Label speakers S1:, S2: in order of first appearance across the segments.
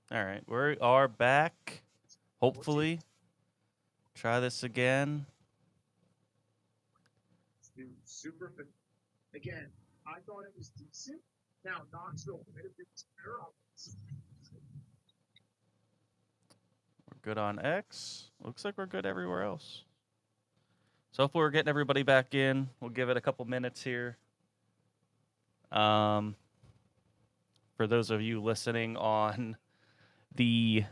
S1: All right, we are back. Hopefully, try this again.
S2: Super. Again, I thought it was decent. Now, Knoxville committed this error.
S1: We're good on X. Looks like we're good everywhere else. So hopefully we're getting everybody back in. We'll give it a couple minutes here. For those of you listening on the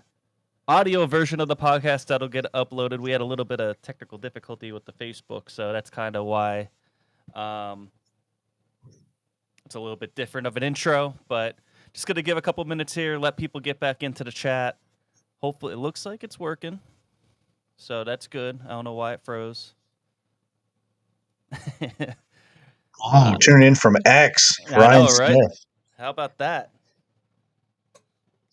S1: audio version of the podcast that'll get uploaded, we had a little bit of technical difficulty with the Facebook, so that's kind of why it's a little bit different of an intro. But just going to give a couple minutes here, let people get back into the chat. Hopefully, it looks like it's working, so that's good. I don't know why it froze.
S3: Tuning in from X,
S1: I
S3: Ryan
S1: know, right?
S3: Smith.
S1: How about that?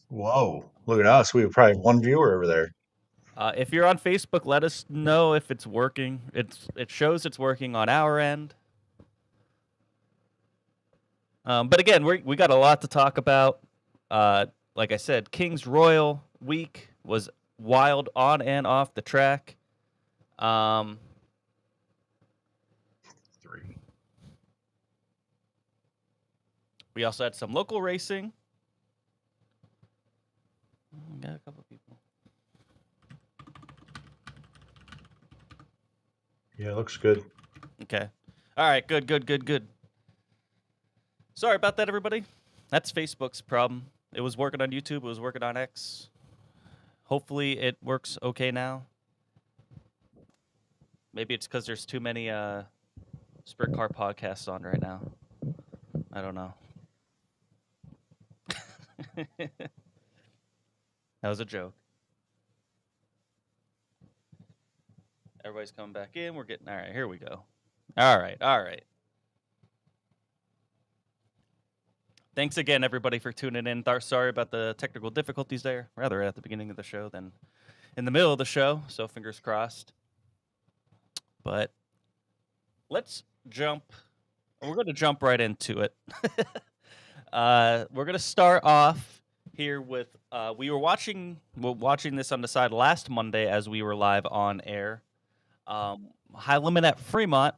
S3: Whoa, look at us. We have probably one viewer over there.
S1: If you're on Facebook, let us know if it's working. It shows it's working on our end. But again, we got a lot to talk about. Like I said, Kings Royal week was wild on and off the track.
S3: Three.
S1: We also had some local racing. We got a couple people.
S3: Yeah, it looks good.
S1: Okay. All right. Good. Sorry about that, everybody. That's Facebook's problem. It was working on YouTube. It was working on X. Hopefully, it works okay now. Maybe it's because there's too many sprint car podcasts on right now. I don't know. That was a joke. Everybody's coming back in. We're getting all right. Here we go. All right. Thanks again, everybody, for tuning in. Sorry about the technical difficulties there. Rather at the beginning of the show than in the middle of the show. So fingers crossed. But let's jump. We're going to jump right into it. We're going to start off here with we were watching this on the side last Monday as we were live on air. High Limit at Fremont.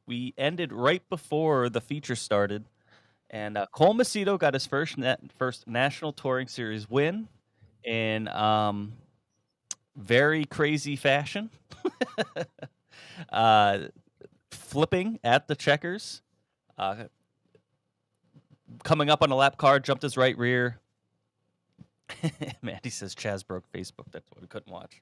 S1: We ended right before the feature started, and Cole Macedo got his first National Touring Series win in very crazy fashion. Flipping at the checkers. Coming up on a lap car, jumped his right rear. Mandy says Chaz broke Facebook. That's why we couldn't watch.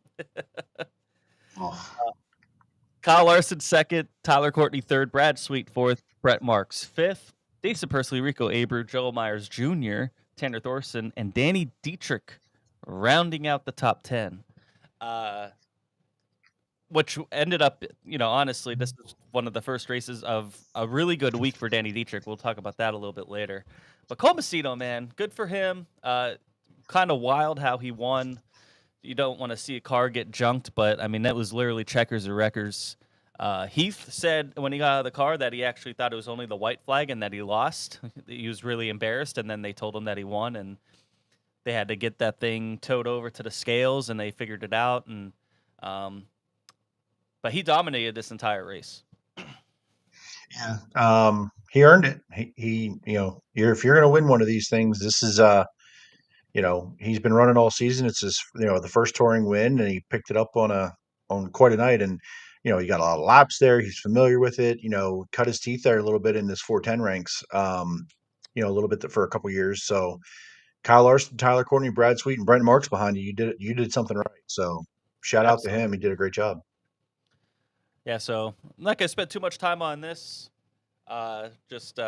S1: Kyle Larson second, Tyler Courtney third, Brad Sweet fourth, Brett Marks fifth, Jason Persley, Rico Abreu, Joel Myers Jr., Tanner Thorson, and Danny Dietrich rounding out the top 10. Which ended up, honestly, this is one of the first races of a really good week for Danny Dietrich. We'll talk about that a little bit later. But Cole Macedo, man, good for him. Kind of wild how he won. You don't want to see a car get junked, but, I mean, that was literally checkers or wreckers. Heath said when he got out of the car that he actually thought it was only the white flag and that he lost. He was really embarrassed, and then they told him that he won, and they had to get that thing towed over to the scales, and they figured it out, and but he dominated this entire race.
S3: Yeah, he earned it. He if you're going to win one of these things, this is he's been running all season. It's his the first touring win, and he picked it up on quite a night. And he got a lot of laps there. He's familiar with it. Cut his teeth there a little bit in this 410 ranks. A little bit for a couple years. So Kyle Larson, Tyler Courtney, Brad Sweet, and Brent Marks behind you. You did something right. So shout out to him. He did a great job.
S1: Yeah, so I'm not going to spend too much time on this. Just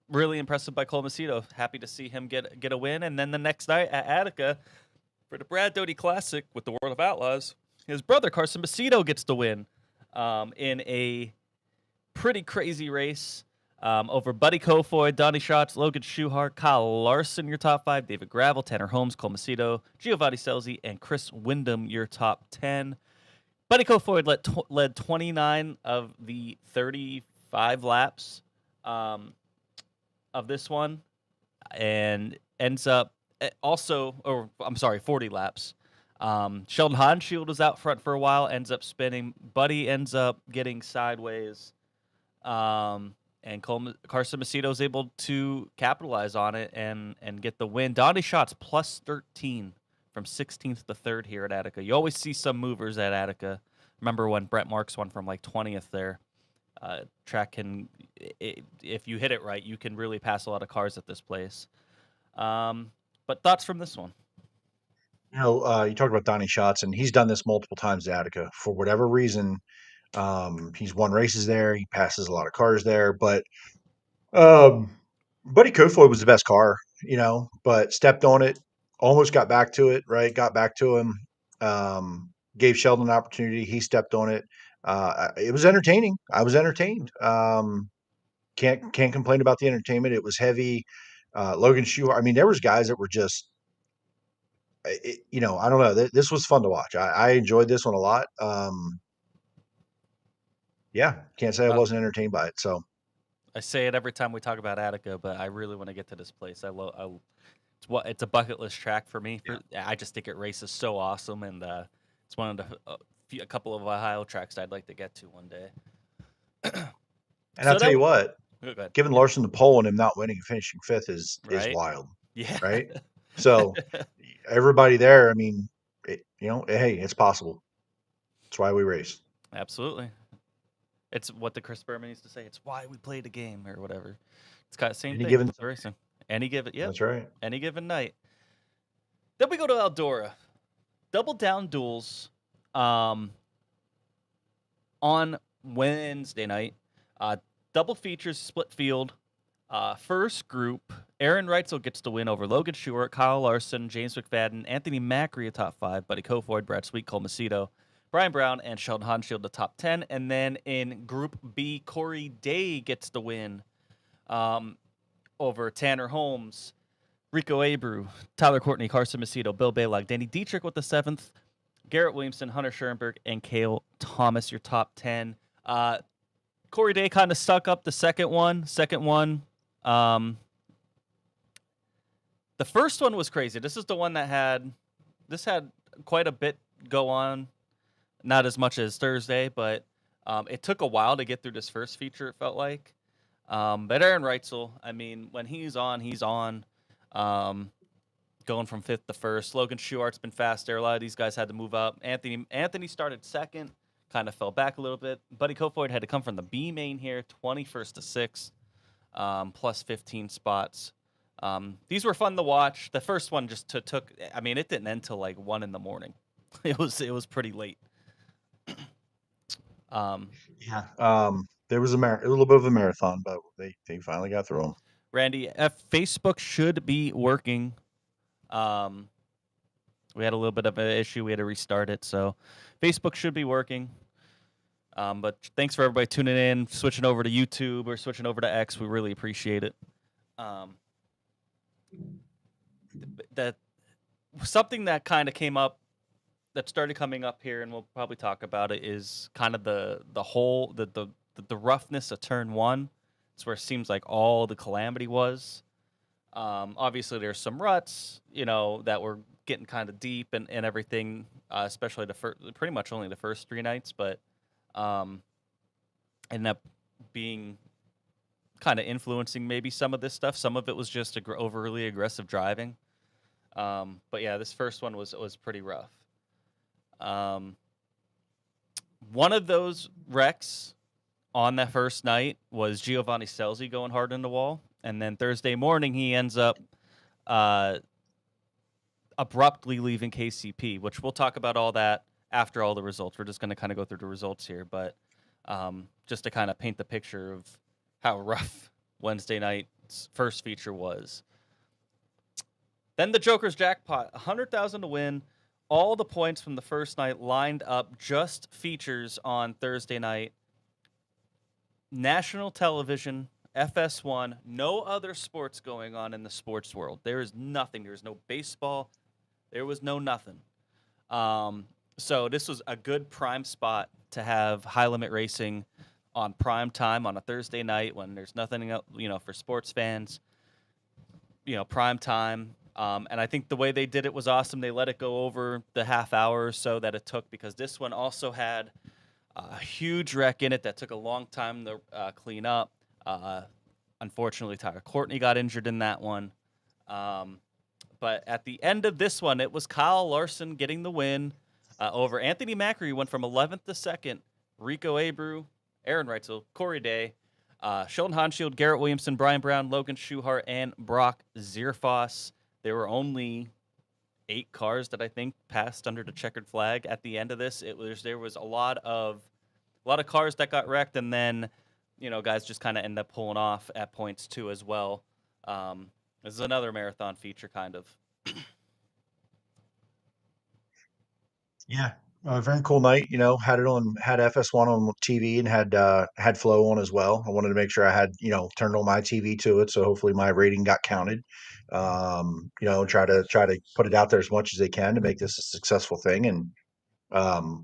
S1: really impressive by Cole Macedo. Happy to see him get a win. And then the next night at Attica for the Brad Dodie Classic with the World of Outlaws, his brother Carson Macedo gets the win in a pretty crazy race over Buddy Kofoid, Donnie Schatz, Logan Schuhart, Kyle Larson, your top 5, David Gravel, Tanner Holmes, Cole Macedo, Gio Scelzi, and Chris Wyndham, your top 10. Buddy Kofoid led 29 of the 35 laps of this one, and ends up also, or I'm sorry, 40 laps. Sheldon Haudenschild was out front for a while, ends up spinning. Buddy ends up getting sideways. And Carson Macedo is able to capitalize on it and get the win. Dodie shots plus 13 from 16th to 3rd here at Attica. You always see some movers at Attica. Remember when Brett Marks won from like 20th there? Track can, if you hit it right, you can really pass a lot of cars at this place. But thoughts from this one?
S3: You know, you talked about Donnie Schatz, and he's done this multiple times at Attica for whatever reason. He's won races there. He passes a lot of cars there, but um, Buddy Kofoid was the best car, but stepped on it, almost got back to it, right? Got back to him, gave Sheldon an opportunity. He stepped on it. It was entertaining. I was entertained. Can't complain about the entertainment. It was heavy. Logan Schuart. I mean, there was guys that were just, I don't know. This was fun to watch. I enjoyed this one a lot. Yeah, can't say I wasn't entertained by it. So
S1: I say it every time we talk about Attica, but I really want to get to this place. It's a bucket list track for me. I just think it races so awesome, and it's one of a couple of Ohio tracks I'd like to get to one day.
S3: And I'll tell you what,
S1: go ahead.
S3: giving Larson the pole and him not winning and finishing 5th is wild.
S1: Yeah.
S3: Right. So everybody there, I mean, hey, it's possible. That's why we race.
S1: Absolutely. It's what the Chris Berman used to say. It's why we play the game or whatever. It's got the same thing with racing. Any given, yeah,
S3: that's right.
S1: Any given night. Then we go to Eldora. Double down duels on Wednesday night. Double features, split field. First group, Aaron Reitzel gets the win over Logan Schuart, Kyle Larson, James McFadden, Anthony Macri, a top 5, Buddy Kofoid, Brad Sweet, Cole Macedo, Brian Brown, and Sheldon Haudenschild, the top 10. And then in Group B, Corey Day gets the win over Tanner Holmes, Rico Abreu, Tyler Courtney, Carson Macedo, Bill Baylog, Danny Dietrich with the 7th, Garrett Williamson, Hunter Schoenberg, and Cale Thomas, your top 10. Corey Day kind of stuck up the second one. The first one was crazy. This is the one that had quite a bit go on. Not as much as Thursday, but it took a while to get through this first feature, it felt like. But Aaron Reitzel, I mean, when he's on, going from 5th to 1st. Logan Schuart's been fast there. A lot of these guys had to move up. Anthony started 2nd, kind of fell back a little bit. Buddy Kofoid had to come from the B main here, 21st to 6th, plus 15 spots. These were fun to watch. The first one just took. I mean, it didn't end till like 1 a.m. It was pretty late.
S3: There was a little bit of a marathon, but they finally got through them.
S1: Randy, Facebook should be working. We had a little bit of an issue. We had to restart it, so Facebook should be working. But thanks for everybody tuning in, switching over to YouTube or switching over to X. We really appreciate it. That something that kind of came up, that started coming up here, and we'll probably talk about it, is kind of the roughness of turn 1. It's where it seems like all the calamity was. Obviously, there's some ruts, that were getting kind of deep and everything, especially pretty much only the first 3 nights, but ended up being kind of influencing maybe some of this stuff. Some of it was just overly aggressive driving. But yeah, this first one was pretty rough. One of those wrecks on that first night was Gio Scelzi going hard in the wall. And then Thursday morning, he ends up abruptly leaving KCP, which we'll talk about all that after all the results. We're just going to kind of go through the results here. But just to kind of paint the picture of how rough Wednesday night's first feature was. Then the Joker's Jackpot, $100,000 to win. All the points from the first night lined up, just features on Thursday night. National television, FS1, no other sports going on in the sports world. There is nothing. There was no baseball. There was no nothing. So this was a good prime spot to have high limit racing on prime time on a Thursday night when there's nothing else, for sports fans. Prime time. And I think the way they did it was awesome. They let it go over the half hour or so that it took, because this one also had a huge wreck in it that took a long time to clean up. Unfortunately, Tyler Courtney got injured in that one. But at the end of this one, it was Kyle Larson getting the win over Anthony Macri, who went from 11th to 2nd. Rico Abreu, Aaron Reitzel, Corey Day, Sheldon Hansfield, Garrett Williamson, Brian Brown, Logan Schuchart, and Brock Zierfoss. There were only 8 cars that I think passed under the checkered flag at the end of this. There was a lot of cars that got wrecked, and then guys just kind of end up pulling off at points too as well. This is another marathon feature, kind of.
S3: Yeah, a very cool night. Had FS1 on TV and had Flow on as well. I wanted to make sure I had turned on my TV to it, so hopefully my rating got counted. Try to put it out there as much as they can to make this a successful thing, and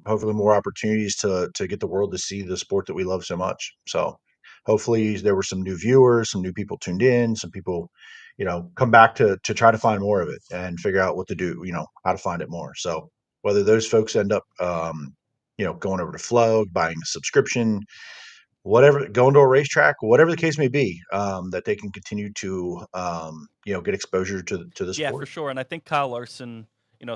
S3: hopefully more opportunities to get the world to see the sport that we love so much. So hopefully there were some new viewers, some new people tuned in, some people come back to try to find more of it and figure out what to do, how to find it more. So whether those folks end up going over to Flow, buying a subscription, whatever, going to a racetrack, whatever the case may be, that they can continue to get exposure to the
S1: Yeah,
S3: sport.
S1: for sure. And I think Kyle Larson,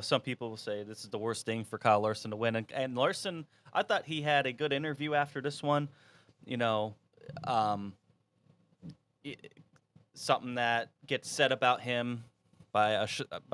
S1: some people will say this is the worst thing for Kyle Larson to win. And Larson, I thought he had a good interview after this one. Something that gets said about him by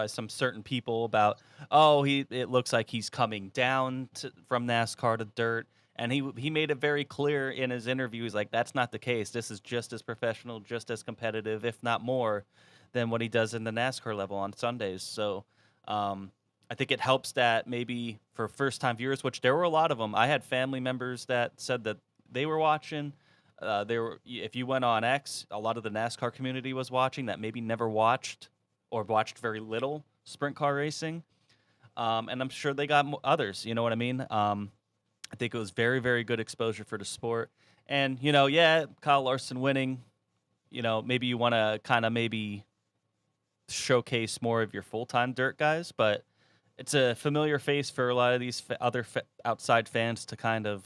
S1: some certain people about, it looks like he's coming down from NASCAR to dirt. And he made it very clear in his interview. He's like, that's not the case. This is just as professional, just as competitive, if not more, than what he does in the NASCAR level on Sundays. So I think it helps that maybe for first-time viewers, which there were a lot of them. I had family members that said that they were watching. If you went on X, a lot of the NASCAR community was watching that maybe never watched or watched very little sprint car racing. And I'm sure they got others, you know what I mean? I think it was very, very good exposure for the sport. And, Kyle Larson winning, maybe you want to kind of maybe showcase more of your full-time dirt guys, but it's a familiar face for a lot of these other outside fans to kind of,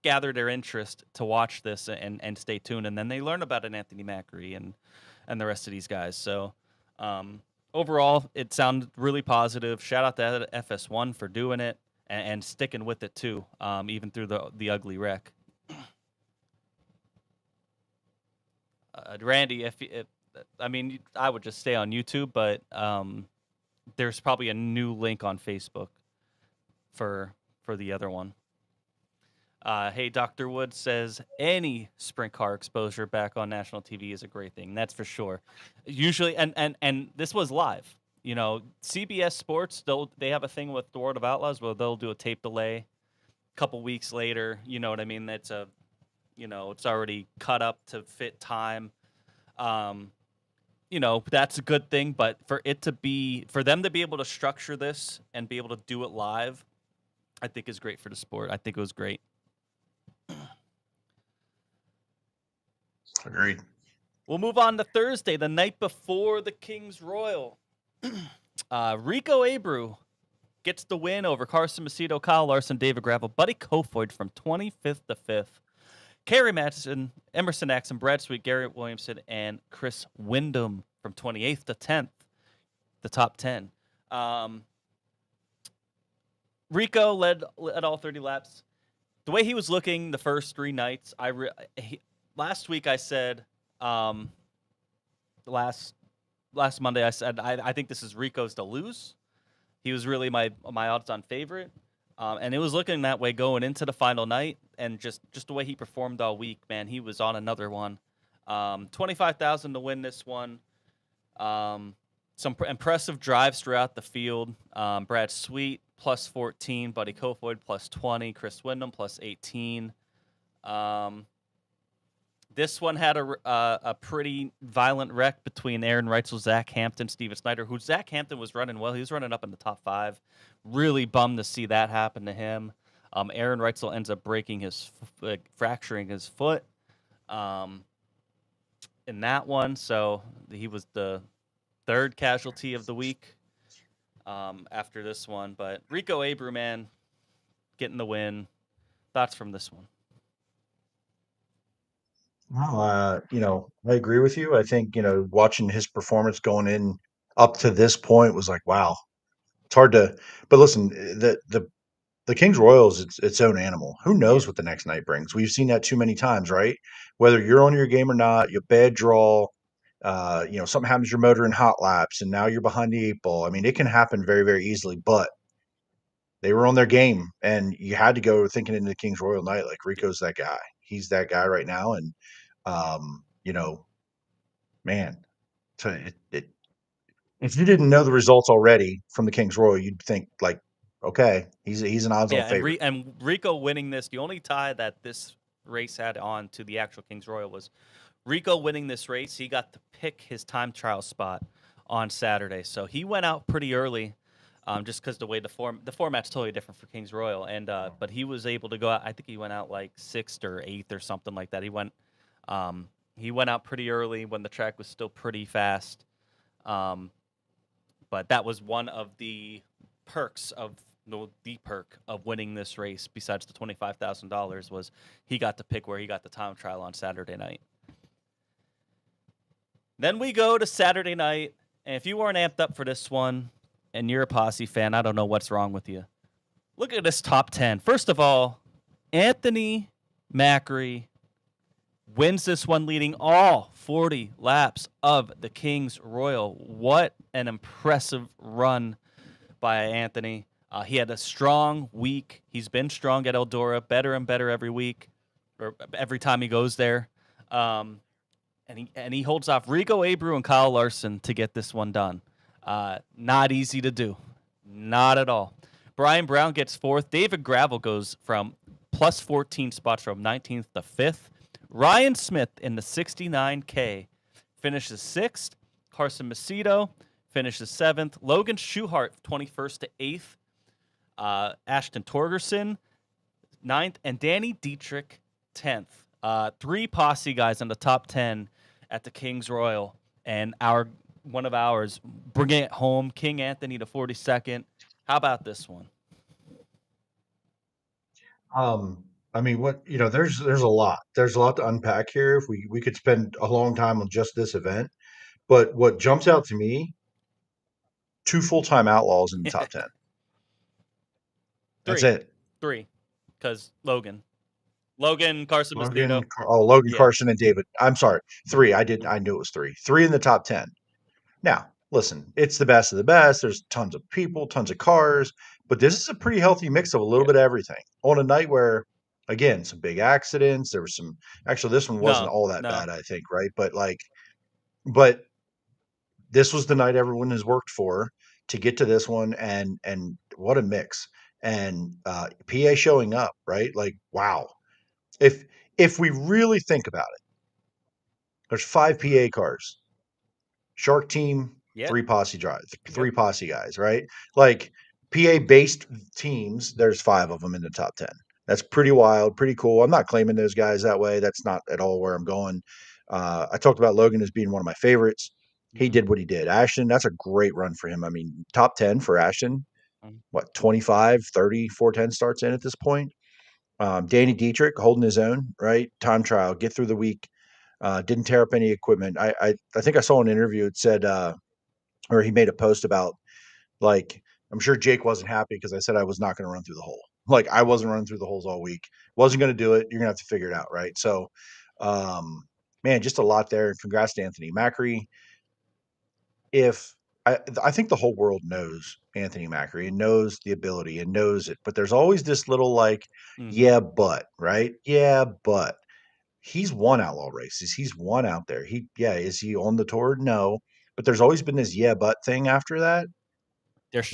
S1: gather their interest to watch this and stay tuned. And then they learn about an Anthony Macri and the rest of these guys. So, overall, it sounded really positive. Shout out to FS1 for doing it and sticking with it too, even through the ugly wreck. Randy, I would just stay on YouTube, but there's probably a new link on Facebook for the other one. Hey, Dr. Wood says any sprint car exposure back on national TV is a great thing. That's for sure. Usually, and this was live. CBS Sports, they have a thing with the World of Outlaws where they'll do a tape delay a couple weeks later. You know what I mean? That's it's already cut up to fit time. That's a good thing. But for them to be able to structure this and be able to do it live, I think is great for the sport. I think it was great.
S3: Agreed.
S1: We'll move on to Thursday, the night before the King's Royal. Rico Abreu gets the win over Carson Macedo, Kyle Larson, David Gravel, Buddy Kofoid from 25th to 5th. Kerry Madsen, Emerson Axon, Brad Sweet, Garrett Williamson, and Chris Windham from 28th to 10th, the top 10. Rico led all 30 laps. The way he was looking the first 3 nights, last week I said, last Monday I said I think this is Rico's to lose. He was really my odds-on favorite, and it was looking that way going into the final night. And just the way he performed all week, man, he was on another one. 25,000 to win this one. Some impressive drives throughout the field. Brad Sweet plus 14, Buddy Kofoid plus 20, Chris Windham plus 18. This one had a pretty violent wreck between Aaron Reitzel, Zach Hampton, Steven Snyder, who Zach Hampton was running well. He was running up in the top 5. Really bummed to see that happen to him. Aaron Reitzel ends up fracturing his foot. in that one. So he was the third casualty of the week after this one. But Rico Abreu, man, getting the win. Thoughts from this one?
S3: Well, I agree with you. I think, watching his performance going in up to this point was like, wow, it's hard to, but listen, the King's Royals, it's its own animal. Who knows
S1: Yeah.
S3: what the next night brings? We've seen that too many times, right? Whether you're on your game or not, you bad draw, something happens to your motor in hot laps, and now you're behind the 8 ball. I mean, it can happen very, very easily, but they were on their game, and you had to go thinking into the King's Royal night, like Rico's that guy. He's that guy right now, and um, you know, man, so if you didn't know the results already from the King's Royal, you'd think like, okay, he's an odds-on
S1: Yeah,
S3: favorite.
S1: and Rico winning this, the only tie that this race had on to the actual Kings Royal was Rico winning this race. He got to pick his time trial spot on Saturday, so he went out pretty early, just because the way the format's totally different for Kings Royal, and but he was able to go out. I think he went out like 6th or 8th or something like that. He went out pretty early when the track was still pretty fast. But that was one of the perks of the perk of winning this race, besides the $25,000, was he got to pick where he got the time trial on Saturday night. Then we go to Saturday night, and if you weren't amped up for this one and you're a Posse fan, I don't know what's wrong with you. Look at this top 10. First of all, Anthony Macri wins this one, leading all 40 laps of the Kings Royal. What an impressive run by Anthony. He had a strong week. He's been strong at Eldora, better and better every week, or every time he goes there. And he holds off Rico Abreu and Kyle Larson to get this one done. Not easy to do. Not at all. Brian Brown gets 4th. David Gravel goes from plus 14 spots from 19th to 5th. Ryan Smith in the 69K finishes 6th. Carson Macedo finishes 7th. Logan Schuchart, 21st to 8th. Ashton Torgerson, 9th. And Danny Dietrich, 10th. 3 Posse guys in the top 10 at the Kings Royal. And one of ours bringing it home, King Anthony to 42nd. How about this one?
S3: I mean, there's a lot. There's a lot to unpack here. If we could spend a long time on just this event, but what jumps out to me, 2 full-time Outlaws in the top 10. That's it.
S1: 3, because Logan, Carson Macedo.
S3: Logan
S1: Yeah.
S3: Carson and David. I'm sorry, 3. I knew it was 3. 3 in the top 10. Now, listen, it's the best of the best. There's tons of people, tons of cars, but this is a pretty healthy mix of a little bit of everything on a night where, again, some big accidents. There was some. Actually, this one wasn't all that bad, I think, right? But this was the night everyone has worked for to get to this one, and what a mix. And PA showing up, right? Like, wow. If we really think about it, there's 5 PA cars. Shark Team,
S1: Yep.
S3: 3 Posse drives, 3 Posse guys, right? Like PA based teams, there's 5 of them in the top 10. That's pretty wild, pretty cool. I'm not claiming those guys that way. That's not at all where I'm going. I talked about Logan as being one of my favorites. He did what he did. Ashton, that's a great run for him. I mean, top 10 for Ashton. What, 25, 30, 410 starts in at this point? Danny Dietrich holding his own, right? Time trial, get through the week. Didn't tear up any equipment. I think I saw an interview. It said, or he made a post about, like, I'm sure Jake wasn't happy because I said I was not going to run through the hole. Like, I wasn't running through the holes all week. Wasn't going to do it. You're going to have to figure it out, right? So, man, just a lot there. Congrats to Anthony Macri. I think the whole world knows Anthony Macri and knows the ability and knows it, but there's always this little like, yeah, but, right? Yeah, but he's won outlaw races. He's won out there. Is he on the tour? No. But there's always been this yeah, but thing after that.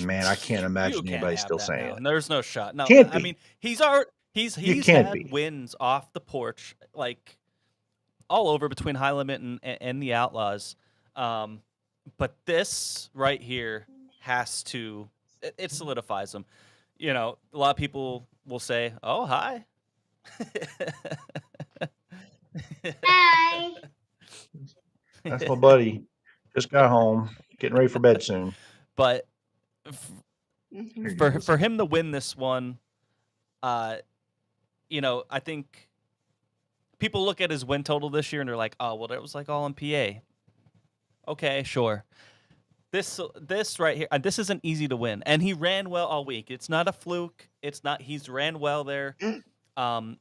S3: Man, I can't imagine anybody still saying
S1: now.
S3: it.
S1: There's no shot. No,
S3: Can't
S1: I
S3: be.
S1: mean he's
S3: can't
S1: had
S3: be.
S1: wins off the porch, like all over between High Limit and the Outlaws. But this right here it solidifies him. You know, a lot of people will say, "Oh, hi."
S4: Hi.
S3: That's my buddy. Just got home, getting ready for bed soon.
S1: But
S4: Mhm.
S1: for him to win this one, I think people look at his win total this year and they're like, oh, well, that was like all in PA. Okay, sure. This right here, this isn't easy to win, and he ran well all week. It's not a fluke. It's not. He's ran well there. The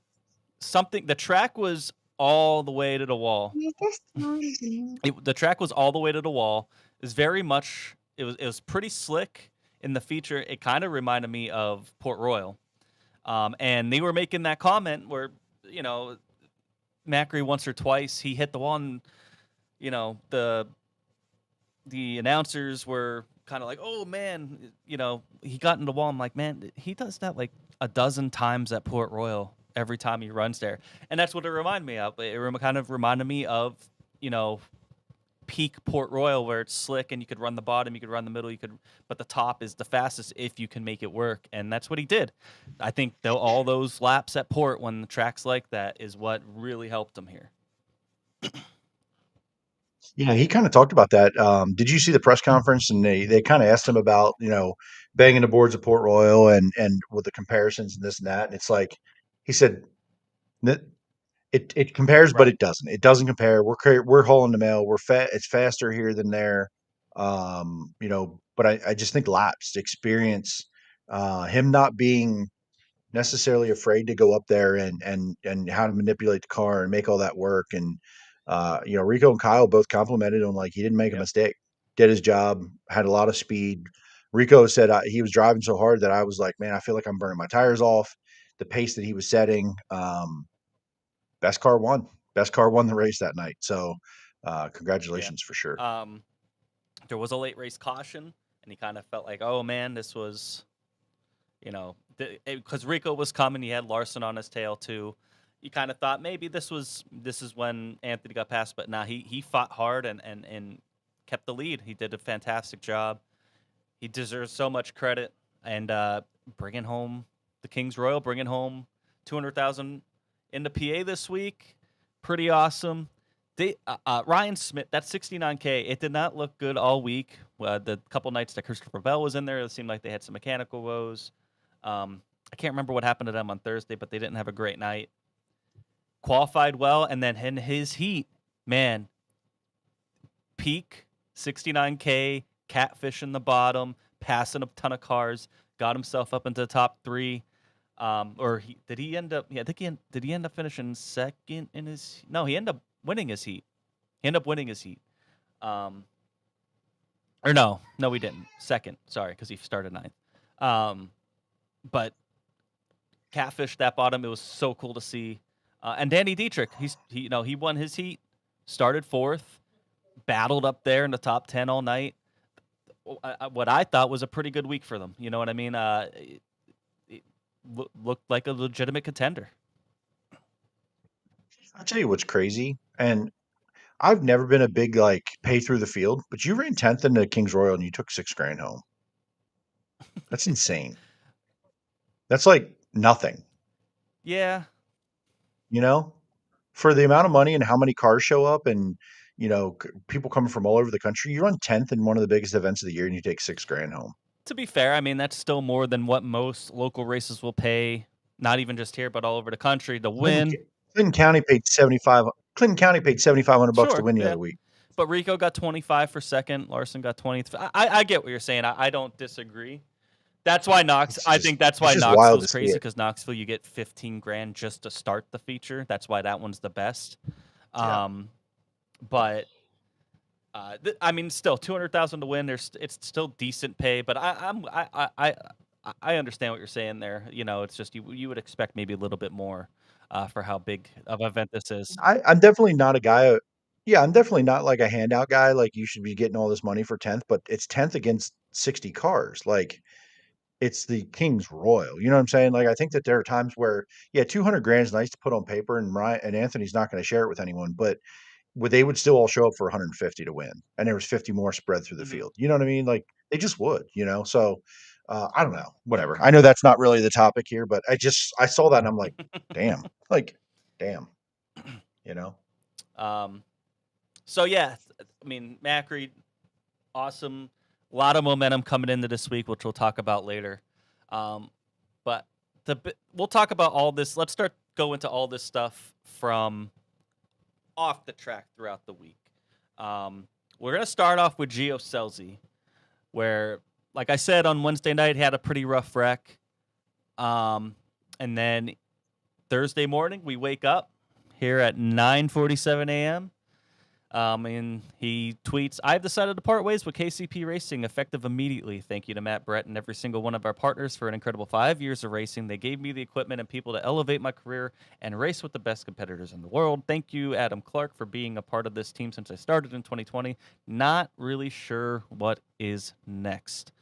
S1: track was all the way to the wall. The track was all the way to the wall. It was pretty slick in the feature. It kind of reminded me of Port Royal, and they were making that comment where Macri once or twice he hit the wall, and the announcers were kind of like, oh man, he got in the wall. I'm like, man, he does that like a dozen times at Port Royal every time he runs there. And that's what it reminded me of. It kind of reminded me of, peak Port Royal where it's slick and you could run the bottom, you could run the middle, but the top is the fastest if you can make it work. And that's what he did. I think all those laps at Port when the track's like that is what really helped him here.
S3: Yeah, he kind of talked about that. Did you see the press conference? And they kind of asked him about banging the boards of Port Royal and with the comparisons and this and that. And it's like he said, it compares, but
S1: Right.
S3: it doesn't. It doesn't compare. We're hauling the mail. It's faster here than there. But I just think laps experience, him not being necessarily afraid to go up there and how to manipulate the car and make all that work. And Rico and Kyle both complimented him, like he didn't make a mistake, did his job, had a lot of speed. Rico said he was driving so hard that I was like, man, I feel like I'm burning my tires off. The pace that he was setting, best car won. Best car won the race that night. So congratulations for sure.
S1: There was a late race caution, and he kind of felt like, oh man, this was, because Rico was coming. He had Larson on his tail too. You kind of thought maybe this is when Anthony got past, but nah, he fought hard and kept the lead. He did a fantastic job. He deserves so much credit, and bringing home the Kings Royal, bringing home 200,000 into PA this week, pretty awesome. Ryan Smith, that 69K, it did not look good all week. The couple nights that Christopher Bell was in there, it seemed like they had some mechanical woes. I can't remember what happened to them on Thursday, but they didn't have a great night. Qualified well, and then in his heat, man, peak 69K, catfish in the bottom, passing a ton of cars, got himself up into the top three. Did he end up? Yeah, I think did he end up finishing second in his? No, he ended up winning his heat. He ended up winning his heat. Or no, he didn't. Second, sorry, because he started ninth. But catfish that bottom, it was so cool to see. And Danny Dietrich, he won his heat, started fourth, battled up there in the top 10 all night. What I thought was a pretty good week for them. You know what I mean? It looked like a legitimate contender.
S3: I'll tell you what's crazy. And I've never been a big pay through the field, but you ran 10th in the Kings Royal and you took $6,000 home. That's insane. That's like nothing.
S1: Yeah.
S3: For the amount of money and how many cars show up and, people coming from all over the country, you run 10th in one of the biggest events of the year and you take $6,000 home.
S1: To be fair, I mean, that's still more than what most local races will pay, not even just here, but all over the country to win.
S3: Clinton County paid $7,500
S1: Sure,
S3: to win the other week.
S1: But Rico got 25 for second. Larson got 20. I get what you're saying. I don't disagree. That's why I think that's why Knoxville's crazy, because Knoxville you get $15,000 just to start the feature. That's why that one's the best.
S3: Yeah.
S1: But I mean, still 200,000 to win. It's still decent pay, but I understand what you're saying there. It's just you would expect maybe a little bit more for how big of an event this is.
S3: I'm definitely not a guy. Yeah, I'm definitely not like a handout guy. Like you should be getting all this money for 10th, but it's 10th against 60 cars. Like it's the King's Royal. You know what I'm saying? Like I think that there are times where, yeah, 200,000 is nice to put on paper, and Ryan and Anthony's not going to share it with anyone, but they would still all show up for 150 to win, and there was 50 more spread through the field. You know what I mean? Like they just would. So I don't know. Whatever. I know that's not really the topic here, but I saw that and I'm like, damn. Like, damn.
S1: So yeah, I mean Macri, awesome, a lot of momentum coming into this week, which we'll talk about later. But we'll talk about all this. Let's start go into all this stuff from off the track throughout the week. We're gonna start off with Gio Scelzi, where, like I said on Wednesday night, he had a pretty rough wreck. And then Thursday morning, we wake up here at 9:47 a.m. And he tweets, "I've decided to part ways with KCP Racing effective immediately. Thank you to Matt, Brett, and every single one of our partners for an incredible 5 years of racing. They gave me the equipment and people to elevate my career and race with the best competitors in the world. Thank you, Adam Clark, for being a part of this team since I started in 2020. Not really sure what is next."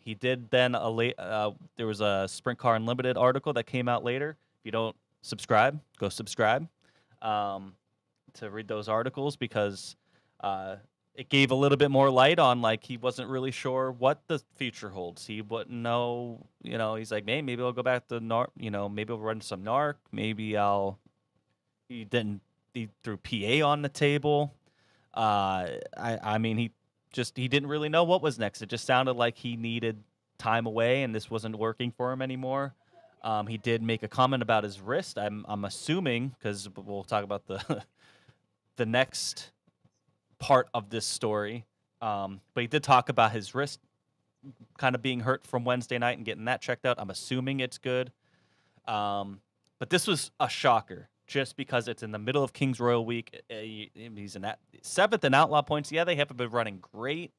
S1: He did then there was a Sprint Car Unlimited article that came out later. If you don't subscribe, go subscribe. To read those articles, because it gave a little bit more light on, like, he wasn't really sure what the future holds. He wouldn't know, he's like, hey, maybe I'll go back to NARC, maybe I'll run some NARC, maybe he threw PA on the table. I mean, he didn't really know what was next. It just sounded like he needed time away and this wasn't working for him anymore. He did make a comment about his wrist. I'm assuming, because we'll talk about the next part of this story. But he did talk about his wrist kind of being hurt from Wednesday night and getting that checked out. I'm assuming it's good. But this was a shocker just because it's in the middle of Kings Royal Week. He's in that 7th in Outlaw points. Yeah, they haven't been running great.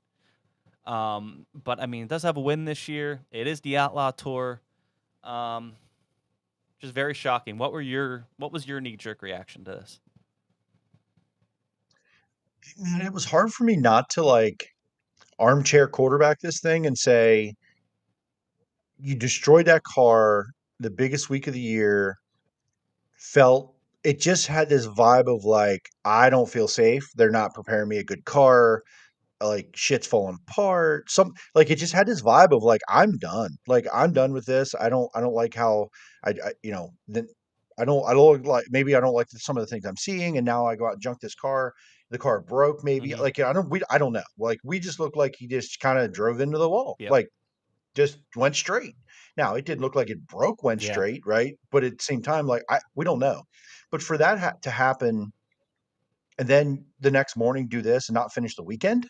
S1: But I mean, it does have a win this year. It is the Outlaw Tour. Just very shocking. What was your knee-jerk reaction to this?
S3: Man, it was hard for me not to like armchair quarterback this thing and say, you destroyed that car the biggest week of the year. It just had this vibe of like, I don't feel safe. They're not preparing me a good car. Like shit's falling apart. It just had this vibe of like, I'm done. Like I'm done with this. I don't like how then I don't like, maybe I don't like some of the things I'm seeing. And now I go out and junk this car. The car broke maybe.
S1: Mhm.
S3: Like, I don't know. Like we just looked like he just kind of drove into the wall.
S1: Yep.
S3: Like just went straight. Now it didn't look like it broke, went
S1: Yeah.
S3: straight, right? But at the same time, like we don't know. But for that to happen, and then the next morning do this and not finish the weekend,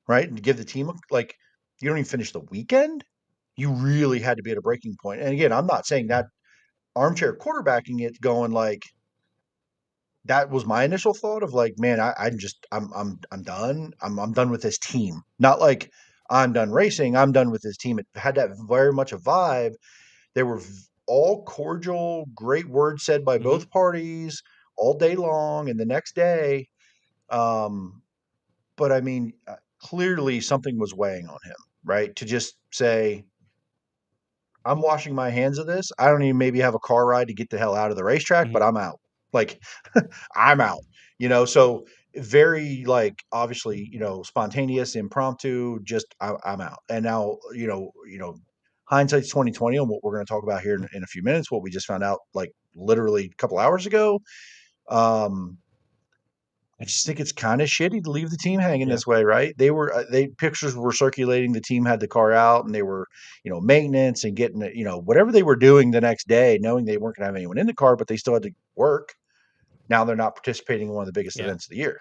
S3: right? And give the team like you don't even finish the weekend. You really had to be at a breaking point. And again, I'm not saying that armchair quarterbacking it, going like that was my initial thought of like, man, I'm done. I'm done with this team. Not like I'm done racing. I'm done with this team. It had that very much a vibe. They were all cordial, great words said by both parties all day long and the next day. But I mean, clearly something was weighing on him, right? To just say, I'm washing my hands of this. I don't even maybe have a car ride to get the hell out of the racetrack, but I'm out. Like, I'm out, so very like obviously, spontaneous, impromptu, just I'm out. And now, hindsight's 2020 on what we're going to talk about here in a few minutes, what we just found out like literally a couple hours ago. I just think it's kind of shitty to leave the team hanging
S1: Yeah.
S3: this way, right? Pictures were circulating. The team had the car out and they were, maintenance and getting it, whatever they were doing the next day, knowing they weren't going to have anyone in the car, but they still had to work. Now they're not participating in one of the biggest events of the year.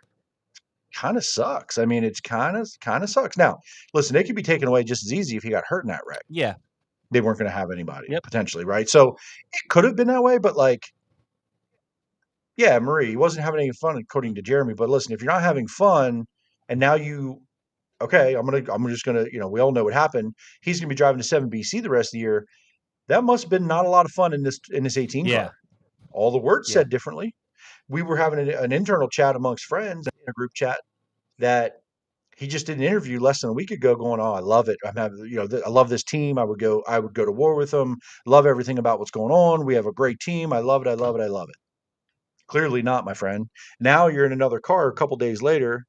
S3: Kind of sucks. I mean, it's kind of sucks. Now, listen, they could be taken away just as easy if he got hurt in that wreck.
S1: Yeah.
S3: They weren't going to have anybody potentially, right? So it could have been that way, but like, yeah, Marie, he wasn't having any fun, according to Jeremy. But listen, if you're not having fun, and now okay, I'm just gonna, we all know what happened. He's gonna be driving a 7BC the rest of the year. That must have been not a lot of fun in this 18
S1: Yeah.
S3: car. All the words
S1: Yeah.
S3: said differently. We were having an internal chat amongst friends in a group chat that he just did an interview less than a week ago, going, "Oh, I love it. I'm having, I love this team. I would go to war with them. Love everything about what's going on. We have a great team. I love it. I love it. I love it." Clearly not, my friend. Now you're in another car a couple days later.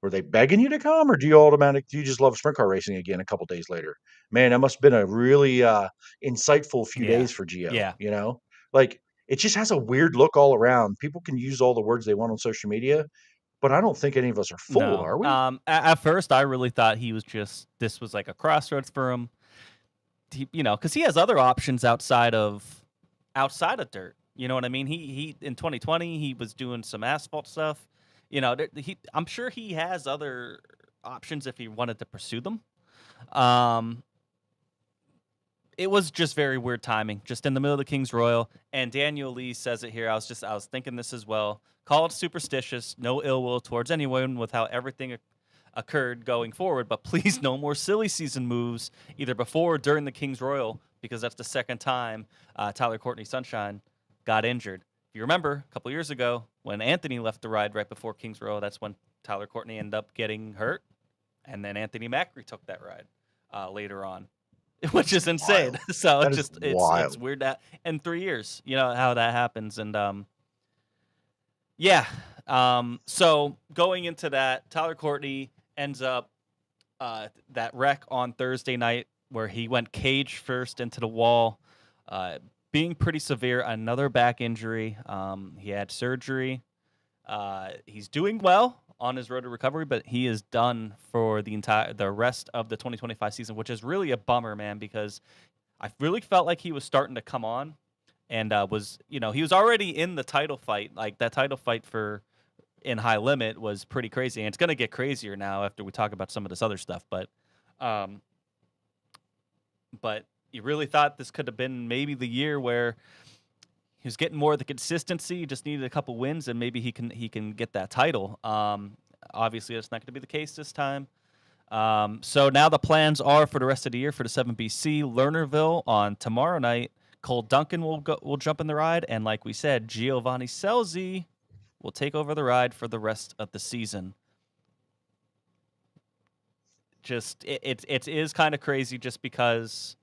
S3: Were they begging you to come, or do you just love sprint car racing again a couple days later? Man, that must have been a really insightful few days for Gio.
S1: Yeah.
S3: Like it just has a weird look all around. People can use all the words they want on social media. but I don't think any of us are fooled,
S1: No.
S3: are we?
S1: At first, I really thought this was like a crossroads for him. Because he has other options outside of dirt. You know what I mean? He in 2020 he was doing some asphalt stuff. I'm sure he has other options if he wanted to pursue them. It was just very weird timing, just in the middle of the King's Royal. And Daniel Lee says it here. I was thinking this as well. Call it superstitious, no ill will towards anyone with how everything occurred going forward, but please no more silly season moves either before or during the King's Royal, because that's the second time Tyler Courtney Sunshine got injured. If you remember, a couple years ago when Anthony left the ride right before King's Royal, that's when Tyler Courtney ended up getting hurt, and then Anthony Macri took that ride later on, which is insane.
S3: Wild.
S1: So
S3: That
S1: it's
S3: is
S1: just it's
S3: wild.
S1: weird that in 3 years, how that happens. And yeah. So going into that, Tyler Courtney ends up that wreck on Thursday night where he went cage first into the wall, being pretty severe. Another back injury. He had surgery. He's doing well on his road to recovery, but he is done for the rest of the 2025 season, which is really a bummer, man, because I really felt like he was starting to come on and he was already in the title fight. Like that title fight in High Limit was pretty crazy, and it's going to get crazier now after we talk about some of this other stuff. But you really thought this could have been maybe the year where he was getting more of the consistency. He just needed a couple wins, and maybe he can get that title. Obviously, that's not going to be the case this time. So now the plans are for the rest of the year for the 7BC Lernerville on tomorrow night. Cole Duncan will jump in the ride, and like we said, Gio Scelzi will take over the ride for the rest of the season. Just it is kind of crazy, just because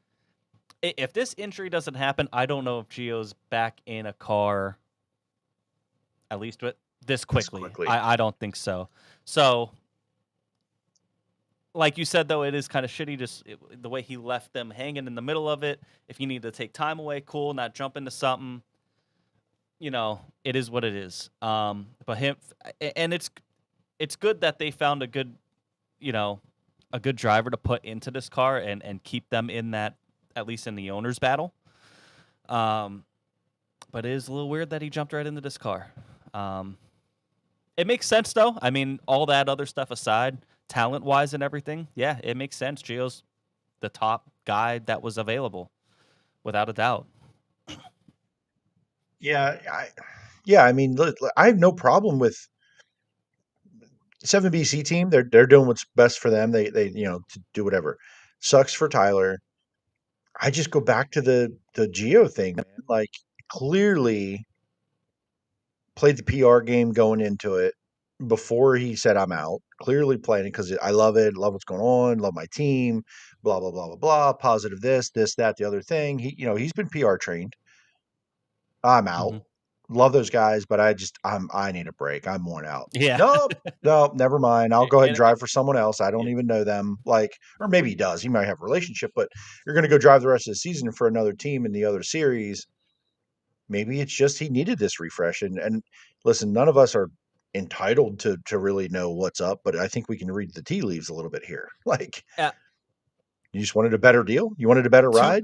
S1: if this injury doesn't happen, I don't know if Gio's back in a car, at least this quickly. I don't think so. So, like you said, though, it is kind of shitty just the way he left them hanging in the middle of it. If you need to take time away, cool, not jump into something. It is what it is. But him, and it's good that they found a good driver to put into this car and keep them in that, at least in the owner's battle. But it is a little weird that he jumped right into this car. It makes sense, though. I mean, all that other stuff aside, talent-wise and everything, yeah, it makes sense. Gio's the top guy that was available, without a doubt.
S3: Yeah, I mean, look, I have no problem with 7BC team. They're doing what's best for them. They to do whatever. Sucks for Tyler. I just go back to the Gio thing, man. Like, clearly played the PR game going into it before he said I'm out. Clearly playing it because I love it, love what's going on, love my team, blah blah blah blah blah. Positive this, that, the other thing. He's been PR trained. I'm out. Love those guys, but I need a break. I'm worn out.
S1: Yeah.
S3: Nope, never mind. I'll go ahead and
S1: And-
S3: drive for someone else. I don't even know them. Or maybe he does. He might have a relationship, but you're going to go drive the rest of the season for another team in the other series. Maybe it's just he needed this refresh. And listen, none of us are entitled to really know what's up, but I think we can read the tea leaves a little bit here. You just wanted a better deal? You wanted a better ride?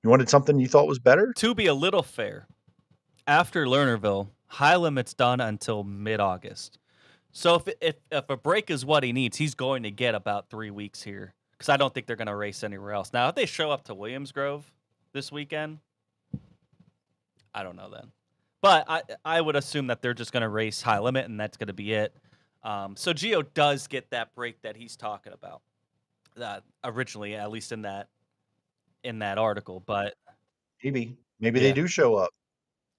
S3: You wanted something you thought was better?
S1: To be a little fair, after Lernerville, High Limit's done until mid-August. So if a break is what he needs, he's going to get about 3 weeks here, because I don't think they're going to race anywhere else. Now, if they show up to Williams Grove this weekend, I don't know then. But I would assume that they're just going to race High Limit, and that's going to be it. So Gio does get that break that he's talking about originally, at least in that article. But
S3: Maybe they do show up.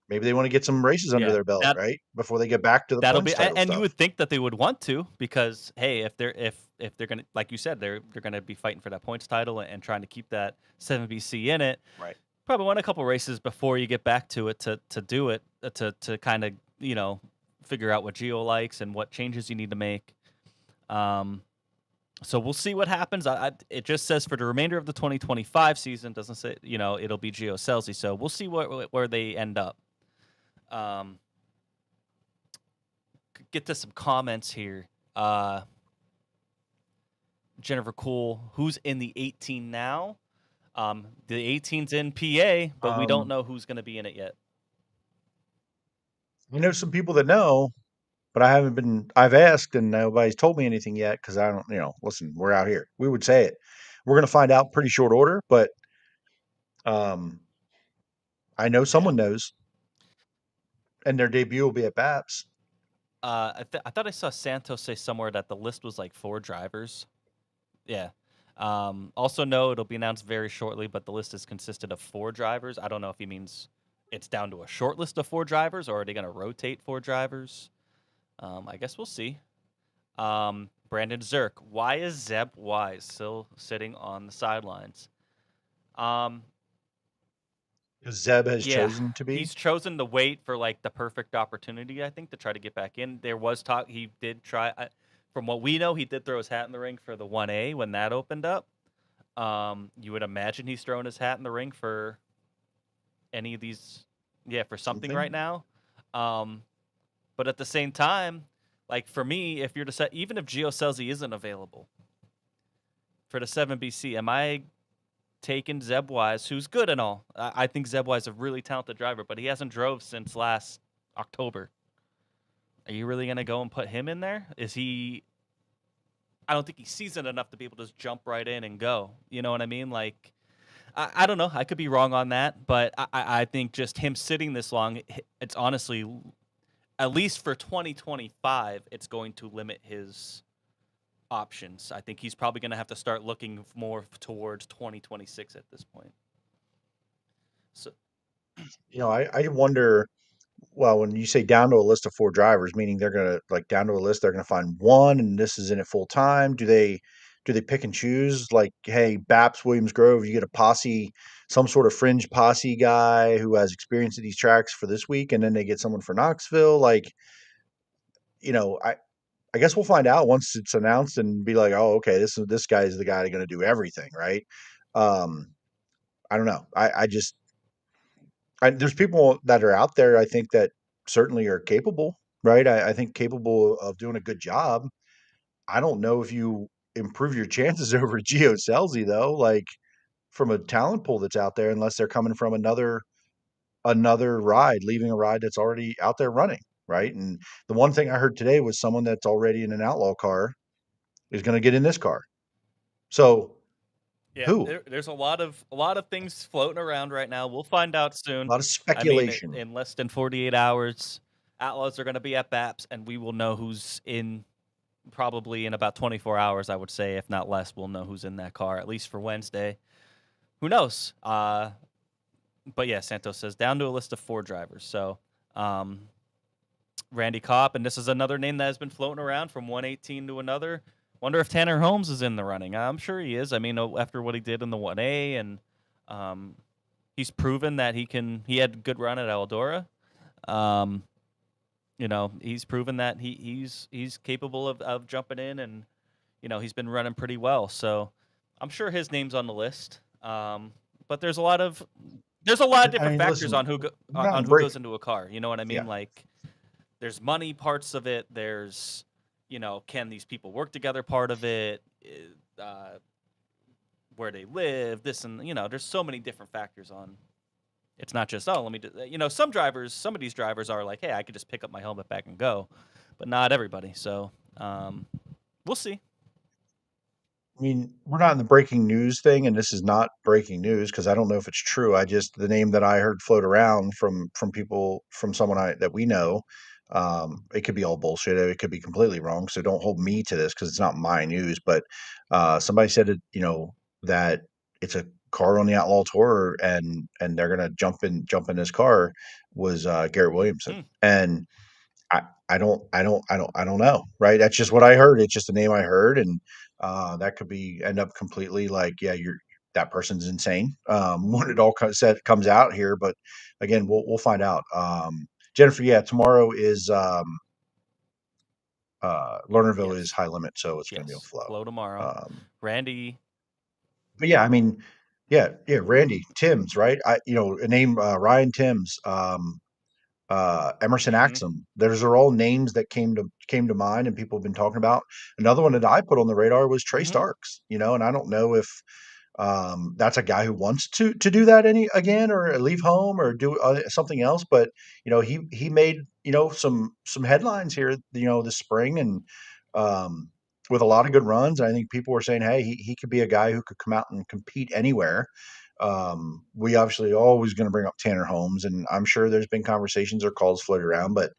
S3: Maybe they want to get some races under their belt, right? Before they get back to the points title
S1: and
S3: stuff.
S1: you would think that they would want to, because hey, if they're gonna, like you said, they're gonna be fighting for that points title and trying to keep that 7BC in it.
S3: Right.
S1: Probably want a couple races before you get back to it to do it to kind of figure out what Gio likes and what changes you need to make. So we'll see what happens. It just says for the remainder of the 2025 season, doesn't say it'll be Gio Scelzi. So we'll see where they end up. get to some comments here. Jennifer Cool, who's in the 18 now? The 18's in PA, but we don't know who's going to be in it yet.
S3: I know some people that know, but I've asked and nobody's told me anything yet because I don't, listen, we're out here. We would say it. We're going to find out pretty short order, but I know someone knows, and their debut will be at BAPS.
S1: I thought I saw Santos say somewhere that the list was like 4 drivers. Yeah. Also know it'll be announced very shortly, but the list is consisted of 4 drivers. I don't know if he means it's down to a short list of 4 drivers, or are they going to rotate 4 drivers? I guess we'll see. Brandon Zirk, why is Zeb Wise still sitting on the sidelines?
S3: Zeb has chosen to be.
S1: He's chosen to wait for like the perfect opportunity, I think, to try to get back in. There was talk he did try. From what we know, he did throw his hat in the ring for the 1A when that opened up. You would imagine he's throwing his hat in the ring for any of these, for something right now. But at the same time, like for me, if you're to set, even if Gio Scelzi isn't available for the 7BC, am I taking Zeb Wise, who's good and all? I think Zeb Wise is a really talented driver, but he hasn't drove since last October. Are you really going to go and put him in there? Is he... I don't think he's seasoned enough to be able to just jump right in and go. You know what I mean? Like, I don't know. I could be wrong on that, but I think just him sitting this long, it's honestly, at least for 2025, it's going to limit his options. I think he's probably going to have to start looking more towards 2026 at this point. So,
S3: I wonder. Well, when you say down to a list of 4 drivers, meaning they're gonna down to a list, they're gonna find one, and this is in it full time. Do they pick and choose? Like, hey, BAPS Williams Grove, you get a posse, some sort of fringe posse guy who has experience at these tracks for this week, and then they get someone for Knoxville. Like, I guess we'll find out once it's announced and be like, oh, okay, this guy is the guy going to do everything, right? I don't know. There's people that are out there, I think, that certainly are capable, right? I think capable of doing a good job. I don't know if you improve your chances over Gio Scelzi, though, like from a talent pool that's out there, unless they're coming from another ride, leaving a ride that's already out there running, right? And the one thing I heard today was someone that's already in an outlaw car is going to get in this car. So who?
S1: There's a lot of things floating around right now. We'll find out soon.
S3: A lot of speculation.
S1: I mean, in less than 48 hours, Outlaws are going to be at BAPS, and we will know who's in. Probably in about 24 hours, I would say, if not less, we'll know who's in that car, at least for Wednesday. Who knows? But yeah, Santos says down to a list of 4 drivers. So Randy Kopp, and this is another name that has been floating around from 118 to another. Wonder if Tanner Holmes is in the running. I'm sure he is. I mean, after what he did in the 1A, and he's proven that he had a good run at Eldora. He's proven that he's capable of jumping in, and he's been running pretty well. So I'm sure his name's on the list. But there's a lot of different factors on who goes into a car. You know what I mean? Yeah. Like, there's money parts of it. There's can these people work together part of it. Where they live, this and there's so many different factors on. It's not just, let me do, some of these drivers are like, hey, I could just pick up my helmet back and go, but not everybody. So we'll see.
S3: I mean, we're not in the breaking news thing, and this is not breaking news because I don't know if it's true. The name that I heard float around from people, from someone that we know, it could be all bullshit. It could be completely wrong. So don't hold me to this because it's not my news. But somebody said it, that it's a car on the Outlaw Tour, and they're gonna jump in this car was Garrett Williamson, and I don't know, right? That's just what I heard. It's just a name I heard, and that could end up completely like, yeah, that person's insane when it all comes out here. But again, we'll find out. Jennifer, yeah, tomorrow is Lernerville is high limit, so it's going to be a flow
S1: tomorrow. Randy.
S3: But yeah, I mean, yeah, Randy Timms, right? A name, Ryan Timms. Emerson
S1: Mhm.
S3: Axum. Those are all names that came to mind and people have been talking about. Another one that I put on the radar was Trey
S1: Mhm.
S3: Starks, and I don't know if that's a guy who wants to do that again or leave home or do something else. But he made some headlines here this spring and with a lot of good runs. I think people were saying, hey, he could be a guy who could come out and compete anywhere. We obviously always going to bring up Tanner Holmes, and I'm sure there's been conversations or calls floated around, but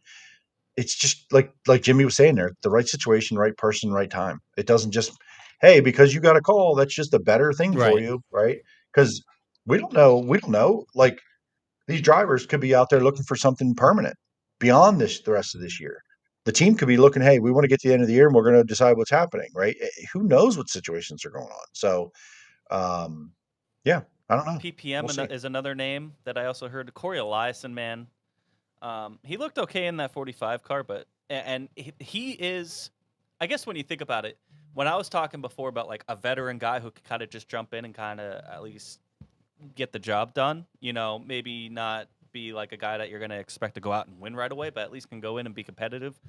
S3: it's just like Jimmy was saying there, the right situation, right person, right time. It doesn't just, hey, because you got a call, that's just a better thing for
S1: Right.
S3: you, right? Because we don't know. Like these drivers could be out there looking for something permanent beyond the rest of this year. The team could be looking, hey, we want to get to the end of the year and we're going to decide what's happening, right? Who knows what situations are going on? So, um, yeah, I don't know.
S1: PPM
S3: We'll see.
S1: is another name that I also heard. Corey Eliason, man. He looked okay in that 45 car, but and he is, I guess when you think about it, when I was talking before about like a veteran guy who could kind of just jump in and kind of at least get the job done, maybe not be like a guy that you're going to expect to go out and win right away, but at least can go in and be competitive.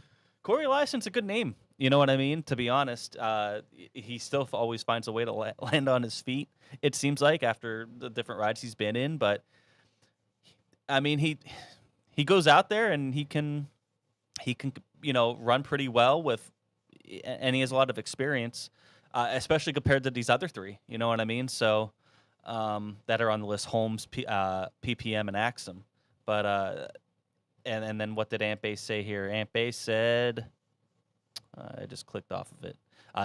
S1: Corey Eliason's a good name. You know what I mean? To be honest, he still always finds a way to land on his feet. It seems like after the different rides he's been in, but I mean he goes out there and he can run pretty well with, and he has a lot of experience, especially compared to these other three. You know what I mean? So that are on the list: Holmes, PPM, and Axum. But and then what did Ant Base say here? Ant Base said, I just clicked off of it.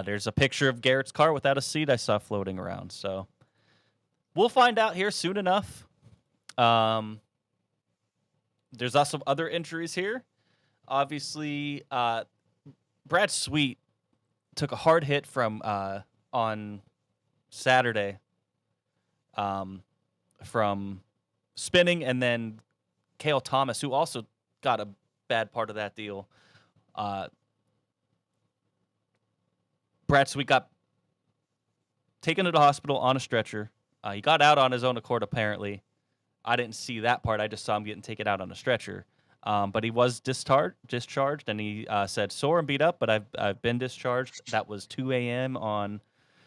S1: There's a picture of Garrett's car without a seat I saw floating around. So we'll find out here soon enough. There's also other injuries here. Obviously, Brad Sweet took a hard hit from on Saturday from spinning, and then Cale Thomas, who also got a bad part of that deal. Brad Sweet got taken to the hospital on a stretcher. He got out on his own accord, apparently. I didn't see that part. I just saw him getting taken out on a stretcher. But he was discharged, and he said sore and beat up, but I've been discharged. That was 2 a.m. on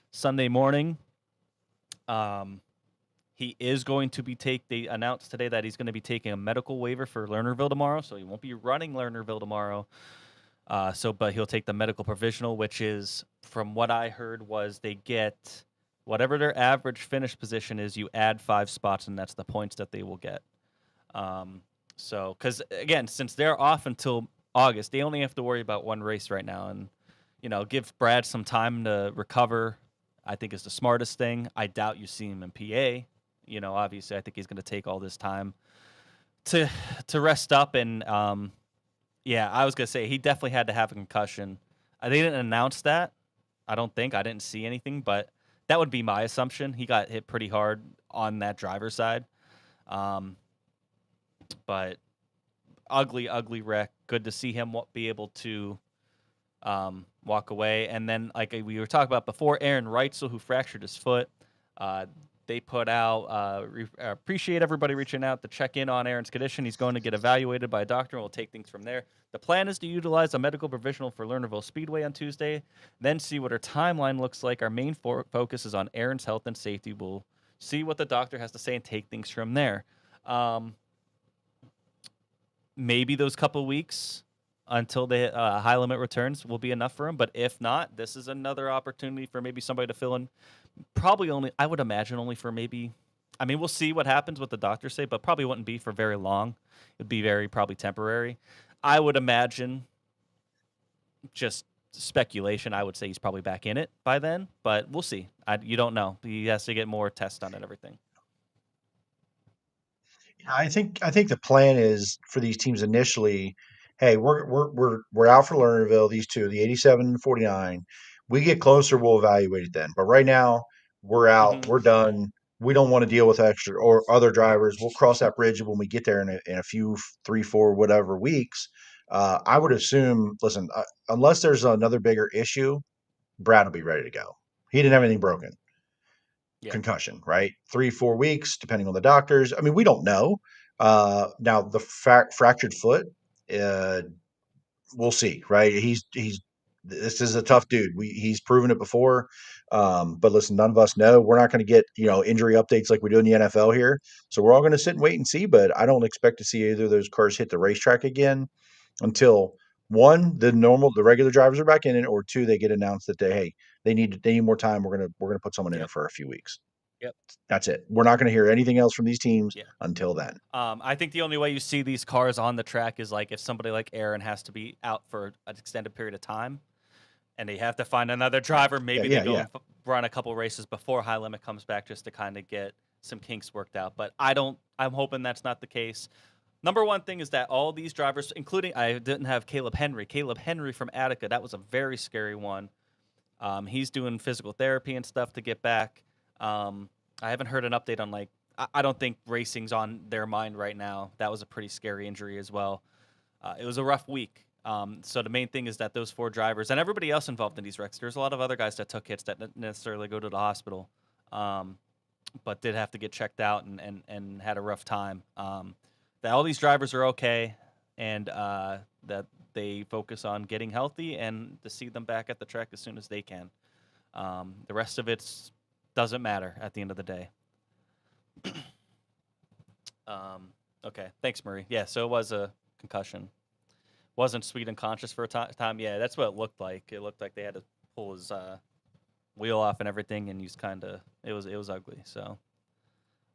S1: Sunday morning. He is going to be they announced today that he's going to be taking a medical waiver for Lernerville tomorrow, so he won't be running Lernerville tomorrow. But he'll take the medical provisional, which is, from what I heard, was they get whatever their average finish position is, you add 5 spots, and that's the points that they will get. So, because again, since they're off until August, they only have to worry about one race right now, and give Brad some time to recover. I think is the smartest thing. I doubt you see him in PA. Obviously, I think he's going to take all this time to rest up. And yeah, I was going to say he definitely had to have a concussion. They didn't announce that. I don't think. I didn't see anything, but that would be my assumption. He got hit pretty hard on that driver's side. But ugly wreck. Good to see him be able to walk away. And then, like we were talking about before, Aaron Reitzel, who fractured his foot. They put out, appreciate everybody reaching out to check in on Aaron's condition. He's going to get evaluated by a doctor, and we'll take things from there. The plan is to utilize a medical provisional for Lernerville Speedway on Tuesday, then see what our timeline looks like. Our main focus is on Aaron's health and safety. We'll see what the doctor has to say and take things from there. Maybe those couple weeks until the high limit returns will be enough for him. But if not, this is another opportunity for maybe somebody to fill in. Probably only, I would imagine, only for maybe, I mean, we'll see what happens, what the doctors say, but probably wouldn't be for very long. It'd be probably temporary. I would imagine, just speculation, I would say he's probably back in it by then, but we'll see. You don't know. He has to get more tests done and everything.
S3: I think the plan is for these teams initially. Hey, we're out for Lernerville. These two, the 87 and 49. We get closer, we'll evaluate it then. But right now, we're out.
S1: Mm-hmm.
S3: We're done. We don't want to deal with extra or other drivers. We'll cross that bridge when we get there in a few 3, 4, whatever weeks. I would assume. Listen, unless there's another bigger issue, Brad will be ready to go. He didn't have anything broken.
S1: Yeah.
S3: Concussion, right? 3, 4 weeks, depending on the doctors. I mean, we don't know. Now the fractured foot, we'll see, right? This is a tough dude. He's proven it before. But listen, none of us know. We're not going to get injury updates like we do in the NFL here. So we're all going to sit and wait and see. But I don't expect to see either of those cars hit the racetrack again until one, the regular drivers are back in it, or two, they get announced that they need more time. We're gonna put someone in
S1: Yep.
S3: it for a few weeks.
S1: Yep.
S3: That's it. We're not going to hear anything else from these teams
S1: Yeah.
S3: until then.
S1: I think the only way you see these cars on the track is like if somebody like Aaron has to be out for an extended period of time, and they have to find another driver. Maybe they go and run a couple races before High Limit comes back just to kind of get some kinks worked out. But I'm hoping that's not the case. Number one thing is that all these drivers, including I didn't have Caleb Henry from Attica. That was a very scary one. He's doing physical therapy and stuff to get back. I haven't heard an update on I don't think racing's on their mind right now. That was a pretty scary injury as well. It was a rough week. So the main thing is that those 4 drivers and everybody else involved in these wrecks, there's a lot of other guys that took hits that didn't necessarily go to the hospital, but did have to get checked out and had a rough time. That all these drivers are okay and that they focus on getting healthy and to see them back at the track as soon as they can. The rest of it doesn't matter at the end of the day. Okay, thanks, Marie. Yeah, so it was a concussion. Wasn't Sweet unconscious for a time. Yeah, that's what it looked like. It looked like they had to pull his wheel off and everything, and he's it was ugly. So,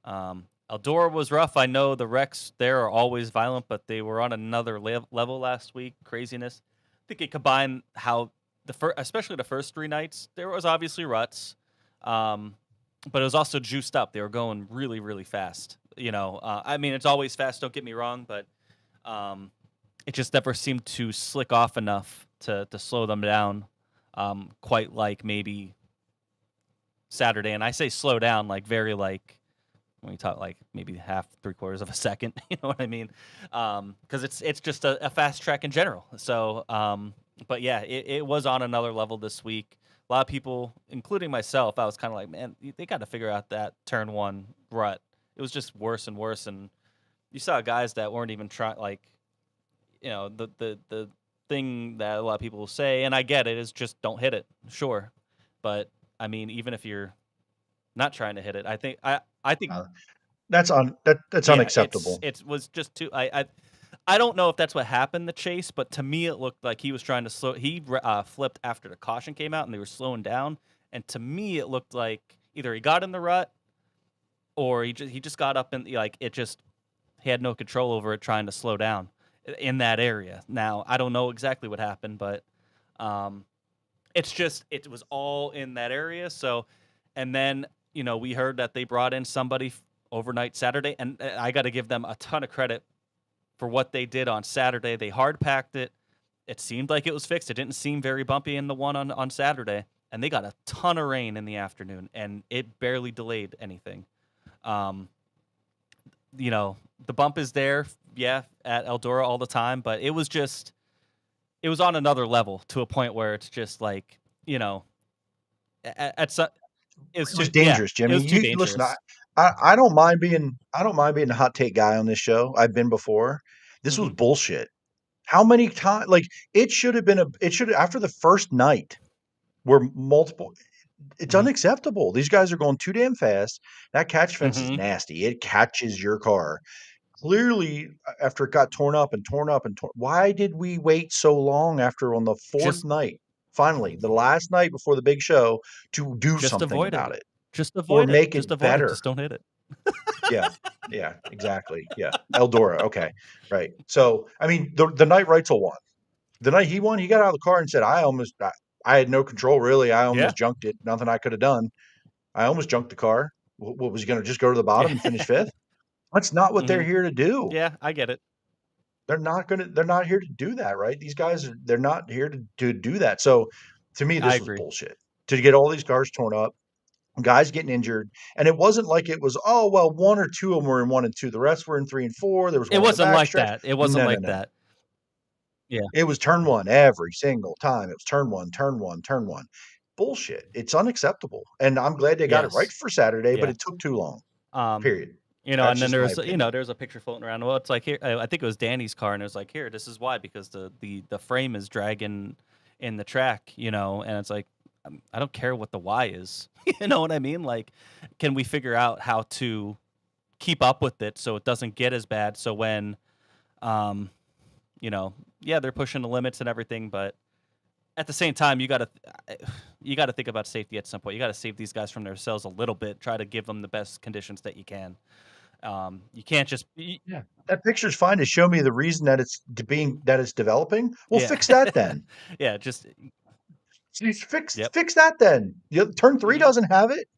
S1: Eldora was rough. I know the wrecks there are always violent, but they were on another level last week. Craziness. I think it combined how especially the first 3 nights, there was obviously ruts, but it was also juiced up. They were going really, really fast. I mean, it's always fast. Don't get me wrong, but it just never seemed to slick off enough to slow them down, quite like maybe Saturday. And I say slow down very when we talk maybe half, 3/4 of a second. You know what I mean? Because it's just a fast track in general. So, but yeah, it was on another level this week. A lot of people, including myself, I was kind of like, man, they got to figure out that turn 1 rut. It was just worse and worse, and you saw guys that weren't even trying. The thing that a lot of people will say, and I get it, is just don't hit it. Sure, but I mean, even if you're not trying to hit it, I think
S3: that's unacceptable.
S1: It was just too. I don't know if that's what happened to Chase, but to me it looked like he was trying to slow. He flipped after the caution came out and they were slowing down, and to me it looked like either he got in the rut or he just got up and he had no control over it, trying to slow down in that area. Now I don't know exactly what happened, but it was all in that area. So, and then we heard that they brought in somebody overnight Saturday, and I got to give them a ton of credit for what they did on Saturday. They hard packed it. It seemed like it was fixed. It didn't seem very bumpy in the one on Saturday, and they got a ton of rain in the afternoon, and it barely delayed anything. The bump is there, yeah, at Eldora all the time, but it was on another level to a point where it's just
S3: It was dangerous, Jimmy.
S1: It was too dangerous.
S3: Listen, I don't mind being the hot take guy on this show. I've been before. This was bullshit. How many times? It should have been after the first night where multiple. It's unacceptable. These guys are going too damn fast. That catch fence is nasty. It catches your car. Clearly, after it got torn up, why did we wait so long on the 4th night? Finally, the last night before the big show, to do something about it.
S1: Just avoid
S3: or make
S1: it.
S3: it better.
S1: Just don't hit it.
S3: Yeah, exactly. Yeah, Eldora. Okay, right. So, I mean, the night Reitzel won. The night he won, he got out of the car and said, I had no control, really. I almost junked it. Nothing I could have done. I almost junked the car. What was he going to just go to the bottom and finish 5th? That's not what they're here to do.
S1: Yeah, I get it.
S3: They're not here to do that, right? These guys they're not here to do that. So to me, this was bullshit. To get all these cars torn up, guys getting injured, and it wasn't like it was, 1 or 2 of them were in 1 and 2. The rest were in 3 and 4. There was
S1: it wasn't like that. It wasn't like that. Yeah.
S3: It was turn 1 every single time. It was turn 1, turn 1, turn 1. Bullshit. It's unacceptable. And I'm glad they got it right for Saturday, but it took too long. Period.
S1: You know,
S3: That's
S1: and then
S3: just
S1: there
S3: my
S1: was, you
S3: opinion.
S1: know, there's a picture floating around. Well, it's like here, I think it was Danny's car, and it was like, here, this is why, because the frame is dragging in the track, you know, and it's like, I don't care what the why is. You know what I mean? Like, can we figure out how to keep up with it so it doesn't get as bad? So when, you know, yeah, they're pushing the limits and everything, but at the same time, you got to think about safety at some point. You got to save these guys from themselves a little bit. Try to give them the best conditions that you can. You can't just
S3: Yeah, that picture's fine to show me the reason that it's developing. Well,
S1: yeah.
S3: fix that then.
S1: Yeah, just
S3: Just
S1: yep.
S3: fix that then. Turn 3
S1: Mhm.
S3: doesn't have it.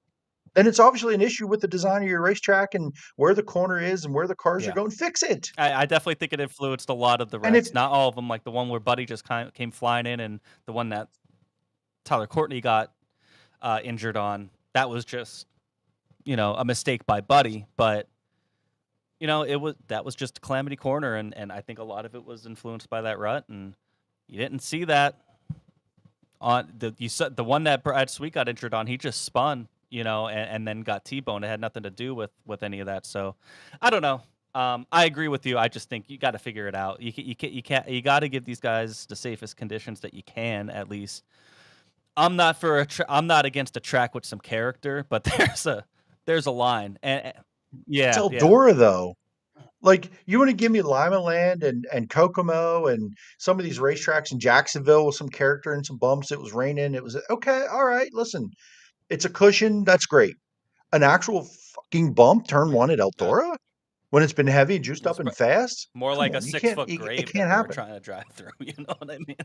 S3: Then it's obviously an issue with the design of your racetrack and where the corner is and where the cars are
S1: Yeah.
S3: going. Fix it.
S1: I definitely think it influenced a lot of the
S3: And if
S1: wrecks. Not all of them, like the one where Buddy just came flying in, and the one that Tyler Courtney got injured on. That was just, you know, a mistake by Buddy, but you know, that was just a calamity corner, and I think a lot of it was influenced by that rut, and you didn't see that on you said the one that Brad Sweet got injured on. He just spun, you know, and then got T-boned. It had nothing to do with any of that. So I don't know. I agree with you. I just think you got to figure it out. You got to give these guys the safest conditions that you can, at least. I'm not I'm not against a track with some character, but there's a line, and
S3: it's
S1: yeah,
S3: Eldora though, like you want to give me Lima Land and Kokomo and some of these racetracks in Jacksonville with some character and some bumps. It was raining. It was okay. All right. Listen, it's a cushion. That's great. An actual fucking bump, turn 1 at Eldora when it's been heavy, juiced up
S1: it's
S3: and fast.
S1: more
S3: Come
S1: like a
S3: on. You
S1: 6-foot
S3: it
S1: grave that
S3: can't
S1: they were
S3: happen.
S1: trying to drive through. You know what I mean?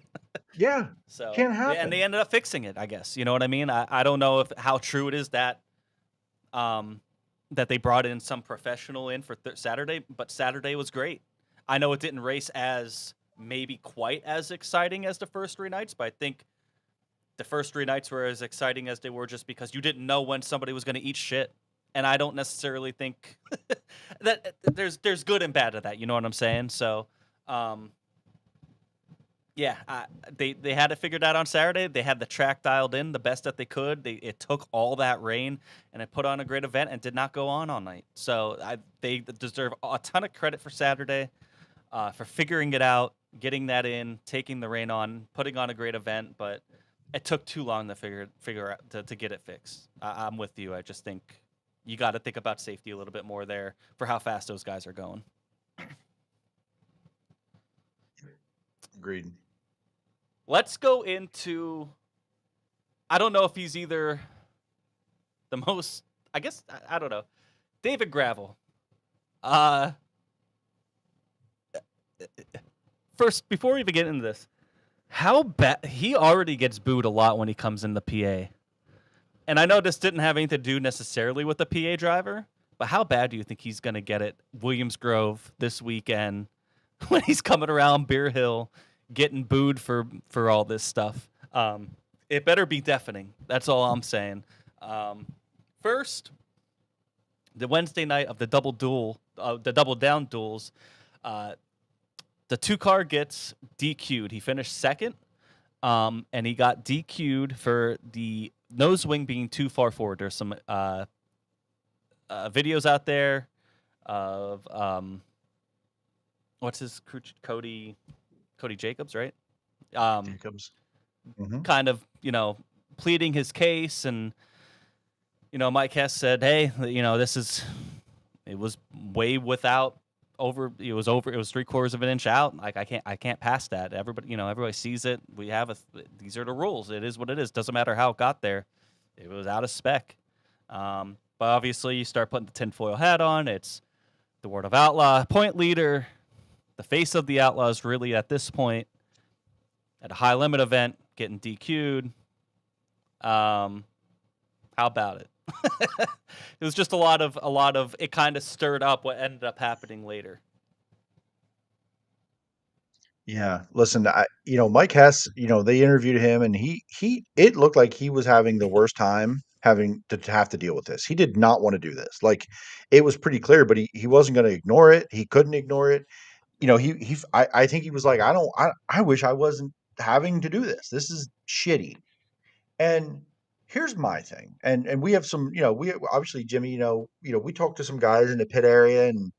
S3: Yeah.
S1: So
S3: Can't
S1: and they
S3: happen.
S1: ended up fixing it, I guess. You know what I mean? I don't know if how true it is that that they brought in some professional in for Saturday, but Saturday was great. I know it didn't race as maybe quite as exciting as the first 3 nights, but I think the first 3 nights were as exciting as they were just because you didn't know when somebody was going to eat shit. And I don't necessarily think that there's good and bad to that. You know what I'm saying? So, yeah, they had it figured out on Saturday. They had the track dialed in the best that they could. It took all that rain and it put on a great event and did not go on all night. So they deserve a ton of credit for Saturday, for figuring it out, getting that in, taking the rain on, putting on a great event. But it took too long to figure out to get it fixed. I'm with you. I just think you got to think about safety a little bit more there for how fast those guys are going.
S3: Agreed.
S1: Let's go into. I don't know if he's either the most. I guess I don't know. David Gravel. First, before we even get into this, how bad he already gets booed a lot when he comes in the PA. And I know this didn't have anything to do necessarily with the PA driver, but how bad do you think he's going to get at Williams Grove this weekend when he's coming around Beer Hill getting booed for all this stuff? It better be deafening. That's all I'm saying. First, the Wednesday night of the double down duels, the 2-car gets DQ'd. He finished second, and he got DQ'd for the nose wing being too far forward. There's some videos out there of what's his Cody Jacobs, right?
S3: Jacobs.
S1: Kind of, you know, pleading his case, and you know, Mike Hess said, "Hey, you know, it was way without over. It was 3/4 of an inch out. Like I can't pass that. Everybody sees it. These are the rules. It is what it is. Doesn't matter how it got there. It was out of spec. But obviously, you start putting the tinfoil hat on. It's the word of outlaw, point leader, the face of the Outlaws. Really, at this point, at a high limit event, getting DQ'd. How about it? It was just a lot of it kind of stirred up what ended up happening later.
S3: Yeah, listen, Mike Hess, they interviewed him and it looked like he was having the worst time having to have to deal with this. He did not want to do this. Like it was pretty clear, but he wasn't going to ignore it. He couldn't ignore it. I think he was like, I wish I wasn't having to do this. This is shitty. And here's my thing, and we have some, we obviously, Jimmy, we talk to some guys in the pit area and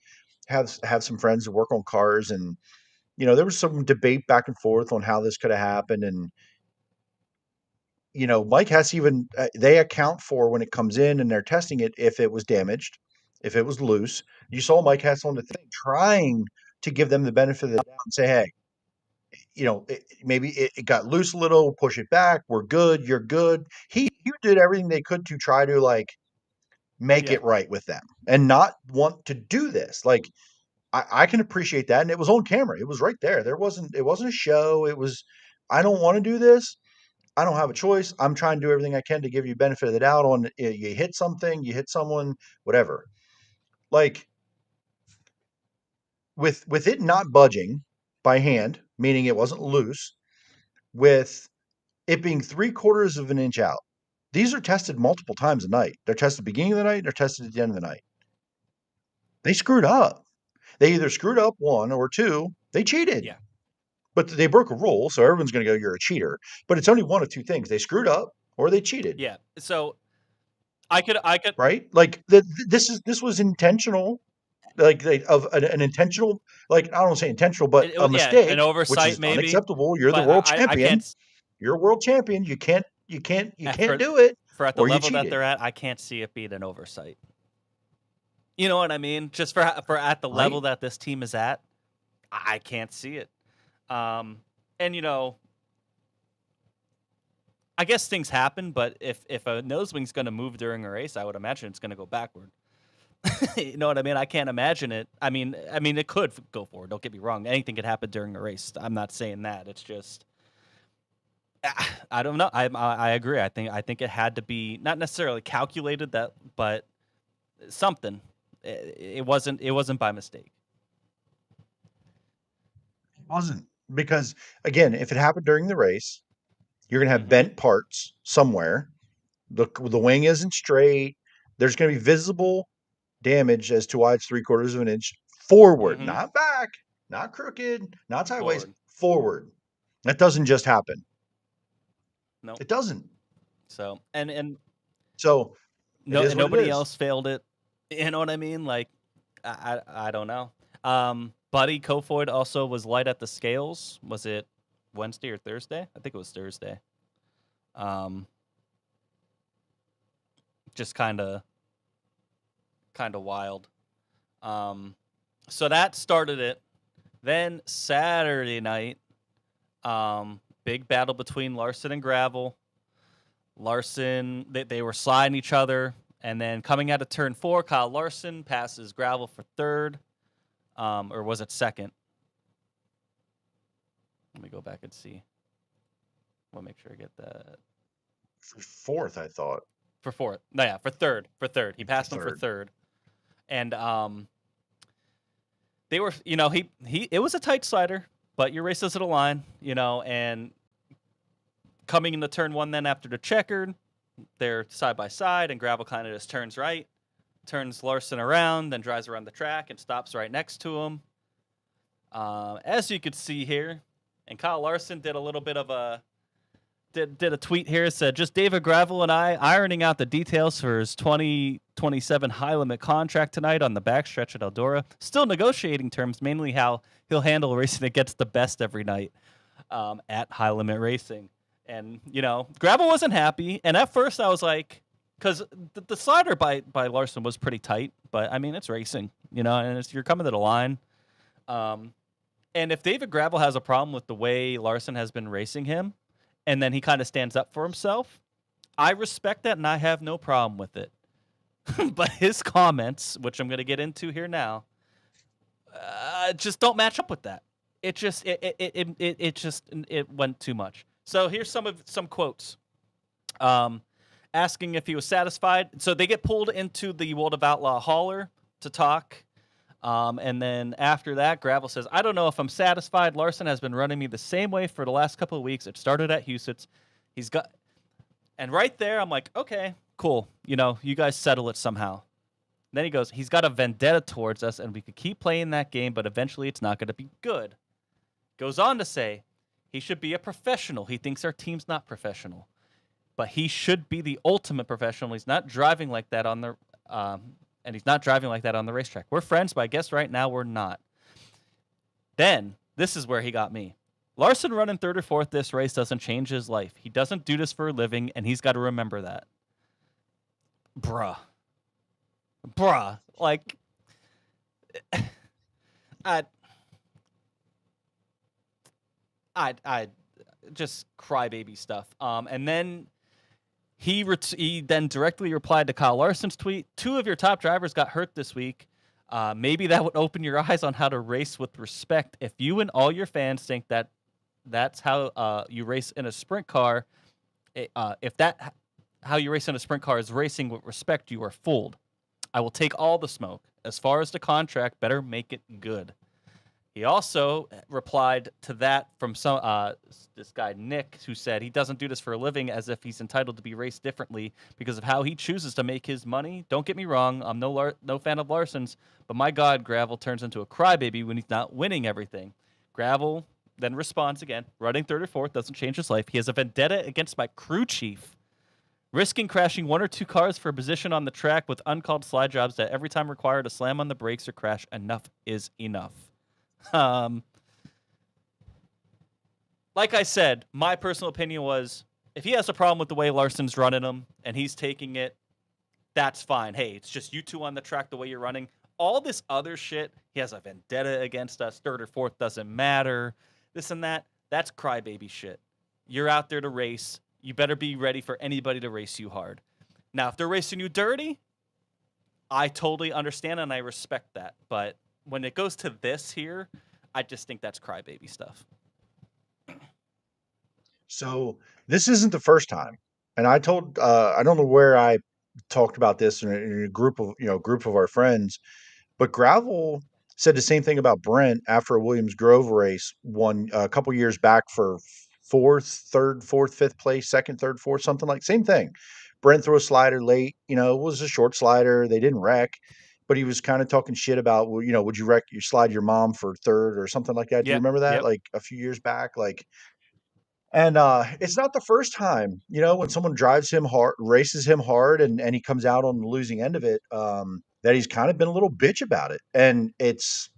S3: have some friends that work on cars, and there was some debate back and forth on how this could have happened, and Mike has even they account for when it comes in and they're testing it if it was damaged, if it was loose. You saw Mike Hess on the thing trying to give them the benefit of the doubt and say, hey, maybe it got loose a little, push it back. We're good. You're good. He did everything they could to try to like make
S1: Yeah.
S3: it right with them and not want to do this. Like I can appreciate that. And it was on camera. It was right there. It wasn't a show. It was, I don't want to do this. I don't have a choice. I'm trying to do everything I can to give you benefit of the doubt on you hit something, you hit someone, whatever. Like with it not budging by hand, meaning it wasn't loose, with it being 3/4 of an inch out. These are tested multiple times a night. They're tested at the beginning of the night, they're tested at the end of the night. They screwed up. They either screwed up, one, or two, they cheated.
S1: Yeah.
S3: But they broke a rule, so everyone's going to go, you're a cheater. But it's only one of two things. They screwed up or they cheated.
S1: Yeah. So I could
S3: Right? Like this was intentional, like of an intentional, like I don't want to say intentional, but a mistake,
S1: an
S3: which
S1: oversight
S3: is
S1: maybe.
S3: unacceptable. You're the
S1: But
S3: world
S1: I
S3: champion.
S1: can't
S3: You're a world champion. You can't
S1: for-
S3: do it.
S1: for at the
S3: or you
S1: level that
S3: cheated.
S1: they're at. I can't see it being an oversight. You know what I mean? Just for at the
S3: Right.
S1: level that this team is at, I can't see it. And I guess things happen, but if a nose wing's going to move during a race, I would imagine it's going to go backward. You know what I mean? I can't imagine it. I mean, it could go forward. Don't get me wrong. Anything could happen during a race. I'm not saying that. It's just, I don't know. I agree. I think it had to be not necessarily calculated that, but something. It wasn't by mistake.
S3: It wasn't, because again, if it happened during the race, you're going to have
S1: Mhm.
S3: bent parts somewhere. The wing isn't straight. There's going to be visible damage as to why it's 3/4 of an inch forward,
S1: Mhm.
S3: not back, not crooked, not sideways,
S1: Forward.
S3: That doesn't just happen.
S1: No.
S3: It doesn't.
S1: So and
S3: So
S1: no,
S3: is
S1: and
S3: what it
S1: nobody
S3: is.
S1: else failed it. You know what I mean? Like, I don't know. Buddy Kofoid also was light at the scales. Was it Wednesday or Thursday? I think it was Thursday. Just kind of wild. So that started it. Then Saturday night, big battle between Larson and Gravel. Larson, they were sliding each other. And then coming out of turn 4, Kyle Larson passes Gravel for third. Or was it second? Let me go back and see. I'll make sure I get that.
S3: For fourth, I thought.
S1: For fourth. No, yeah, for third. He passed him for
S3: third.
S1: third. And they were, it was a tight slider, but your race is to the line, and coming into turn 1 then after the checkered, they're side by side, and Gravel kind of just turns right, turns Larson around, then drives around the track and stops right next to him. As you could see here, and Kyle Larson did a little bit of a did a tweet here. It said, just David Gravel and I ironing out the details for his 2027 high limit contract tonight on the backstretch at Eldora. Still negotiating terms, mainly how he'll handle racing against the best every night at high limit racing. And, Gravel wasn't happy. And at first I was like, because the slider by Larson was pretty tight, but I mean, it's racing, and you're coming to the line. And if David Gravel has a problem with the way Larson has been racing him, and then he kind of stands up for himself, I respect that, and I have no problem with it. But his comments, which I'm going to get into here now, just don't match up with that. It just it went too much. So here's some quotes. Asking if he was satisfied. So they get pulled into the World of Outlaw hauler to talk. And then after that, Gravel says, I don't know if I'm satisfied. Larson has been running me the same way for the last couple of weeks. It started at Huset's. And right there, I'm like, okay, cool. You guys settle it somehow. And then he goes, he's got a vendetta towards us, and we could keep playing that game, but eventually it's not going to be good. Goes on to say, he should be a professional. He thinks our team's not professional. but he should be the ultimate professional. He's not driving like that on the and he's not driving like that on the racetrack. We're friends, but I guess right now we're not. Then this is where he got me. Larson running third or fourth this race doesn't change his life. He doesn't do this for a living, and he's got to remember that. Bruh, like, I just crybaby stuff. And then he then directly replied to Kyle Larson's tweet. 2 of your top drivers got hurt this week. Maybe that would open your eyes on how to race with respect. If you and all your fans think that that's how you race in a sprint car, if that how you race in a sprint car is racing with respect, you are fooled. I will take all the smoke. As far as the contract, better make it good. He also replied to that from this guy, Nick, who said he doesn't do this for a living, as if he's entitled to be raced differently because of how he chooses to make his money. Don't get me wrong, I'm no fan of Larson's, but my God, Gravel turns into a crybaby when he's not winning everything. Gravel then responds again, running third or fourth doesn't change his life. He has a vendetta against my crew chief, risking crashing 1 or 2 cars for a position on the track with uncalled slide jobs that every time require to slam on the brakes or crash. Enough is enough. Like I said, my personal opinion was if he has a problem with the way Larson's running him and he's taking it, that's fine. Hey, it's just you 2 on the track the way you're running. All this other shit, he has a vendetta against us, third or fourth doesn't matter, this and that, that's crybaby shit. You're out there to race. You better be ready for anybody to race you hard. Now, if they're racing you dirty, I totally understand and I respect that. But when it goes to this here, I just think that's crybaby stuff.
S3: So this isn't the first time, and I told I don't know where I talked about this in a group of our friends, but Gravel said the same thing about Brent after a Williams Grove race one a couple years back for fourth, fifth place, second, third, fourth, something like same thing. Brent threw a slider late, it was a short slider. They didn't wreck, but he was kind of talking shit about, well, would you slide your mom for third or something like that? Do you remember that?
S1: Yep.
S3: Like a few years back, and it's not the first time, when someone drives him hard, races him hard, and he comes out on the losing end of it, that he's kind of been a little bitch about it. And it's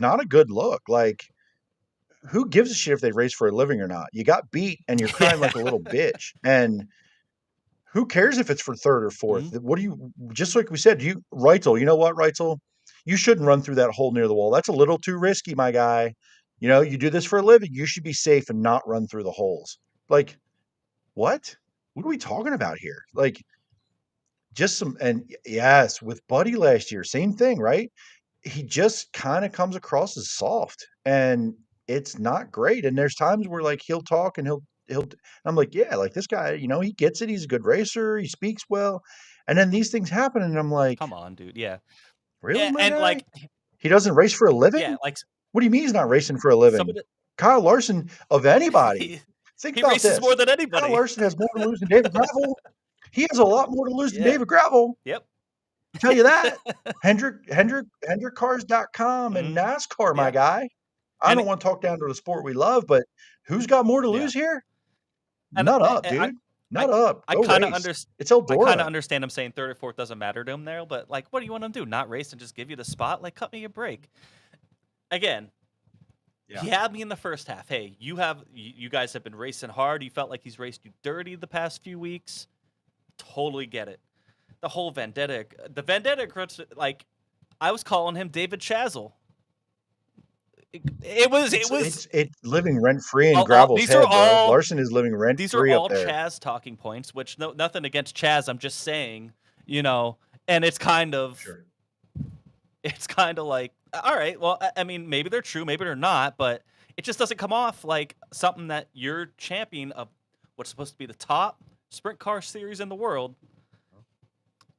S3: not a good look. Like, who gives a shit if they race for a living or not? You got beat and you're crying like a little bitch. And who cares if it's for third or fourth?
S1: Mm-hmm.
S3: What do you, just like we said, Reitzel, you know what, Reitzel? You shouldn't run through that hole near the wall. That's a little too risky, my guy. You do this for a living. You should be safe and not run through the holes. Like, what? What are we talking about here? Like, and yes, with Buddy last year, same thing, right? He just kind of comes across as soft, and it's not great. And there's times where like he'll talk and I'm like, yeah, like this guy, he gets it. He's a good racer. He speaks well. And then these things happen, and I'm like,
S1: Come on, dude. Yeah.
S3: really, my
S1: And
S3: guy?
S1: like,
S3: He doesn't race for a living?
S1: yeah, like
S3: What do you mean he's not racing for a living? Kyle Larson, of anybody, think
S1: he
S3: about
S1: races
S3: this.
S1: more than
S3: Kyle
S1: anybody.
S3: Larson has more to lose than David Gravel. He has a lot more to lose than
S1: Yeah.
S3: David Gravel.
S1: Yep.
S3: I tell you that. HendrickCars.com and NASCAR, my guy. I don't want to talk down to the sport we love, but who's got more to lose here? Nut up, dude. Nut up. Go race. It's Eldora.
S1: I kind of understand him saying third or fourth doesn't matter to him there, but like, what do you want him to do? Not race and just give you the spot? Like, cut me a break. Again, he had me in the first half. Hey, you guys have been racing hard. You felt like he's raced you dirty the past few weeks. Totally get it. The whole vendetta, like, I was calling him David Chazelle. It's
S3: living rent free in Gravel's head, bro. Larson is living rent free.
S1: These are all
S3: Chaz
S1: talking points, which nothing against Chaz. I'm just saying, and it's kind of, it's kind of like, all right, well, I mean, maybe they're true, maybe they're not, but it just doesn't come off like something that you're champion of what's supposed to be the top sprint car series in the world.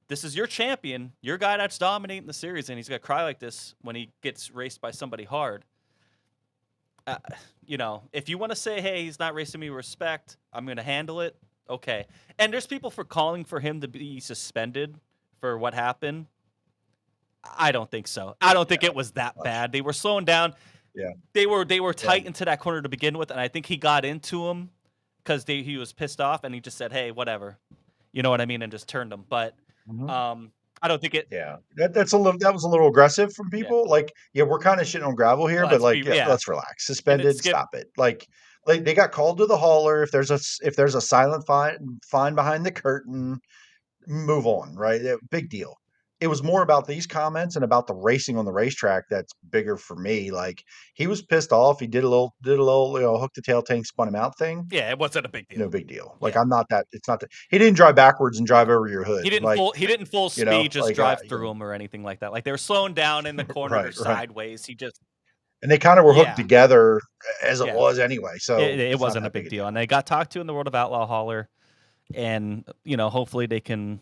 S1: This is your champion, your guy that's dominating the series, and he's going to cry like this when he gets raced by somebody hard. If you want to say, hey, he's not racing me with respect, I'm going to handle it, okay. And there's people for calling for him to be suspended for what happened. I don't think so. I don't think it was that bad. They were slowing down.
S3: Yeah.
S1: They were tight into that corner to begin with, and I think he got into him because he was pissed off and he just said, "Hey, whatever," you know what I mean, and just turned him. But I don't think it.
S3: Yeah, that was a little aggressive from
S1: Yeah.
S3: people. Like, yeah, we're kind of shitting on Gravel here,
S1: Well,
S3: but
S1: let's
S3: like,
S1: be-
S3: yeah,
S1: yeah.
S3: let's relax. Suspended,
S1: skip-
S3: stop it. Like they got called to the hauler. If there's a silent fine behind the curtain, move on. Right, big deal. It was more about these comments and about the racing on the racetrack that's bigger for me. Like, he was pissed off. He did a little hook the tail tank, spun him out thing.
S1: Yeah, it wasn't a big deal.
S3: No big deal. Like,
S1: Yeah.
S3: I'm not that. It's not that he didn't drive backwards and drive over your hood.
S1: He didn't full speed,
S3: you know,
S1: just
S3: like,
S1: drive through them or anything like that. Like they were slowing down in the corner or
S3: Right.
S1: sideways. He just
S3: And they kind of were hooked
S1: Yeah.
S3: together as it
S1: Yeah.
S3: was anyway. So
S1: it
S3: it's not
S1: wasn't a
S3: that
S1: big deal. And they got talked to in the World of Outlaw hauler, and hopefully they can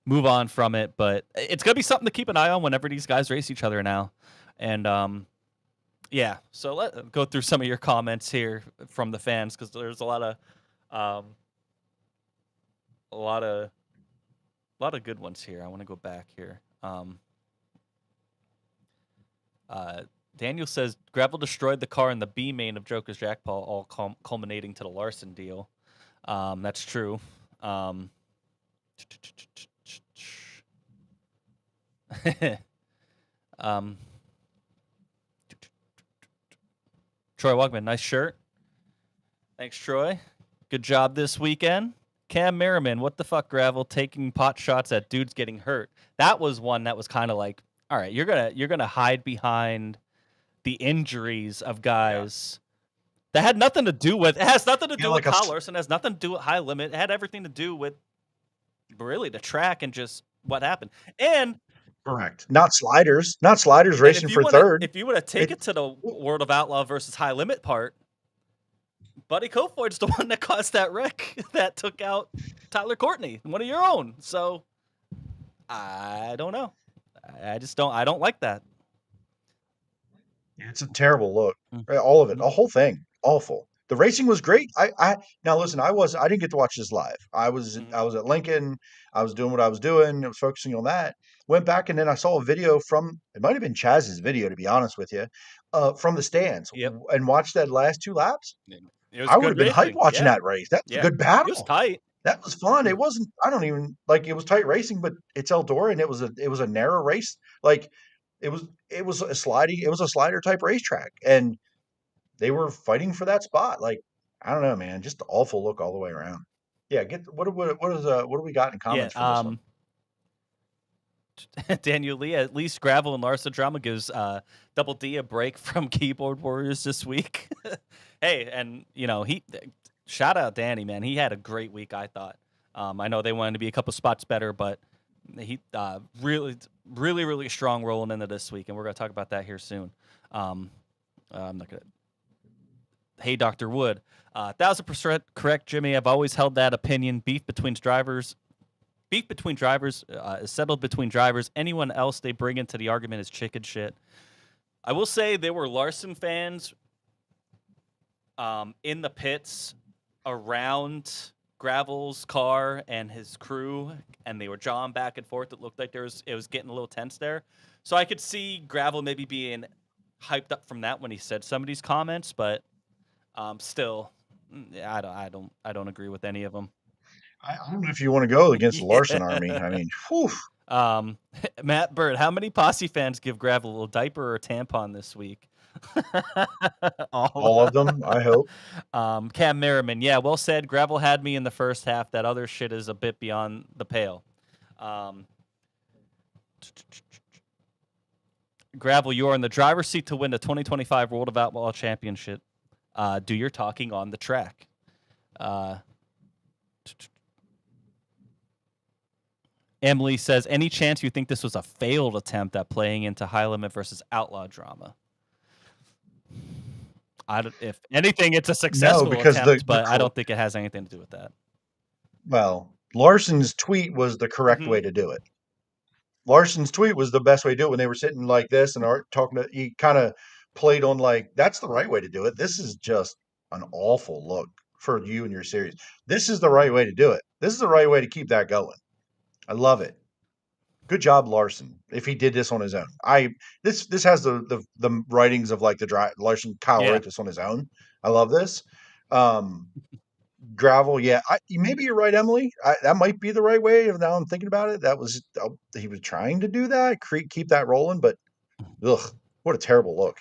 S1: move on from it. But it's gonna be something to keep an eye on whenever these guys race each other now. And yeah. So let's go through some of your comments here from the fans, because there's a lot of good ones here. I want to go back here. Daniel says Gravel destroyed the car in the B main of Joker's Jackpot, all culminating to the Larson deal. That's true. Troy Wugman, nice shirt. Thanks, Troy. Good job this weekend. Cam Merriman, what the fuck, Gravel, taking pot shots at dudes getting hurt. That was one that was kind of like, all right, you're gonna hide behind the injuries of guys that had nothing to do with. It has nothing to do with Kyle Larson. It has nothing to do with High Limit. It had everything to do with really the track and just what happened. And
S3: correct, not sliders racing for third.
S1: If you would have taken it to the World of Outlaw versus High Limit part, Buddy Kofoid's the one that caused that wreck that took out Tyler Courtney, one of your own. So I don't know. I don't like that.
S3: It's a terrible look. Right? All of it, the whole thing, awful. The racing was great. Now listen, I didn't get to watch this live. I was at Lincoln. I was doing what I was doing. I was focusing on that. Went back and then I saw a video from, it might have been Chaz's video, to be honest with you, from the stands.
S1: Yep.
S3: And watched that last two laps.
S1: I
S3: would have been hyped watching that race. That was a good battle.
S1: It was tight.
S3: That was fun. It wasn't. I don't even like. It was tight racing, but it's Eldora, and it was a narrow race. Like it was a sliding. It was a slider type racetrack, and they were fighting for that spot. Like, I don't know, man. Just an awful look all the way around. Yeah. What do we got in comments for this one?
S1: Daniel Lee, at least Gravel and Larson drama gives Double D a break from Keyboard Warriors this week. Hey, and he shout out Danny, man. He had a great week, I thought. I know they wanted to be a couple spots better, but he really, really, really strong rolling into this week, and we're going to talk about that here soon. I'm not going to. Hey, Dr. Wood, 1,000% correct, Jimmy. I've always held that opinion. Beef between drivers is settled between drivers. Anyone else they bring into the argument is chicken shit. I will say there were Larson fans in the pits around Gravel's car and his crew, and they were jawing back and forth. It looked like it was getting a little tense there. So I could see Gravel maybe being hyped up from that when he said some of these comments, but still, I don't agree with any of them.
S3: I don't know if you want to go against the Larson army. I mean, whew.
S1: Matt Bird, how many Posse fans give Gravel a little diaper or tampon this week?
S3: All of them, I hope.
S1: Cam Merriman, yeah, well said. Gravel had me in the first half. That other shit is a bit beyond the pale. Gravel, you are in the driver's seat to win the 2025 World of Outlaw Championship. Do your talking on the track. Emily says, any chance you think this was a failed attempt at playing into High Limit versus Outlaw drama? If anything, it's a successful attempt, but I don't think it has anything to do with that.
S3: Well, Larson's tweet was the correct way to do it. Larson's tweet was the best way to do it when they were sitting like this and talking to, he kind of played on like, that's the right way to do it. This is just an awful look for you and your series. This is the right way to do it. This is the right way to keep that going. I love it. Good job, Larson. If he did this on his own, this has the writings of like the Larson. Kyle wrote this on his own. I love this. gravel. Yeah, maybe you're right, Emily. That might be the right way. Now I'm thinking about it. That was he was trying to do that, keep that rolling, but ugh, what a terrible look.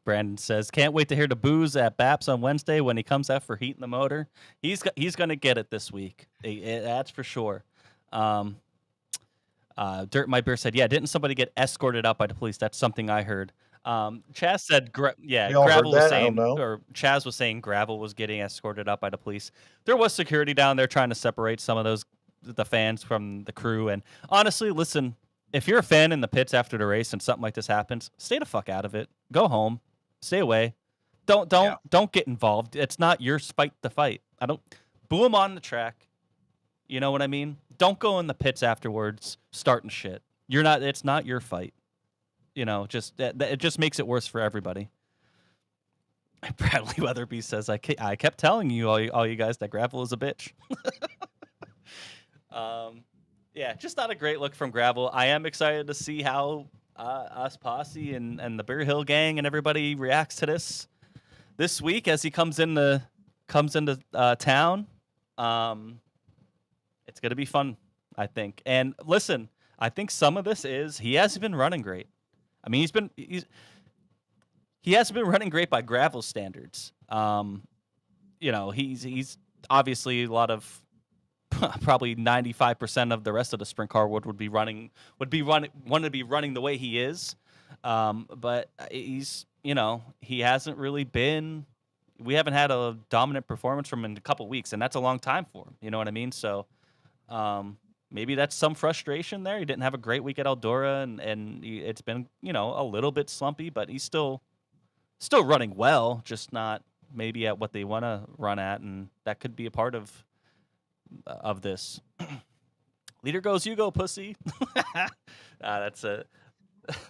S1: Brandon says, "Can't wait to hear the booze at BAPS on Wednesday when he comes out for heating the motor. He's going to get it this week. That's for sure." Dirt My Beer said, "Yeah, didn't somebody get escorted out by the police? That's something I heard." Chaz said,
S3: We all heard
S1: Gravel was
S3: that. I don't
S1: saying,
S3: know.
S1: or Chaz was saying, Gravel was getting escorted out by the police. There was security down there trying to separate some of the fans from the crew. And honestly, listen, if you're a fan in the pits after the race and something like this happens, stay the fuck out of it. Go home. Stay away. Don't get involved. It's not your fight to fight. Boo them on the track. You know what I mean? Don't go in the pits afterwards starting shit. It's not your fight. You know, it just makes it worse for everybody. Bradley Weatherby says, I kept telling you, all you guys, that Gravel is a bitch. Yeah, just not a great look from Gravel. I am excited to see how us Posse and the Bear Hill gang and everybody reacts to this week as he comes into town. It's going to be fun, I think. And listen, I think some of this is he hasn't been running great. I mean, he hasn't been running great by Gravel standards. You know, he's obviously a lot of probably 95% of the rest of the sprint car want to be running the way he is. But he's, you know, he hasn't really been. We haven't had a dominant performance from him in a couple weeks, and that's a long time for him. You know what I mean? So maybe that's some frustration there. He didn't have a great week at Eldora, and it's been, you know, a little bit slumpy, but he's still running well, just not maybe at what they want to run at, and that could be a part of this. Leader goes, you go, pussy. That's a.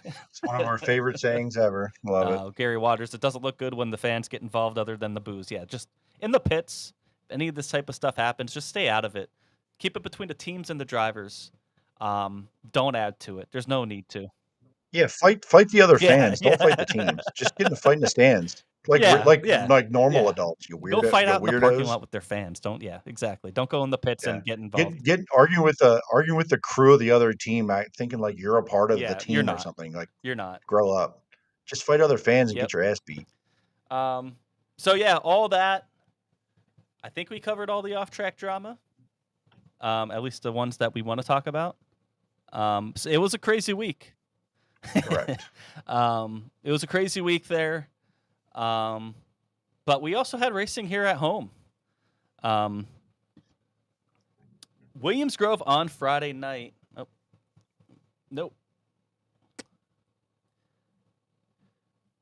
S3: It's one of our favorite sayings ever. Love it.
S1: Gary Waters, it doesn't look good when the fans get involved other than the booze. Yeah, just in the pits, any of this type of stuff happens, just stay out of it. Keep it between the teams and the drivers. Don't add to it. There's no need to.
S3: Yeah, fight the other fans. Don't fight the teams. Just get in the fight in the stands. Like normal adults, you weirdo.
S1: Go fight out in the parking
S3: weirdos.
S1: lot with their fans. Exactly. Don't go in the pits and get involved.
S3: Get arguing with the crew of the other team, thinking like you're a part of the team or something. Like
S1: you're not.
S3: Grow up. Just fight other fans and get your ass beat.
S1: So yeah, all that. I think we covered all the off-track drama. At least the ones that we want to talk about. So it was a crazy week.
S3: Correct.
S1: It was a crazy week there. But we also had racing here at home. Williams Grove on Friday night. Oh, nope.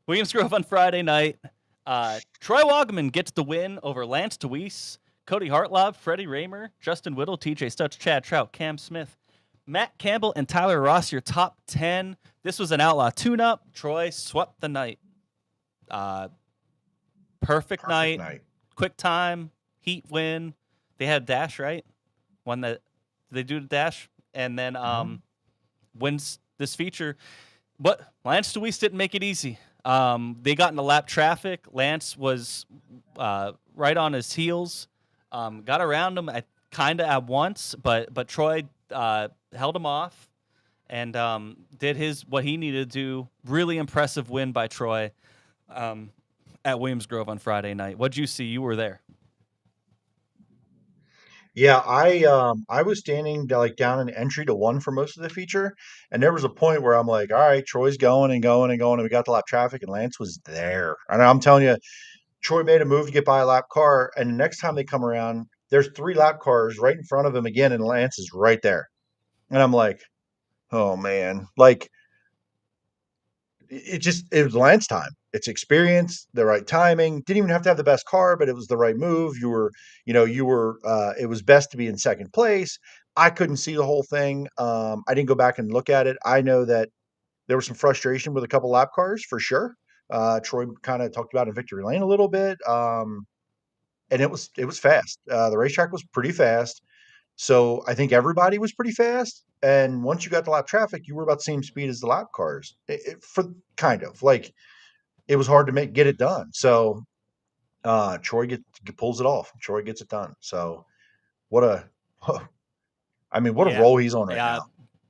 S1: Williams Grove on Friday night. Troy Wogman gets the win over Lance DeWeese, Cody Hartlob, Freddie Raymer, Justin Whittle, TJ Stutz, Chad Trout, Cam Smith, Matt Campbell, and Tyler Ross, your top 10. This was an Outlaw tune-up. Troy swept the night. Perfect night. Quick time, heat win. They had dash, right? They do the dash, and then wins this feature. But Lance DeWeese didn't make it easy. They got into lap traffic. Lance was right on his heels. Got around him kind of at once, but Troy held him off and did what he needed to do. Really impressive win by Troy at Williams Grove on Friday night. What'd you see? You were there.
S3: Yeah, I was standing down in entry to 1 for most of the feature, and there was a point where I'm like, all right, Troy's going and going and going, and we got the lap traffic, and Lance was there. And I'm telling you, Troy made a move to get by a lap car, and the next time they come around, there's 3 lap cars right in front of him again, and Lance is right there. And I'm like, oh man, like it was Lance time. It's experience, the right timing. Didn't even have to have the best car, but it was the right move. You were, it was best to be in second place. I couldn't see the whole thing. I didn't go back and look at it. I know that there was some frustration with a couple lap cars for sure. Troy kind of talked about in victory lane a little bit. And it was fast. The racetrack was pretty fast. So I think everybody was pretty fast. And once you got the lap traffic, you were about the same speed as the lap cars for kind of like, it was hard to get it done. So Troy pulls it off. Troy gets it done. So what a what a
S1: Yeah.
S3: role he's on right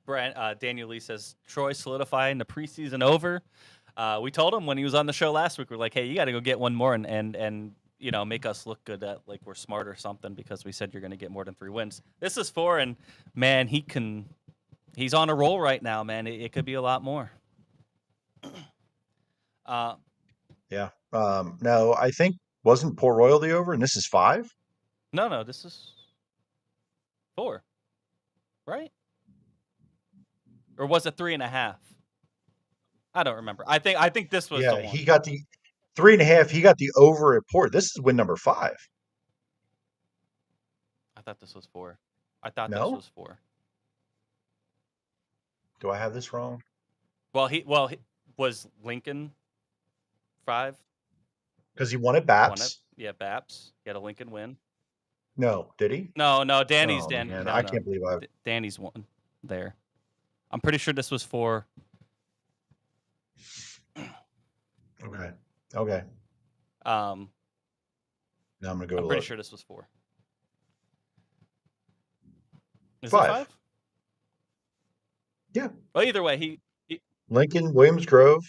S3: now.
S1: Daniel Lee says Troy solidifying the preseason over. We told him when he was on the show last week, we're like, hey, you got to go get one more and make us look good at like we're smart or something because we said you're going to get more than 3 wins. This is 4, and man, he's on a roll right now, man. It could be a lot more.
S3: Yeah. No, I think wasn't Port Royal the over, and this is 5.
S1: No, this is 4, right? Or was it 3.5? I don't remember. I think this was the one.
S3: He got the 3.5. He got the over at Port. This is win number 5.
S1: I thought this was 4. I thought
S3: No?
S1: this was 4.
S3: Do I have this wrong?
S1: Well, he was Lincoln 5
S3: Because he won at BAPS.
S1: Yeah, BAPS. He had a Lincoln win.
S3: No, did he?
S1: No, Danny's
S3: Man,
S1: no,
S3: I can't believe
S1: Danny's won there. I'm pretty sure this was 4.
S3: Okay.
S1: Now
S3: I'm gonna go.
S1: I'm pretty sure this was 4. Is
S3: 5.
S1: it 5?
S3: Yeah.
S1: Well, either way, he
S3: Lincoln, Williams Grove.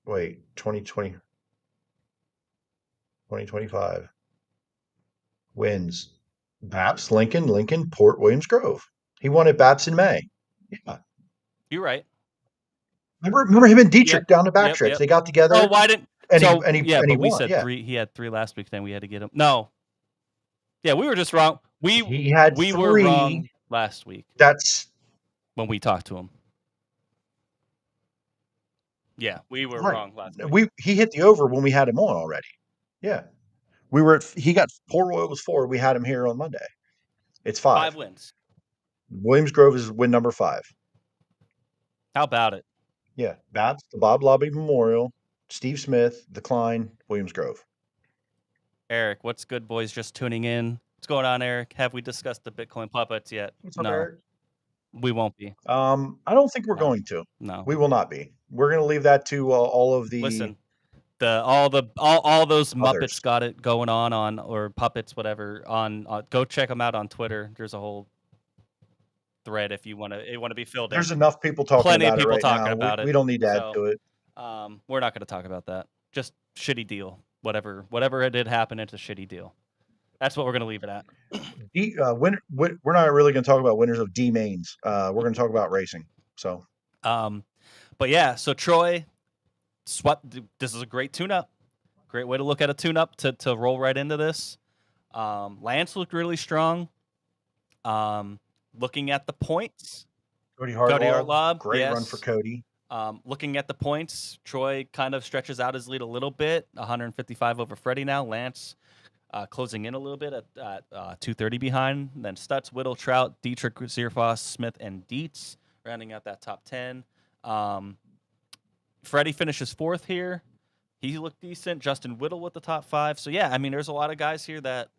S3: Wait, 2020, 2025 wins. BAPS, Lincoln, Port, Williams Grove. He won at BAPS in May. Yeah.
S1: You're right.
S3: Remember him and Dietrich down the backstretch.
S1: Yep.
S3: They got together.
S1: Oh, why didn't?
S3: And
S1: he
S3: won.
S1: Said 3. He had 3 last week. Then we had to get him. No. Yeah, we were just wrong. We were wrong last week.
S3: That's
S1: when we talked to him. Yeah, we were wrong last week.
S3: He hit the over when we had him on already. Yeah. He got Port Royal was 4. We had him here on Monday. It's 5.
S1: 5 wins.
S3: Williams Grove is win number 5.
S1: How about it?
S3: Yeah. BAPS, the Bob Lobby Memorial, Steve Smith, the Klein, Williams Grove.
S1: Eric, what's good, boys? Just tuning in. What's going on, Eric? Have we discussed the Bitcoin puppets yet?
S3: What's up,
S1: no.
S3: Eric?
S1: We won't be.
S3: I don't think we're going to.
S1: No.
S3: We will not be. We're going to leave that to all of the.
S1: Listen, all those Muppets
S3: others.
S1: got it going on or puppets, whatever. On go check them out on Twitter. There's a whole thread if you want to be filled in.
S3: There's enough people talking
S1: Plenty
S3: about
S1: of people
S3: it right
S1: talking
S3: now.
S1: about it.
S3: We don't need to add to it.
S1: We're not going to talk about that. Just shitty deal. Whatever it did happen, it's a shitty deal. That's what we're going to leave it at.
S3: We're not really going to talk about winners of D mains. We're going to talk about racing. So,
S1: but yeah, so Troy swept. This is a great tune-up. Great way to look at a tune-up to roll right into this. Lance looked really strong. Looking at the points,
S3: Cody
S1: Hartlaw,
S3: great run for Cody.
S1: Looking at the points, Troy kind of stretches out his lead a little bit. 155 over Freddie now. Lance closing in a little bit at 230 behind. Then Stutz, Whittle, Trout, Dietrich, Zierfoss, Smith, and Dietz rounding out that top 10. Freddie finishes 4th here. He looked decent. Justin Whittle with the top 5. So, yeah, I mean, there's a lot of guys here that,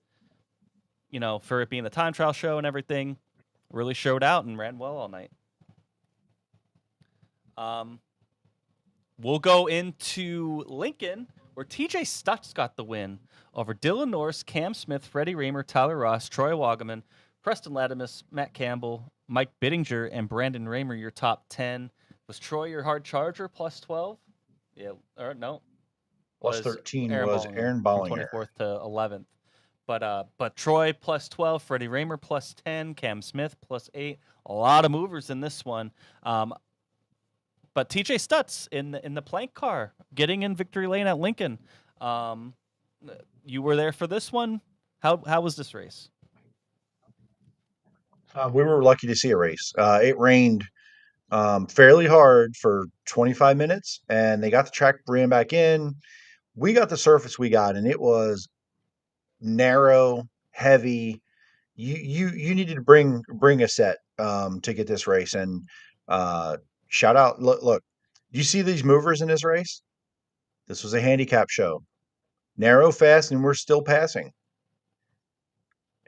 S1: for it being the time trial show and everything, really showed out and ran well all night. We'll go into Lincoln, where TJ Stutz got the win over Dylan Norris, Cam Smith, Freddie Raymer, Tyler Ross, Troy Wagaman, Preston Latimus, Matt Campbell, Mike Bittinger, and Brandon Raymer, your top 10. Was Troy your hard charger, plus 12? Yeah, or no.
S3: Plus 13 was Aaron Bollinger.
S1: 24th to 11th. But Troy plus 12, Freddie Raymer plus 10, Cam Smith plus 8. A lot of movers in this one. But TJ Stutz in the plank car, getting in victory lane at Lincoln. You were there for this one. How was this race?
S3: We were lucky to see a race. It rained fairly hard for 25 minutes, and they got the track ran back in. We got the surface we got, and it was narrow, heavy. You needed to bring a set to get this race. And shout out, look, you see these movers in this race? This was a handicap show. Narrow, fast, and we're still passing.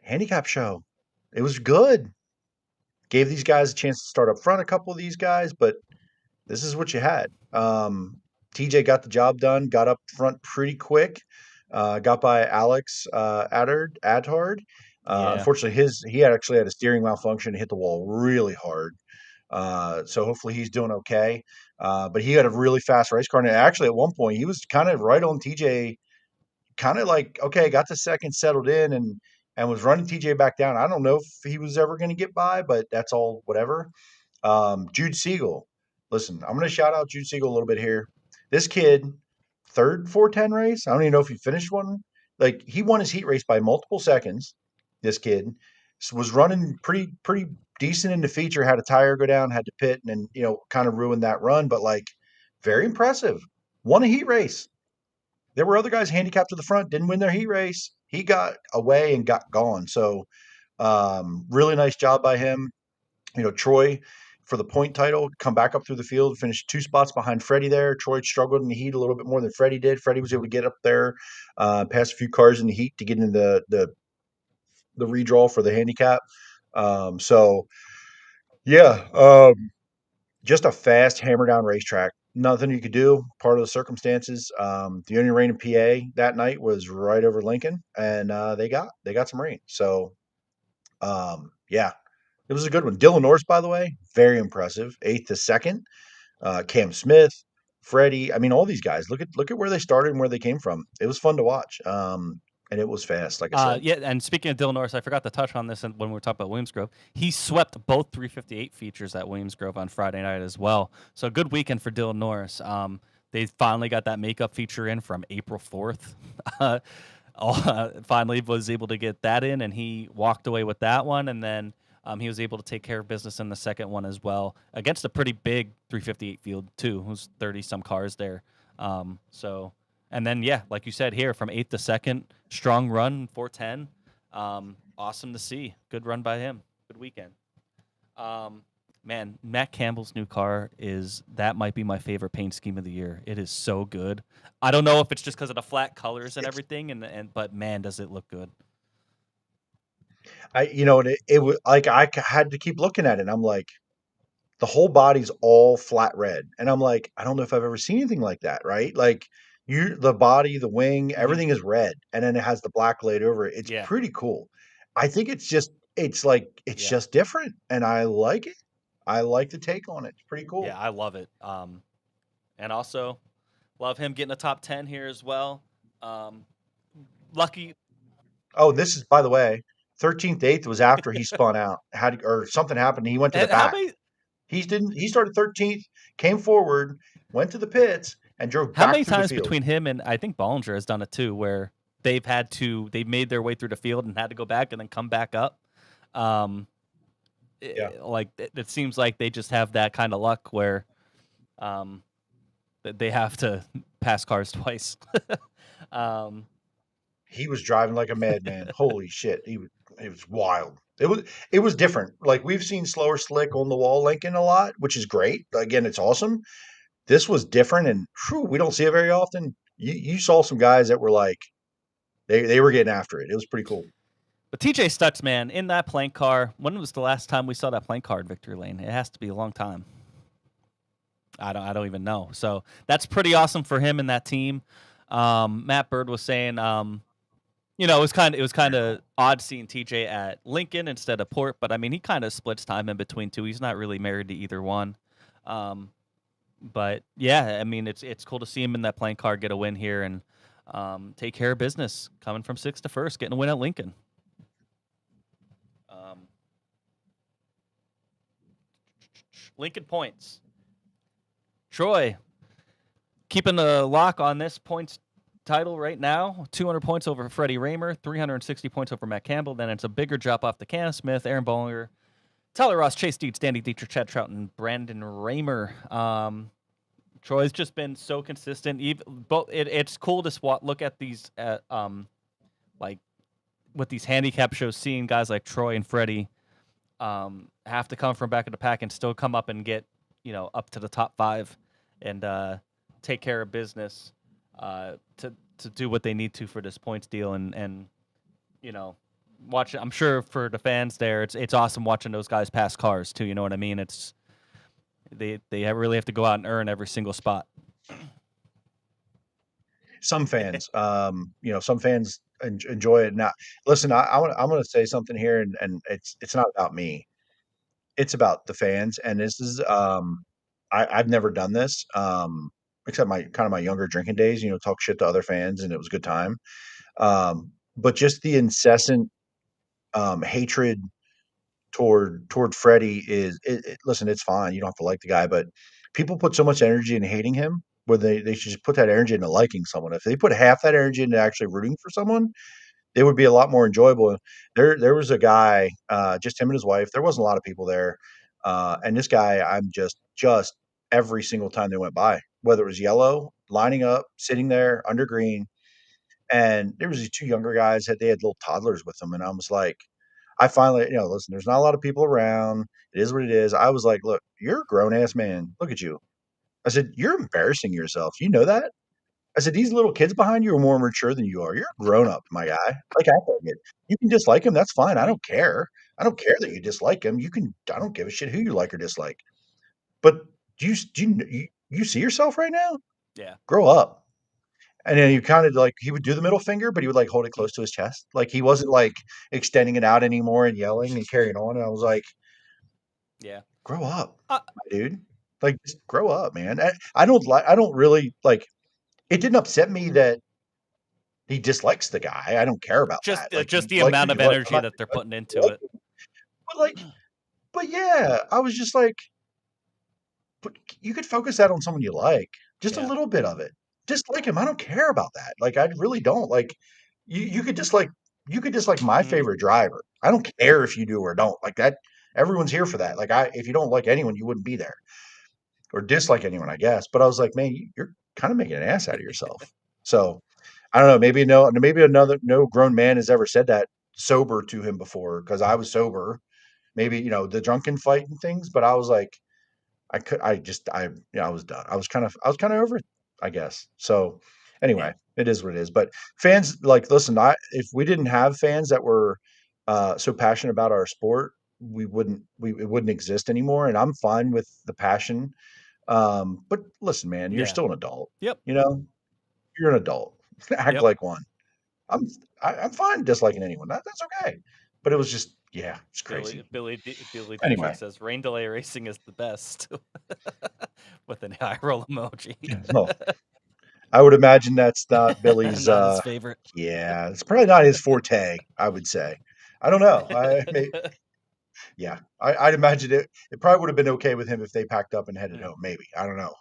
S3: Handicap show. It was good. Gave these guys a chance to start up front, a couple of these guys, but this is what you had. TJ got the job done, got up front pretty quick. got by Alex Adhard.
S1: Yeah.
S3: Unfortunately, he actually had a steering malfunction and hit the wall really hard. So hopefully he's doing okay. But he had a really fast race car. And actually, at one point, he was kind of right on TJ, kind of like, okay, got the second settled in and was running TJ back down. I don't know if he was ever going to get by, but that's all whatever. Jude Siegel. Listen, I'm going to shout out Jude Siegel a little bit here. This kid, third 410 race. I don't even know if he finished one. Like, he won his heat race by multiple seconds. This kid was running pretty decent in the feature. Had a tire go down, had to pit, and then kind of ruined that run. But like, very impressive. Won a heat race. There were other guys handicapped to the front, didn't win their heat race. He got away and got gone. So, really nice job by him. Troy for the point title, come back up through the field, finished 2 spots behind Freddie there. Troy struggled in the heat a little bit more than Freddie did. Freddie was able to get up there, pass a few cars in the heat to get into the redraw for the handicap. So yeah, just a fast hammer down racetrack. Nothing you could do. Part of the circumstances. The only rain in PA that night was right over Lincoln, and they got some rain. So yeah, it was a good one. Dylan Norris, by the way, very impressive. 8th to 2nd. Cam Smith, Freddie. I mean, all these guys. Look at where they started and where they came from. It was fun to watch. And it was fast, like I said.
S1: Yeah, and speaking of Dylan Norris, I forgot to touch on this when we were talking about Williams Grove. He swept both 358 features at Williams Grove on Friday night as well. So a good weekend for Dylan Norris. They finally got that makeup feature in from April 4th. Finally was able to get that in, and he walked away with that one. And then he was able to take care of business in the second one as well against a pretty big 358 field too. Who's 30-some cars there. And then, yeah, like you said here, from 8th to 2nd, strong run, 410. Awesome to see. Good run by him. Good weekend. Man, Matt Campbell's new car that might be my favorite paint scheme of the year. It is so good. I don't know if it's just because of the flat colors and everything, but man, does it look good.
S3: It was like I had to keep looking at it. And I'm like, the whole body's all flat red, and I'm like, I don't know if I've ever seen anything like that. Right? Like the body, the wing, everything is red, and then it has the black laid over it. It's pretty cool. I think it's just different, and I like it. I like the take on it. It's pretty cool.
S1: Yeah, I love it. And also love him getting a top 10 here as well. Lucky.
S3: Oh, this is, by the way, 13th, 8th was after he spun out. Or something happened. And he went to the back. He started 13th, came forward, went to the pits, and drove back
S1: How many
S3: through
S1: times
S3: the field.
S1: between him and I think Bollinger has done it too, where they made their way through the field and had to go back and then come back up. Like it seems like they just have that kind of luck where they have to pass cars twice.
S3: He was driving like a madman. Holy shit. It was wild. It was different. Like, we've seen slower slick on the wall Lincoln a lot, which is great. Again, it's awesome. This was different, and we don't see it very often. You saw some guys that were like, they were getting after it. It was pretty cool.
S1: But TJ Stutz, man, in that plank car, when was the last time we saw that plank car in victory lane? It has to be a long time. I don't even know. So that's pretty awesome for him and that team. Matt Bird was saying, it was kind of odd seeing TJ at Lincoln instead of Port, but I mean, he kind of splits time in between two. He's not really married to either one. But yeah, I mean, it's cool to see him in that plank car get a win here and take care of business, coming from 6th to 1st, getting a win at Lincoln. Lincoln points. Troy keeping the lock on this points title right now. 200 points over Freddie Raymer, 360 points over Matt Campbell. Then it's a bigger drop off to Cam Smith, Aaron Bollinger, Tyler Ross, Chase Deeds, Danny Dietrich, Chad Trout, and Brandon Raymer. Troy's just been so consistent. It's cool to look at these, like with these handicap shows, seeing guys like Troy and Freddie have to come from back of the pack and still come up and get up to the top 5 and take care of business to do what they need to for this points deal and watch it. I'm sure for the fans there, it's awesome watching those guys pass cars too. You know what I mean? It's they really have to go out and earn every single spot.
S3: some fans, some fans enjoy it. Now, listen, I'm going to say something here, and it's not about me. It's about the fans, and this is I've never done this, except my younger drinking days. Talk shit to other fans, and it was a good time. But just the incessant hatred toward Freddie listen, it's fine. You don't have to like the guy, but people put so much energy into hating him where they should just put that energy into liking someone. If they put half that energy into actually rooting for someone, they would be a lot more enjoyable. There was a guy, just him and his wife. There wasn't a lot of people there. And this guy, I'm just every single time they went by, whether it was yellow, lining up, sitting there under green, and there was these two younger guys that they had little toddlers with them, and I was like, I finally, listen, there's not a lot of people around. It is what it is. I was like, look, you're a grown ass man. Look at you. I said, you're embarrassing yourself. You know that? I said, these little kids behind you are more mature than you are. You're a grown up, my guy. Like, act like it. You can dislike him. That's fine. I don't care. I don't care that you dislike him. I don't give a shit who you like or dislike. But do you see yourself right now?
S1: Yeah.
S3: Grow up. And then he would do the middle finger, but he would hold it close to his chest. Like he wasn't extending it out anymore and yelling and carrying on. And I was like,
S1: yeah,
S3: grow up, my dude. Just grow up, man. I don't really it didn't upset me that he dislikes the guy. I don't care about
S1: just
S3: that.
S1: just the amount of energy that they're putting into it.
S3: But yeah, I was just like, but you could focus that on someone you like, just a little bit of it. Dislike him. I don't care about that. I really don't. You could dislike my favorite driver. I don't care if you do or don't. That everyone's here for that. If you don't like anyone, you wouldn't be there. Or dislike anyone, I guess. But I was like, man, you're kind of making an ass out of yourself. So I don't know. Maybe no grown man has ever said that sober to him before, because I was sober. Maybe, the drunken fight and things, but I was like, I was done. I was kind of over it, I guess. So anyway, it is what it is. But fans, listen, if we didn't have fans that were so passionate about our sport, it wouldn't exist anymore. And I'm fine with the passion. But listen, man, you're still an adult.
S1: Yep.
S3: You're an adult. Act like one. I'm fine disliking anyone. That's okay. But it was just, it's crazy.
S1: Billy
S3: Anyway.
S1: Dietrich says rain delay racing is the best with an eye roll emoji.
S3: Well, I would imagine that's not Billy's
S1: not his favorite.
S3: Yeah, it's probably not his forte, I would say. I don't know. I'd imagine it probably would have been okay with him if they packed up and headed home, maybe. I don't know.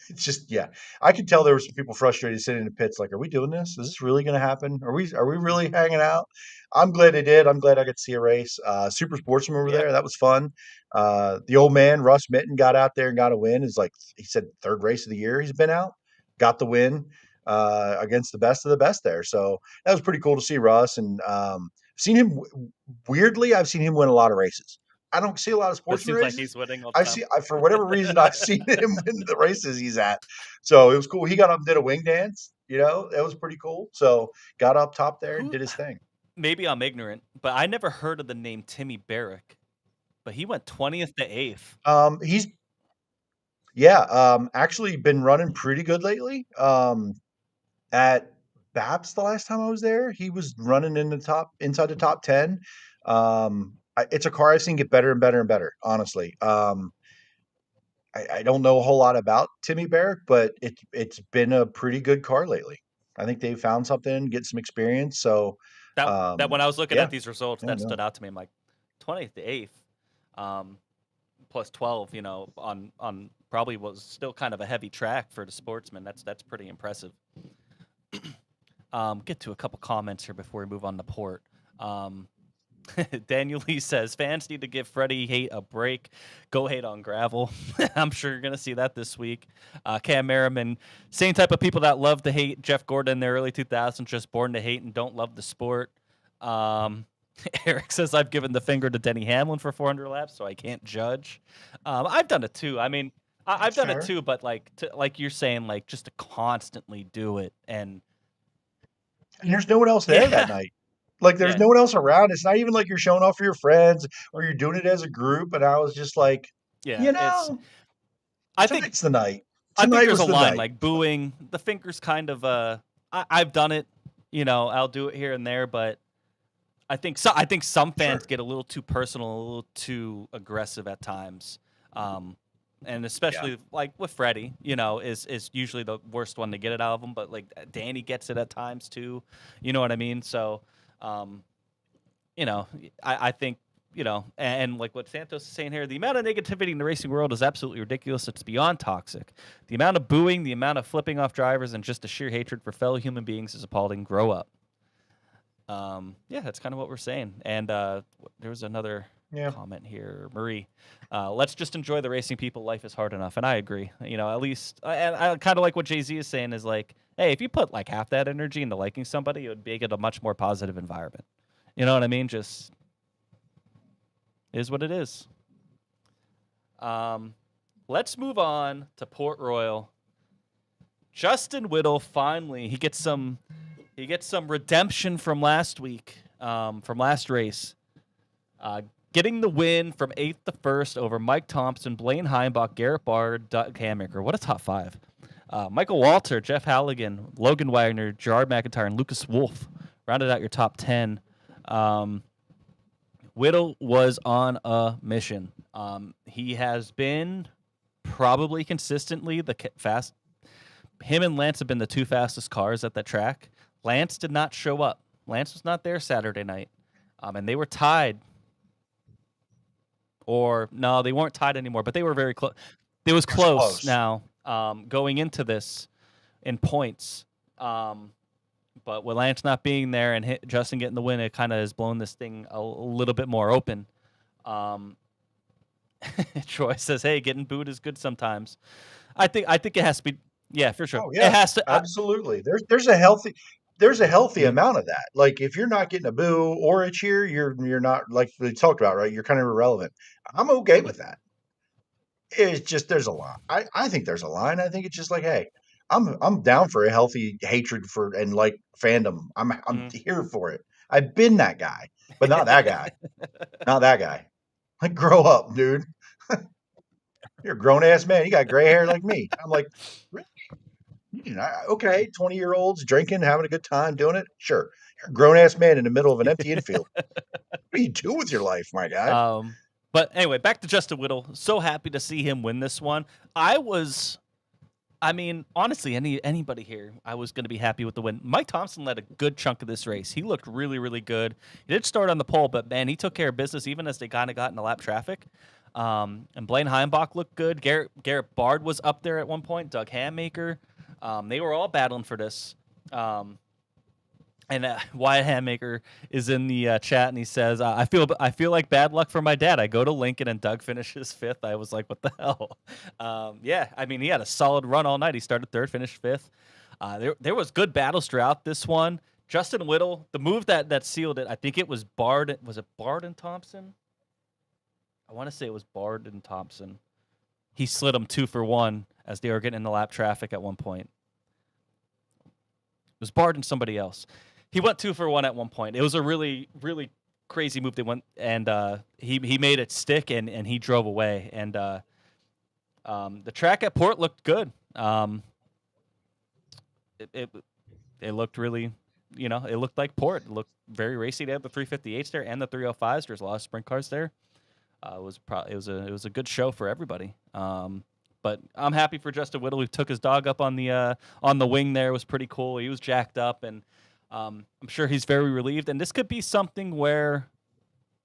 S3: It's just, I could tell there were some people frustrated sitting in the pits are we doing this? Is this really going to happen? Are we really hanging out? I'm glad they did. I'm glad I got to see a race. Super Sportsman over there. That was fun. The old man, Russ Mitten, got out there and got a win. Is he said, third race of the year he's been out. Got the win against the best of the best there. So that was pretty cool to see Russ. And seen him weirdly. I've seen him win a lot of races. I don't see a lot of sportsman races.
S1: Like he's winning all the time.
S3: For whatever reason, I've seen him win the races he's at. So it was cool. He got up and did a wing dance. That was pretty cool. So got up top there and did his thing.
S1: Maybe I'm ignorant, but I never heard of the name Timmy Barrick. But he went 20th to 8th.
S3: He's actually been running pretty good lately. At BAPS the last time I was there, he was running inside the top 10. It's a car I've seen get better and better and better, honestly. I don't know a whole lot about Timmy Barrick, but it's been a pretty good car lately. I think they found something, get some experience. So
S1: that when I was looking at these results, that stood out to me. I'm like, 20th to 8th, plus 12. On probably was still kind of a heavy track for the sportsman. That's pretty impressive. Get to a couple comments here before we move on to Port. Daniel Lee says fans need to give Freddie Hate a break. Go hate on gravel. I'm sure you're gonna see that this week. Cam Merriman, same type of people that love to hate Jeff Gordon in the early 2000s, just born to hate and don't love the sport. Eric says I've given the finger to Denny Hamlin for 400 laps, so I can't judge. I've done it too. I mean, I've done it too, but like you're saying, just to constantly do it and
S3: there's no one else there that night. There's no one else around. It's not even like you're showing off for your friends or you're doing it as a group. And I was just like, I think
S1: it's
S3: the night.
S1: I think
S3: Tonight
S1: there's
S3: was
S1: a
S3: the
S1: line
S3: night.
S1: like booing. The fingers kind of. I've done it. I'll do it here and there, but I think some fans
S3: Sure.
S1: get a little too personal, a little too aggressive at times. And especially like with Freddie, is usually the worst one to get it out of him. But like Danny gets it at times too. You know what I mean? So, I think, and like what Santos is saying here, the amount of negativity in the racing world is absolutely ridiculous. It's beyond toxic. The amount of booing, the amount of flipping off drivers, and just the sheer hatred for fellow human beings is appalling. Grow up. That's kind of what we're saying. And there was another comment here, Marie. Let's just enjoy the racing people. Life is hard enough, and I agree. At least, and I kind of like what Jay-Z is saying is like, hey, if you put like half that energy into liking somebody, it would make it a much more positive environment. You know what I mean? Just is what it is. Let's move on to Port Royal. Justin Whittle finally he gets some redemption from last week, from last race. Getting the win from 8th to 1st over Mike Thompson, Blaine Heimbach, Garrett Bard, Doug Hammaker. What a top 5. Michael Walter, Jeff Halligan, Logan Wagner, Gerard McIntyre, and Lucas Wolf rounded out your top 10. Whittle was on a mission. He has been probably consistently the fast. Him and Lance have been the 2 fastest cars at that track. Lance did not show up. Lance was not there Saturday night. And they were tied. Or, no, they weren't tied anymore, but they were very close. It was close now, going into this in points. But with Lance not being there and Justin getting the win, it kind of has blown this thing a little bit more open. Troy says, hey, getting booed is good sometimes. I think it has to be. Yeah, for sure.
S3: Oh, yeah,
S1: it has to.
S3: Absolutely. There's a healthy amount of that. Like if you're not getting a boo or a cheer, you're not, like we talked about, right? You're kind of irrelevant. I'm okay with that. It's just there's a line. I think there's a line. I think it's just like, hey, I'm down for a healthy hatred for and like fandom. I'm here for it. I've been that guy, but not that guy. Not that guy. Like grow up, dude. You're a grown ass man. You got gray hair like me. I'm like, really? Okay, 20-year-olds drinking, having a good time, doing it. Sure, you're a grown ass man in the middle of an empty infield. What do you do with your life, my guy?
S1: But anyway, back to Justin Whittle. So happy to see him win this one. Honestly, anybody here, I was going to be happy with the win. Mike Thompson led a good chunk of this race. He looked really, really good. He did start on the pole, but man, he took care of business even as they kind of got in the lap traffic. And Blaine Heimbach looked good. Garrett Bard was up there at one point. Doug Hammaker. They were all battling for this. And Wyatt Hammaker is in the chat, and he says, "I feel like bad luck for my dad. I go to Lincoln, and Doug finishes 5th. I was like, what the hell?" He had a solid run all night. He started 3rd, finished 5th. There was good battles throughout this one. Justin Whittle, the move that sealed it, I think it was Bard. Was it Bard and Thompson? I want to say it was Bard and Thompson. He slid them 2 for 1 as they were getting in the lap traffic at one point. It was Bard and somebody else. He went 2 for 1 at one point. It was a really, really crazy move. They went and he made it stick and he drove away. And the track at Port looked good. It looked really, it looked like Port. It looked very racy. They had the 358s there and the 305s. There's a lot of sprint cars there. It was a good show for everybody. But I'm happy for Justin Whittle. We took his dog up on the wing there. It was pretty cool. He was jacked up, and I'm sure he's very relieved. And this could be something where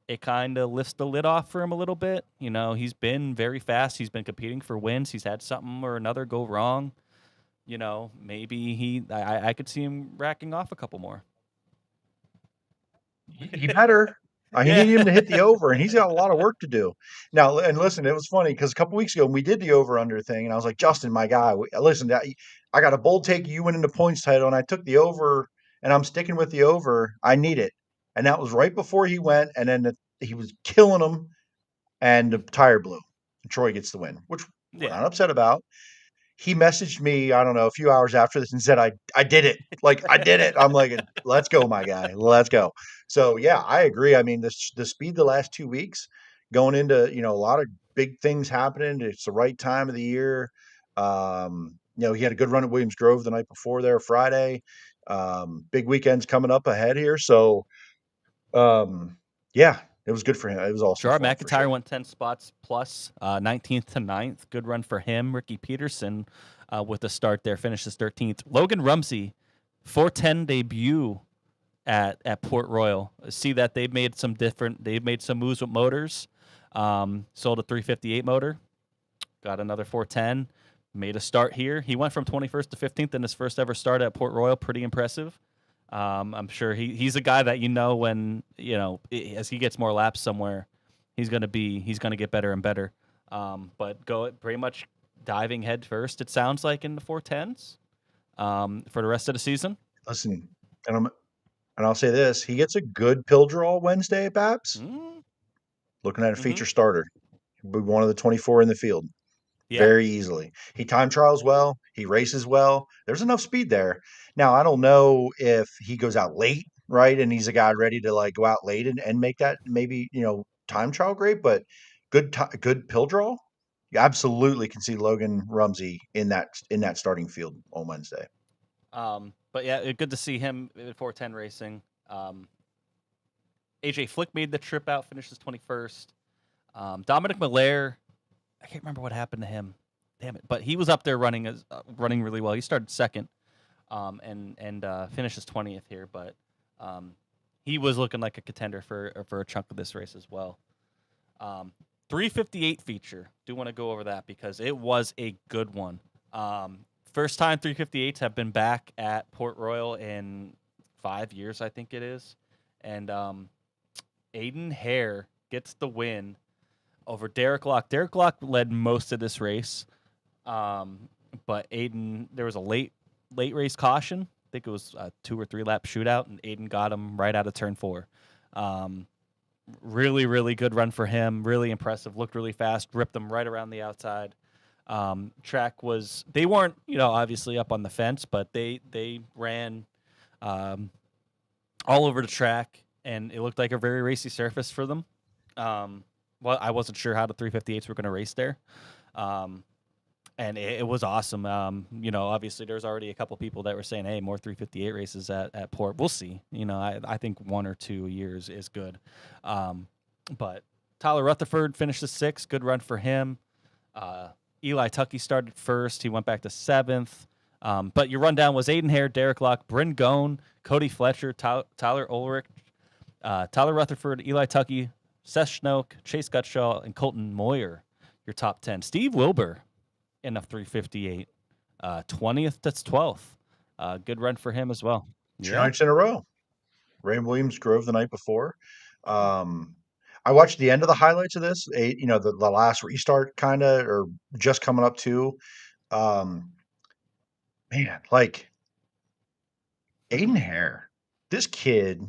S1: it kind of lifts the lid off for him a little bit. He's been very fast. He's been competing for wins. He's had something or another go wrong. Maybe I could see him racking off a couple more.
S3: He better. He needed him to hit the over, and he's got a lot of work to do. Now, and listen, it was funny because a couple weeks ago when we did the over-under thing, and I was like, Justin, my guy, listen, I got a bold take. You winning the points title, and I took the over, and I'm sticking with the over. I need it. And that was right before he went, and then he was killing him, and the tire blew. And Troy gets the win, which we're not upset about. He messaged me, I don't know, a few hours after this and said, I did it. Like, I did it. I'm like, let's go, my guy. Let's go. So, yeah, I agree. I mean, the speed the last 2 weeks going into, a lot of big things happening. It's the right time of the year. He had a good run at Williams Grove the night before there, Friday. Big weekends coming up ahead here. So, yeah, it was good for him. It was awesome.
S1: Gerard
S3: for him, for
S1: McIntyre
S3: sure.
S1: went 10 spots plus, 19th to 9th. Good run for him. Ricky Peterson with the start there, finishes 13th. Logan Rumsey, 410 debut at Port Royal. See that they've made some moves with motors. Sold a 358 motor, got another 410, made a start here. He went from 21st to 15th in his first ever start at Port Royal. Pretty impressive. I'm sure he's a guy that when as he gets more laps somewhere, he's gonna get better and better. But go pretty much diving head first. It sounds like in the 410s for the rest of the season.
S3: Listen, and I'll say this: he gets a good pill draw Wednesday at BAPS. Looking at a feature starter, he'll be one of the 24 in the field.
S1: Yeah.
S3: Very easily. He time trials well. He races well. There's enough speed there. Now, I don't know if he goes out late, right? And he's a guy ready to go out late and make that maybe, time trial great, but good pill draw. You absolutely can see Logan Rumsey in that starting field on Wednesday.
S1: But yeah, good to see him at 410 racing. AJ Flick made the trip out, finishes 21st. Dominic Malaire, I can't remember what happened to him. Damn it! But he was up there running really well. He started second, and finishes 20th here. But he was looking like a contender for a chunk of this race as well. 358 feature. Do want to go over that because it was a good one. First time 358s have been back at Port Royal in 5 years, I think it is, and Aiden Hare gets the win over Derek Locke. Derek Locke led most of this race, but Aiden, there was a late race caution. I think it was a 2 or 3 lap shootout, and Aiden got him right out of turn 4. Really, really good run for him. Really impressive. Looked really fast. Ripped them right around the outside. Track was, they weren't, obviously up on the fence, but they ran all over the track, and it looked like a very racy surface for them. Well, I wasn't sure how the 358s were going to race there. And it was awesome. Obviously there's already a couple people that were saying, hey, more 358 races at Port. We'll see. I think 1 or 2 years is good. But Tyler Rutherford finished the 6th. Good run for him. Eli Tuckey started first. He went back to 7th. But your rundown was Aiden Hare, Derek Locke, Bryn Gone, Cody Fletcher, Tyler Ulrich, Tyler Rutherford, Eli Tuckey, Seth Schnoke, Chase Gutshaw, and Colton Moyer, your top 10. Steve Wilbur in a 358, 20th to 12th. Good run for him as well.
S3: 2 nights in a row. Ray Williams Grove the night before. I watched the end of the highlights of this, the last restart kind of, or just coming up to. Man, Aiden Hare, this kid,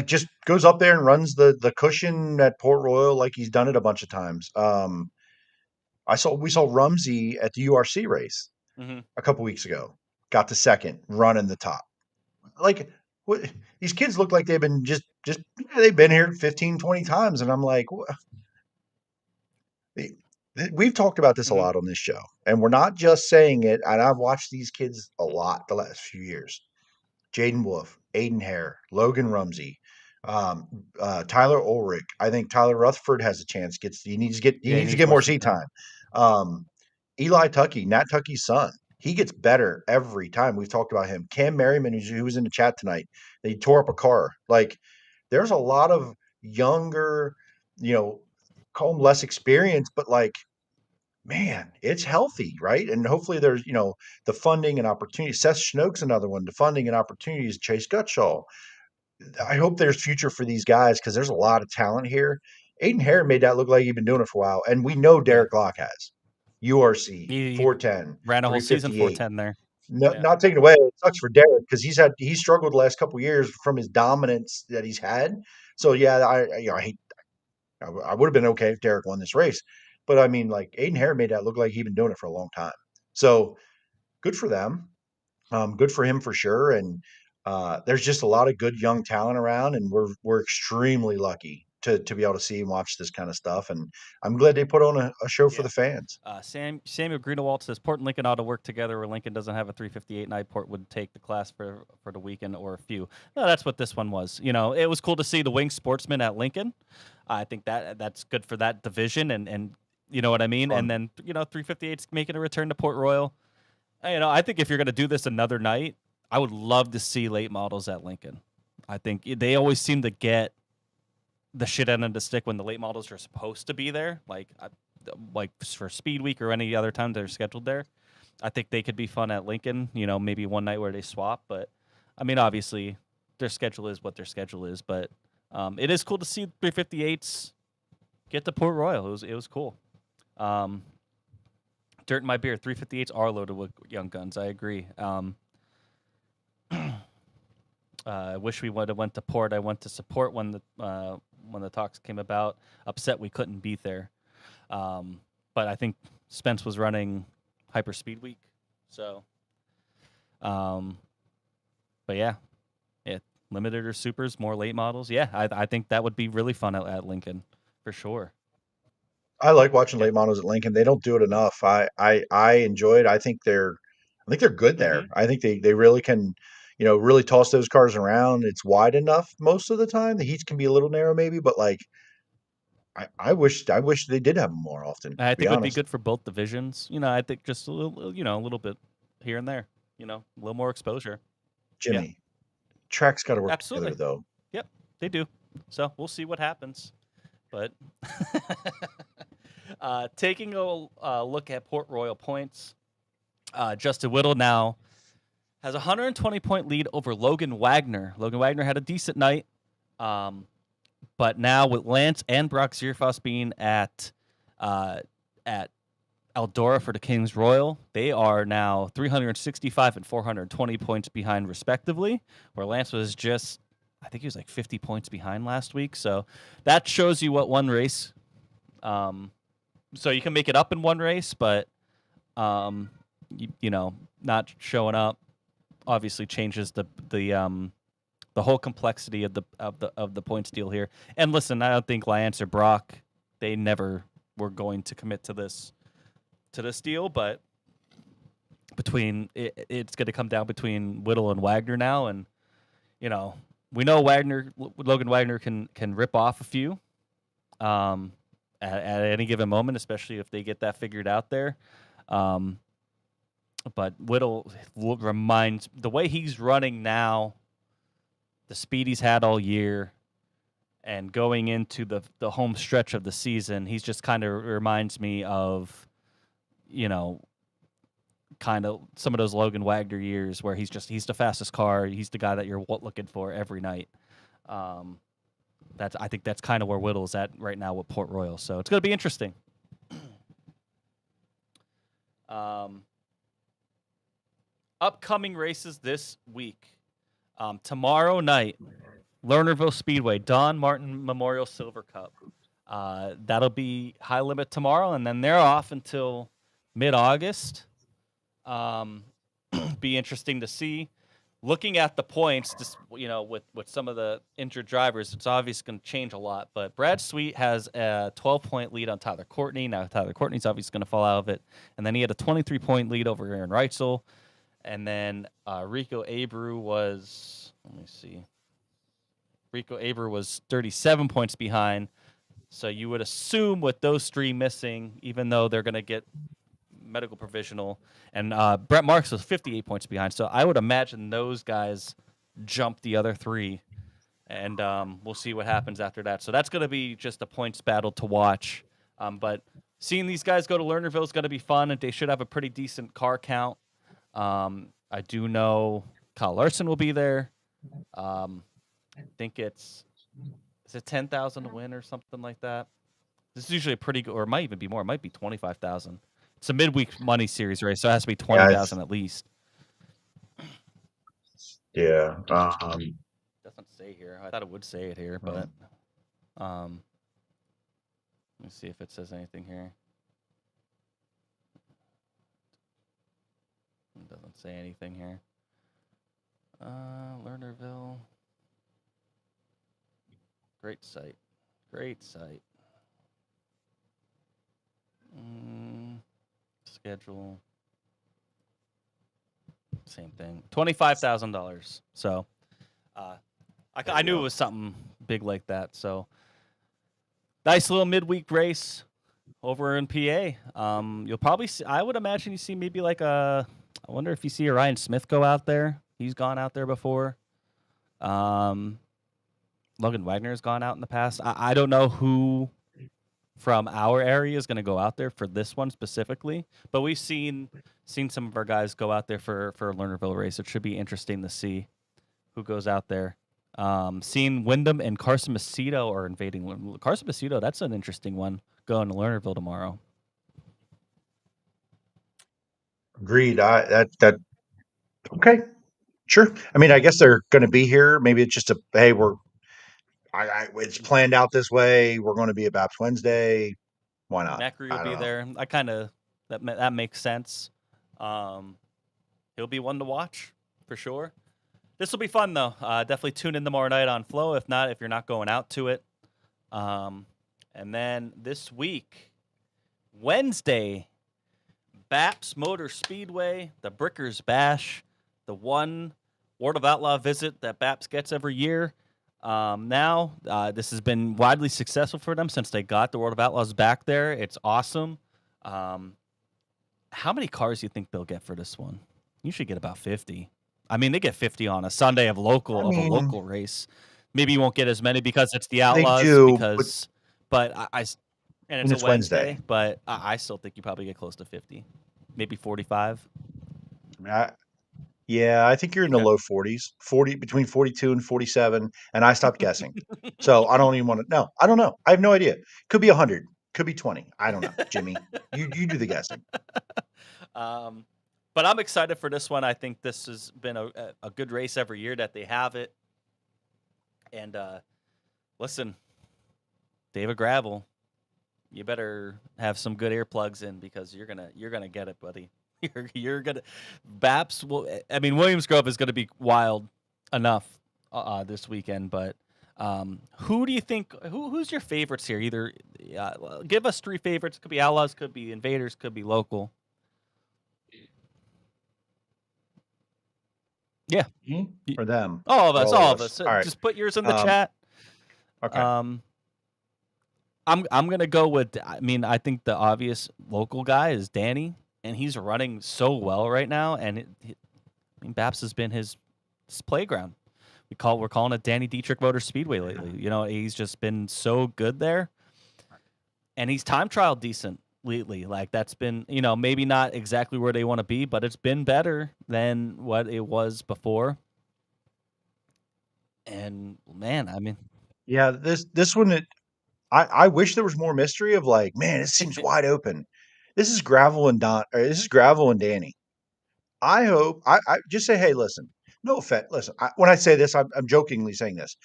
S3: just goes up there and runs the cushion at Port Royal like he's done it a bunch of times. We saw Rumsey at the URC race a couple weeks ago. Got to second, running the top. What, these kids look like they've been they've been here 15, 20 times, and I'm like, what? We've talked about this a lot on this show, and we're not just saying it. And I've watched these kids a lot the last few years. Jaden Wolf, Aiden Hare, Logan Rumsey, Tyler Ulrich. I think Tyler Rutherford has a chance. He needs to get more seat time. Eli Tuckey, Nat Tuckey's son. He gets better every time. We've talked about him. Cam Merriman, who was in the chat tonight, they tore up a car. There's a lot of younger, call them less experienced, but man, it's healthy, right? And hopefully there's, the funding and opportunity. Seth Schnoke's another one. The funding and opportunities. Chase Gutshaw. I hope there's future for these guys because there's a lot of talent here. Aiden Hare made that look like he'd been doing it for a while, and we know Derek Locke has. URC, 410,
S1: ran a whole season 410 there.
S3: Not taking away. It sucks for Derek because he struggled the last couple of years from his dominance that he's had. So yeah, I would have been okay if Derek won this race, but I mean, Aiden Hare made that look like he'd been doing it for a long time. So good for them. Good for him for sure. And there's just a lot of good young talent around, and we're extremely lucky to be able to see and watch this kind of stuff. And I'm glad they put on a show for
S1: Yeah.
S3: the fans.
S1: Samuel Greenewald says Port and Lincoln ought to work together where Lincoln doesn't have a 358 night. Port would take the class for the weekend or a few. No, that's what this one was. It was cool to see the winged sportsman at Lincoln. I think that's good for that division and you know what I mean?
S3: Fun.
S1: And then, 358's making a return to Port Royal. I think if you're going to do this another night, I would love to see late models at Lincoln. I think they always seem to get the shit end of the stick when the late models are supposed to be there, like for Speed Week or any other time they're scheduled there. I think they could be fun at Lincoln, maybe one night where they swap. But, obviously, their schedule is what their schedule is. But it is cool to see 358s get to Port Royal. It was cool. Dirt in my beer, 358s are loaded with young guns. I agree. I wish we would have went to Port. I went to support when the talks came about. Upset we couldn't be there. But I think Spence was running Hyper Speed Week. So, but yeah, limited or supers, more late models. Yeah, I think that would be really fun at Lincoln for sure.
S3: I like watching late models at Lincoln. They don't do it enough. I enjoy it. I think they're good there. I think they really can, really toss those cars around. It's wide enough most of the time. The heats can be a little narrow maybe, but like I wish they did have them more often.
S1: I
S3: To be
S1: think it would be
S3: honest.
S1: good for both divisions. I think just a little, a little bit here and there. A little more exposure.
S3: Jimmy, track's got to work
S1: Absolutely.
S3: together though.
S1: Yep, they do. So we'll see what happens. But taking a look at Port Royal points, Justin Whittle now has a 120-point lead over Logan Wagner. Logan Wagner had a decent night, but now with Lance and Brock Zierfoss being at Eldora for the Kings Royal, they are now 365 and 420 points behind respectively, where Lance was just, I think he was like 50 points behind last week. So that shows you what one race. So you can make it up in one race, but not showing up obviously changes the whole complexity of the points deal here. And listen, I don't think Lance or Brock, they never were going to commit to this deal, but it's going to come down between Whittle and Wagner now, and we know Logan Wagner can rip off a few at any given moment, especially if they get that figured out there. But Whittle reminds the way he's running now, the speed he's had all year, and going into the home stretch of the season, he's just kind of reminds me of, kind of some of those Logan Wagner years where he's the fastest car. He's the guy that you're looking for every night. I think that's kind of where Whittle's at right now with Port Royal. So it's going to be interesting. Upcoming races this week. Tomorrow night, Lernerville Speedway, Don Martin Memorial Silver Cup. That'll be high limit tomorrow, and then they're off until mid-August. Be interesting to see. Looking at the points, just with some of the injured drivers, it's obviously going to change a lot. But Brad Sweet has a 12-point lead on Tyler Courtney. Now Tyler Courtney's obviously going to fall out of it, and then he had a 23-point lead over Aaron Reitzel, and then Rico Abreu was 37 points behind. So you would assume with those three missing, even though they're going to get medical provisional, and Brett Marks was 58 points behind. So I would imagine those guys jump the other three, and we'll see what happens after that. So that's going to be just a points battle to watch. But seeing these guys go to Lernerville is going to be fun, and they should have a pretty decent car count. I do know Kyle Larson will be there. I think is it 10,000 to win or something like that. This is usually a pretty good, or it might even be more. It might be 25,000. It's a midweek money series race, so it has to be 20,000 at least.
S3: Yeah.
S1: Doesn't say here. I thought it would say it here, but let me see if it says anything here. It doesn't say anything here. Lernerville. Great site. Great site. Schedule. Same thing. $25,000. So, I knew it was something big like that. So, nice little midweek race over in PA. You'll probably see, I would imagine you see maybe like I wonder if you see Ryan Smith go out there. He's gone out there before. Logan Wagner's gone out in the past. I don't know who from our area is going to go out there for this one specifically, but we've seen some of our guys go out there for a Lernerville race. It should be interesting to see who goes out there. Seeing Wyndham and Carson Macedo are invading. Carson Macedo, that's an interesting one going to Lernerville tomorrow.
S3: Agreed. That okay, sure. I mean, I guess they're going to be here. Maybe it's just hey, it's planned out this way. We're going to be at BAPS Wednesday. Why not?
S1: Macri will be there. I kind of that makes sense. He'll be one to watch for sure. This will be fun though. Definitely tune in tomorrow night on Flow. If you're not going out to it. And then this week, Wednesday, BAPS Motor Speedway, the Brickers Bash, the one World of Outlaw visit that BAPS gets every year. Now, this has been widely successful for them since they got the World of Outlaws back there. It's awesome. How many cars do you think they'll get for this one? You should get about 50. I mean, they get 50 on a Sunday of a local race. Maybe you won't get as many because it's the Outlaws.
S3: They do,
S1: but it's a Wednesday. But I still think you probably get close to 50, maybe 45.
S3: Yeah, I think you're in the low 40s, between 42 and 47, and I stopped guessing. So I don't even want to. No, I don't know. I have no idea. Could be 100. Could be 20. I don't know, Jimmy. You do the guessing.
S1: But I'm excited for this one. I think this has been a good race every year that they have it. And listen, David Gravel, you better have some good earplugs in because you're gonna get it, buddy. You're gonna BAPS will. I mean, Williams Grove is gonna be wild enough this weekend. But who do you think? Who's your favorites here? Either give us 3 favorites. Could be Outlaws, could be Invaders, could be local. Yeah,
S3: for them.
S1: All of us.
S3: All right.
S1: Just put yours in the chat.
S3: Okay.
S1: I'm gonna go with. I mean, I think the obvious local guy is Danny, and he's running so well right now. And BAPS has been his playground. We're calling it Danny Dietrich Motor Speedway lately. You know, he's just been so good there, and he's time trial decent lately. Like that's been, maybe not exactly where they want to be, but it's been better than what it was before. And man, I mean,
S3: yeah, this one, I wish there was more mystery of like, man, it seems wide open. This is Gravel and Danny. I hope I just say, hey, listen, no offense. Listen, when I say this, I'm jokingly saying this.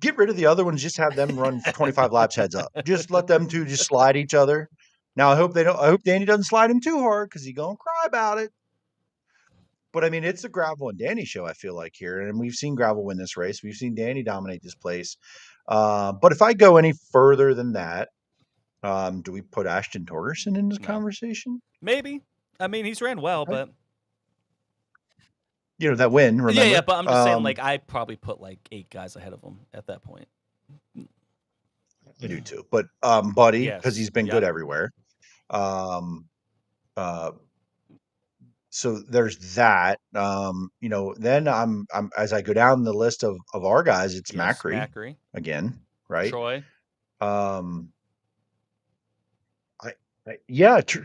S3: Get rid of the other ones. Just have them run 25 laps heads up. Just let them two just slide each other. Now I hope Danny doesn't slide him too hard because he's gonna cry about it. But I mean, it's the Gravel and Danny show. I feel like here, and we've seen Gravel win this race. We've seen Danny dominate this place. But if I go any further than that, do we put Ashton Torgerson in this conversation?
S1: Maybe. I mean, he's ran well, but
S3: that win. Remember?
S1: Yeah. But I'm just saying, like, I probably put like 8 guys ahead of him at that point.
S3: I do too, but Buddy, because he's been good everywhere. So there's that. Then I'm as I go down the list of our guys, it's Macri again, right?
S1: Troy.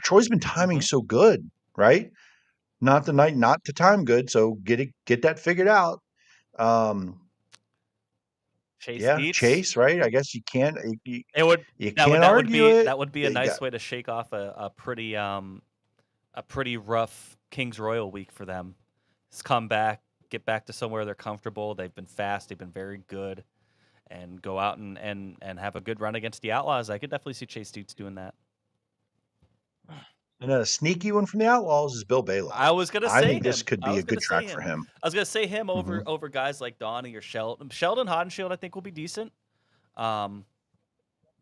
S3: Troy's been timing so good, right? Not to time good. So get that figured out. Chase, right? I guess you can't. You can't argue it.
S1: That would be a nice way to shake off a pretty rough Kings Royal week for them. Just come back, get back to somewhere they're comfortable. They've been fast. They've been very good, and go out and have a good run against the Outlaws. I could definitely see Chase Dietz doing that.
S3: And a sneaky one from the Outlaws is Bill Balow.
S1: I was gonna say
S3: I think this could be a good track for him.
S1: I was gonna say him over guys like Dodie or Sheldon. Sheldon Hodenshield, I think, will be decent.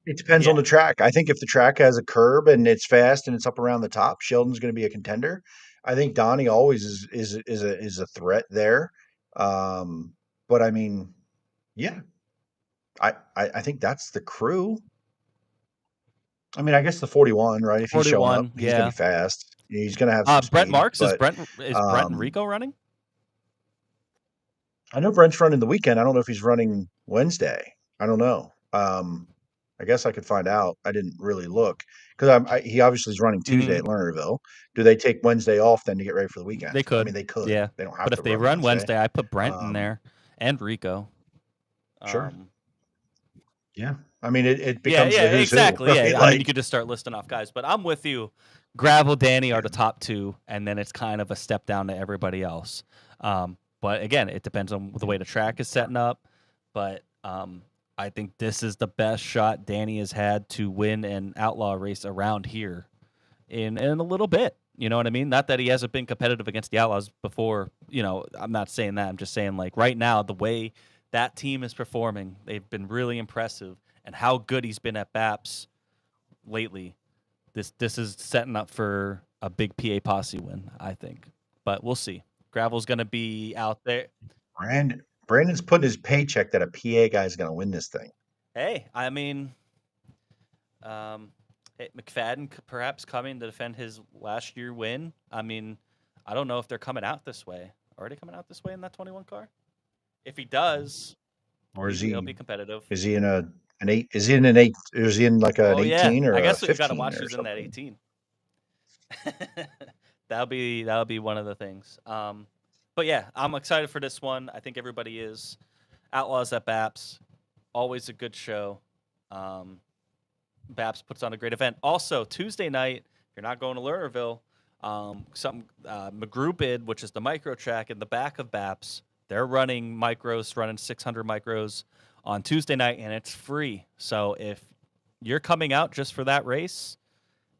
S3: It depends on the track. I think if the track has a curb and it's fast and it's up around the top, Sheldon's going to be a contender. I think Donnie always is a threat there. Um, but I mean, yeah, I think that's the crew. I mean, I guess the 41, right? If he's showing up,
S1: 41,
S3: he's going to
S1: yeah.
S3: be fast. He's going to have some
S1: Brent
S3: speed.
S1: Marks, is
S3: But
S1: Brent and
S3: um,
S1: Rico running?
S3: I know Brent's running the weekend. I don't know if he's running Wednesday. I don't know. I guess I could find out. I didn't really look because he obviously is running Tuesday
S1: Mhm.
S3: at Lernerville. Do they take Wednesday off then to get ready for the weekend?
S1: They
S3: I
S1: could.
S3: mean, they could.
S1: Yeah.
S3: They don't have
S1: But
S3: to
S1: if they
S3: run
S1: run
S3: Wednesday.
S1: Wednesday, I put Brent in
S3: Um,
S1: there and Rico.
S3: Sure. Yeah. I mean, it
S1: Yeah,
S3: becomes the who's
S1: exactly.
S3: who, right?
S1: Yeah, I mean, you could just start listing off guys, but I'm with you. Gravel, Danny are the top two, and then it's kind of a step down to everybody else. But again, it depends on the way the track is setting up. But I think this is the best shot Danny has had to win an outlaw race around here in a little bit. You know what I mean? Not that he hasn't been competitive against the Outlaws before. You know, I'm not saying that. I'm just saying, like, right now, the way that team is performing, they've been really impressive, and how good he's been at BAPS lately. This is setting up for a big PA Posse win, I think. But we'll see. Gravel's going to be out there.
S3: Brandon's putting his paycheck that a PA guy is going to win this thing.
S1: Hey, I mean, McFadden perhaps coming to defend his last year win. I mean, I don't know if they're coming out this way. Are they coming out this way in that 21 car? If he does,
S3: Or is
S1: he'll
S3: he
S1: be competitive.
S3: is he in an 8? Is he in an 8? Is he in like an 18 or
S1: I
S3: a
S1: guess we
S3: 15
S1: got to watch
S3: or
S1: who's in that
S3: something?
S1: 18. that'll be one of the things. But yeah, I'm excited for this one. I think everybody is. Outlaws at BAPS, always a good show. BAPS puts on a great event. Also, Tuesday night, if you're not going to Lernerville, McGrew which is the micro track in the back of BAPS, they're running micros, running 600 micros on Tuesday night, and it's free. So if you're coming out just for that race,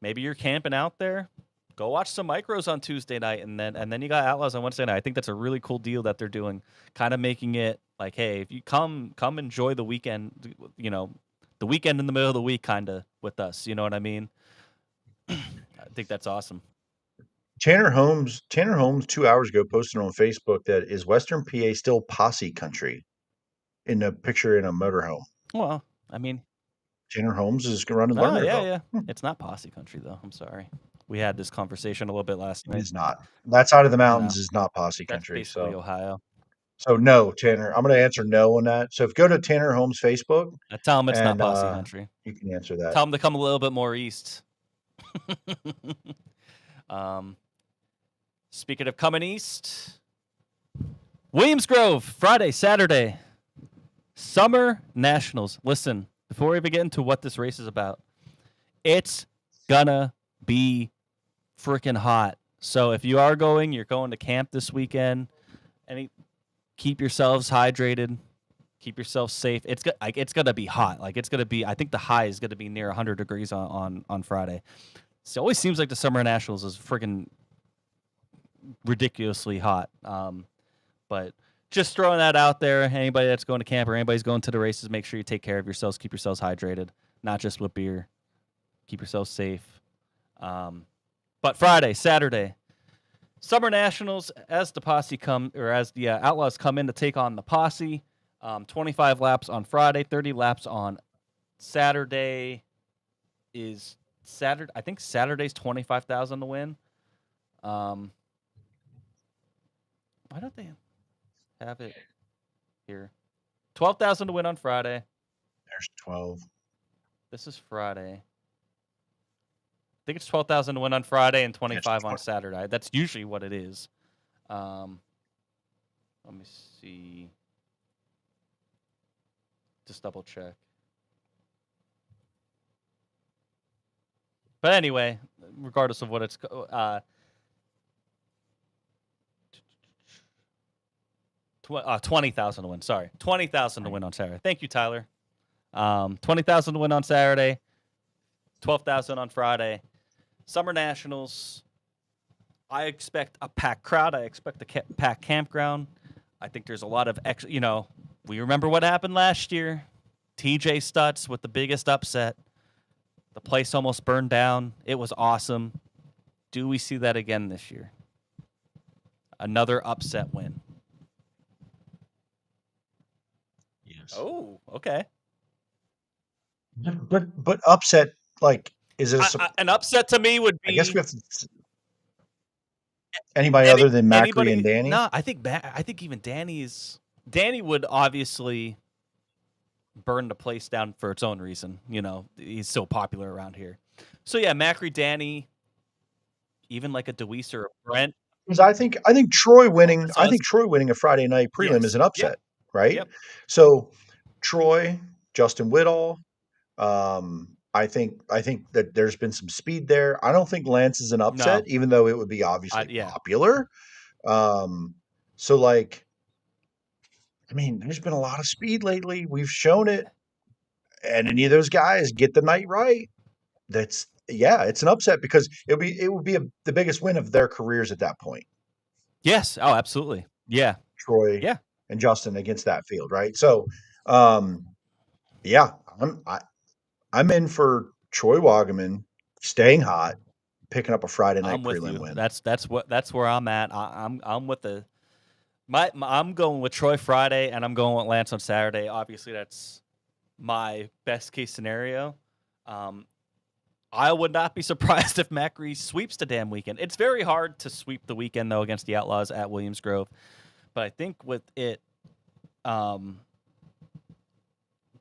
S1: maybe you're camping out there, go watch some micros on Tuesday night, and then you got Outlaws on Wednesday night. I think that's a really cool deal that they're doing, kind of making it like, hey, if you come enjoy the weekend, you know, the weekend in the middle of the week, kind of with us. You know what I mean? I think that's awesome.
S3: Tanner Holmes 2 hours ago posted on Facebook that is Western PA still posse country in the picture in a motorhome.
S1: Well, I mean,
S3: Tanner Holmes is running Lernerville.
S1: yeah. It's not posse country though. I'm sorry. We had this conversation a little bit last
S3: It
S1: night.
S3: is not. That side of the mountains
S1: No,
S3: is not posse
S1: that's
S3: country.
S1: basically
S3: So
S1: Ohio.
S3: no, Tanner. I'm going to answer no on that. So if you go to Tanner Holmes Facebook
S1: I tell them it's not
S3: and
S1: posse country.
S3: you can answer that.
S1: Tell them to come a little bit more east. Speaking of coming east, Williams Grove, Friday, Saturday, Summer Nationals. Listen, before we even get into what this race is about, it's gonna be freaking hot. So if you are going, you're going to camp this weekend, and keep yourselves hydrated, keep yourself safe. It's gonna be hot. Like it's gonna be. I think the high is gonna be near 100 degrees on Friday. So it always seems like the Summer Nationals is freaking ridiculously hot. But just throwing that out there. Anybody that's going to camp or anybody's going to the races, make sure you take care of yourselves. Keep yourselves hydrated, not just with beer. Keep yourselves safe. But Friday, Saturday, Summer Nationals, as the posse as the Outlaws come in to take on the posse. 25 laps on Friday, 30 laps on Saturday. I think Saturday's 25,000 to win. Why don't they have it here? 12,000 to win on Friday.
S3: There's 12.
S1: This is Friday. I think it's 12,000 to win on Friday and 25 on Saturday. That's usually what it is. Let me see. Just double check. But anyway, regardless of what it's 20,000 to win. Sorry, 20,000 to win on Saturday. Thank you, Tyler. 20,000 to win on Saturday, 12,000 on Friday. Summer Nationals. I expect a packed crowd. I expect a packed campground. I think there's a lot of extra. You know, we remember what happened last year. TJ Stutz with the biggest upset. The place almost burned down. It was awesome. Do we see that again this year? Another upset win.
S3: Yes.
S1: Oh, okay.
S3: But upset, like, is it
S1: An upset to me would be.
S3: I guess we have to. Anybody other than Macri and Danny?
S1: No, I think even Danny would obviously burn the place down for its own reason. You know, he's so popular around here. So yeah, Macri, Danny, even like a Deweese or a Brent.
S3: Because I think Troy winning. I think Troy winning a Friday night prelim is an upset, right?
S1: Yep.
S3: So Troy, Justin Whittall. I think that there's been some speed there. I don't think Lance is an upset, even though it would be obviously popular. So like, I mean, there's been a lot of speed lately. We've shown it, and any of those guys get the night right. It's an upset because it would be the biggest win of their careers at that point.
S1: Yes. Oh, absolutely. Yeah.
S3: Troy.
S1: Yeah.
S3: And Justin against that field, right? So, I'm in for Troy Wagaman staying hot, picking up a Friday night prelim win.
S1: That's where I'm at. I'm with I'm going with Troy Friday, and I'm going with Lance on Saturday. Obviously, that's my best case scenario. I would not be surprised if Macri sweeps the damn weekend. It's very hard to sweep the weekend though against the Outlaws at Williams Grove, but I think with it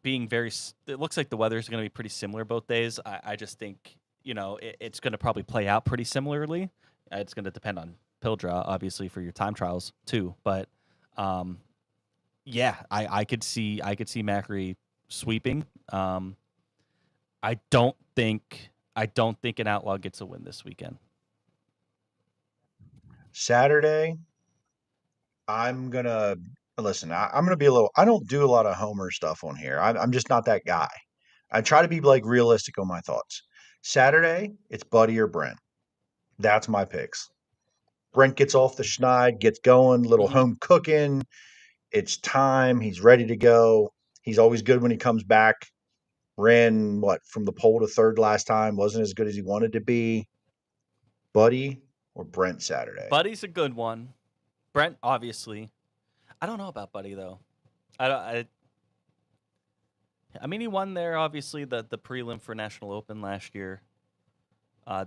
S1: being it looks like the weather is going to be pretty similar both days. I just think, you know, it's going to probably play out pretty similarly. It's going to depend on pill draw, obviously, for your time trials too. But yeah, I could see Macri sweeping. I don't think an Outlaw gets a win this weekend.
S3: Saturday, I'm gonna listen. I'm gonna be a little. I don't do a lot of homer stuff on here. I'm just not that guy. I try to be like realistic on my thoughts. Saturday, it's Buddy or Brent. That's my picks. Brent gets off the schneid, gets going, little home cooking. It's time. He's ready to go. He's always good when he comes back. Ran from the pole to third last time. Wasn't as good as he wanted to be. Buddy or Brent Saturday?
S1: Buddy's a good one. Brent, obviously. I don't know about Buddy though. I mean, he won there obviously the prelim for National Open last year.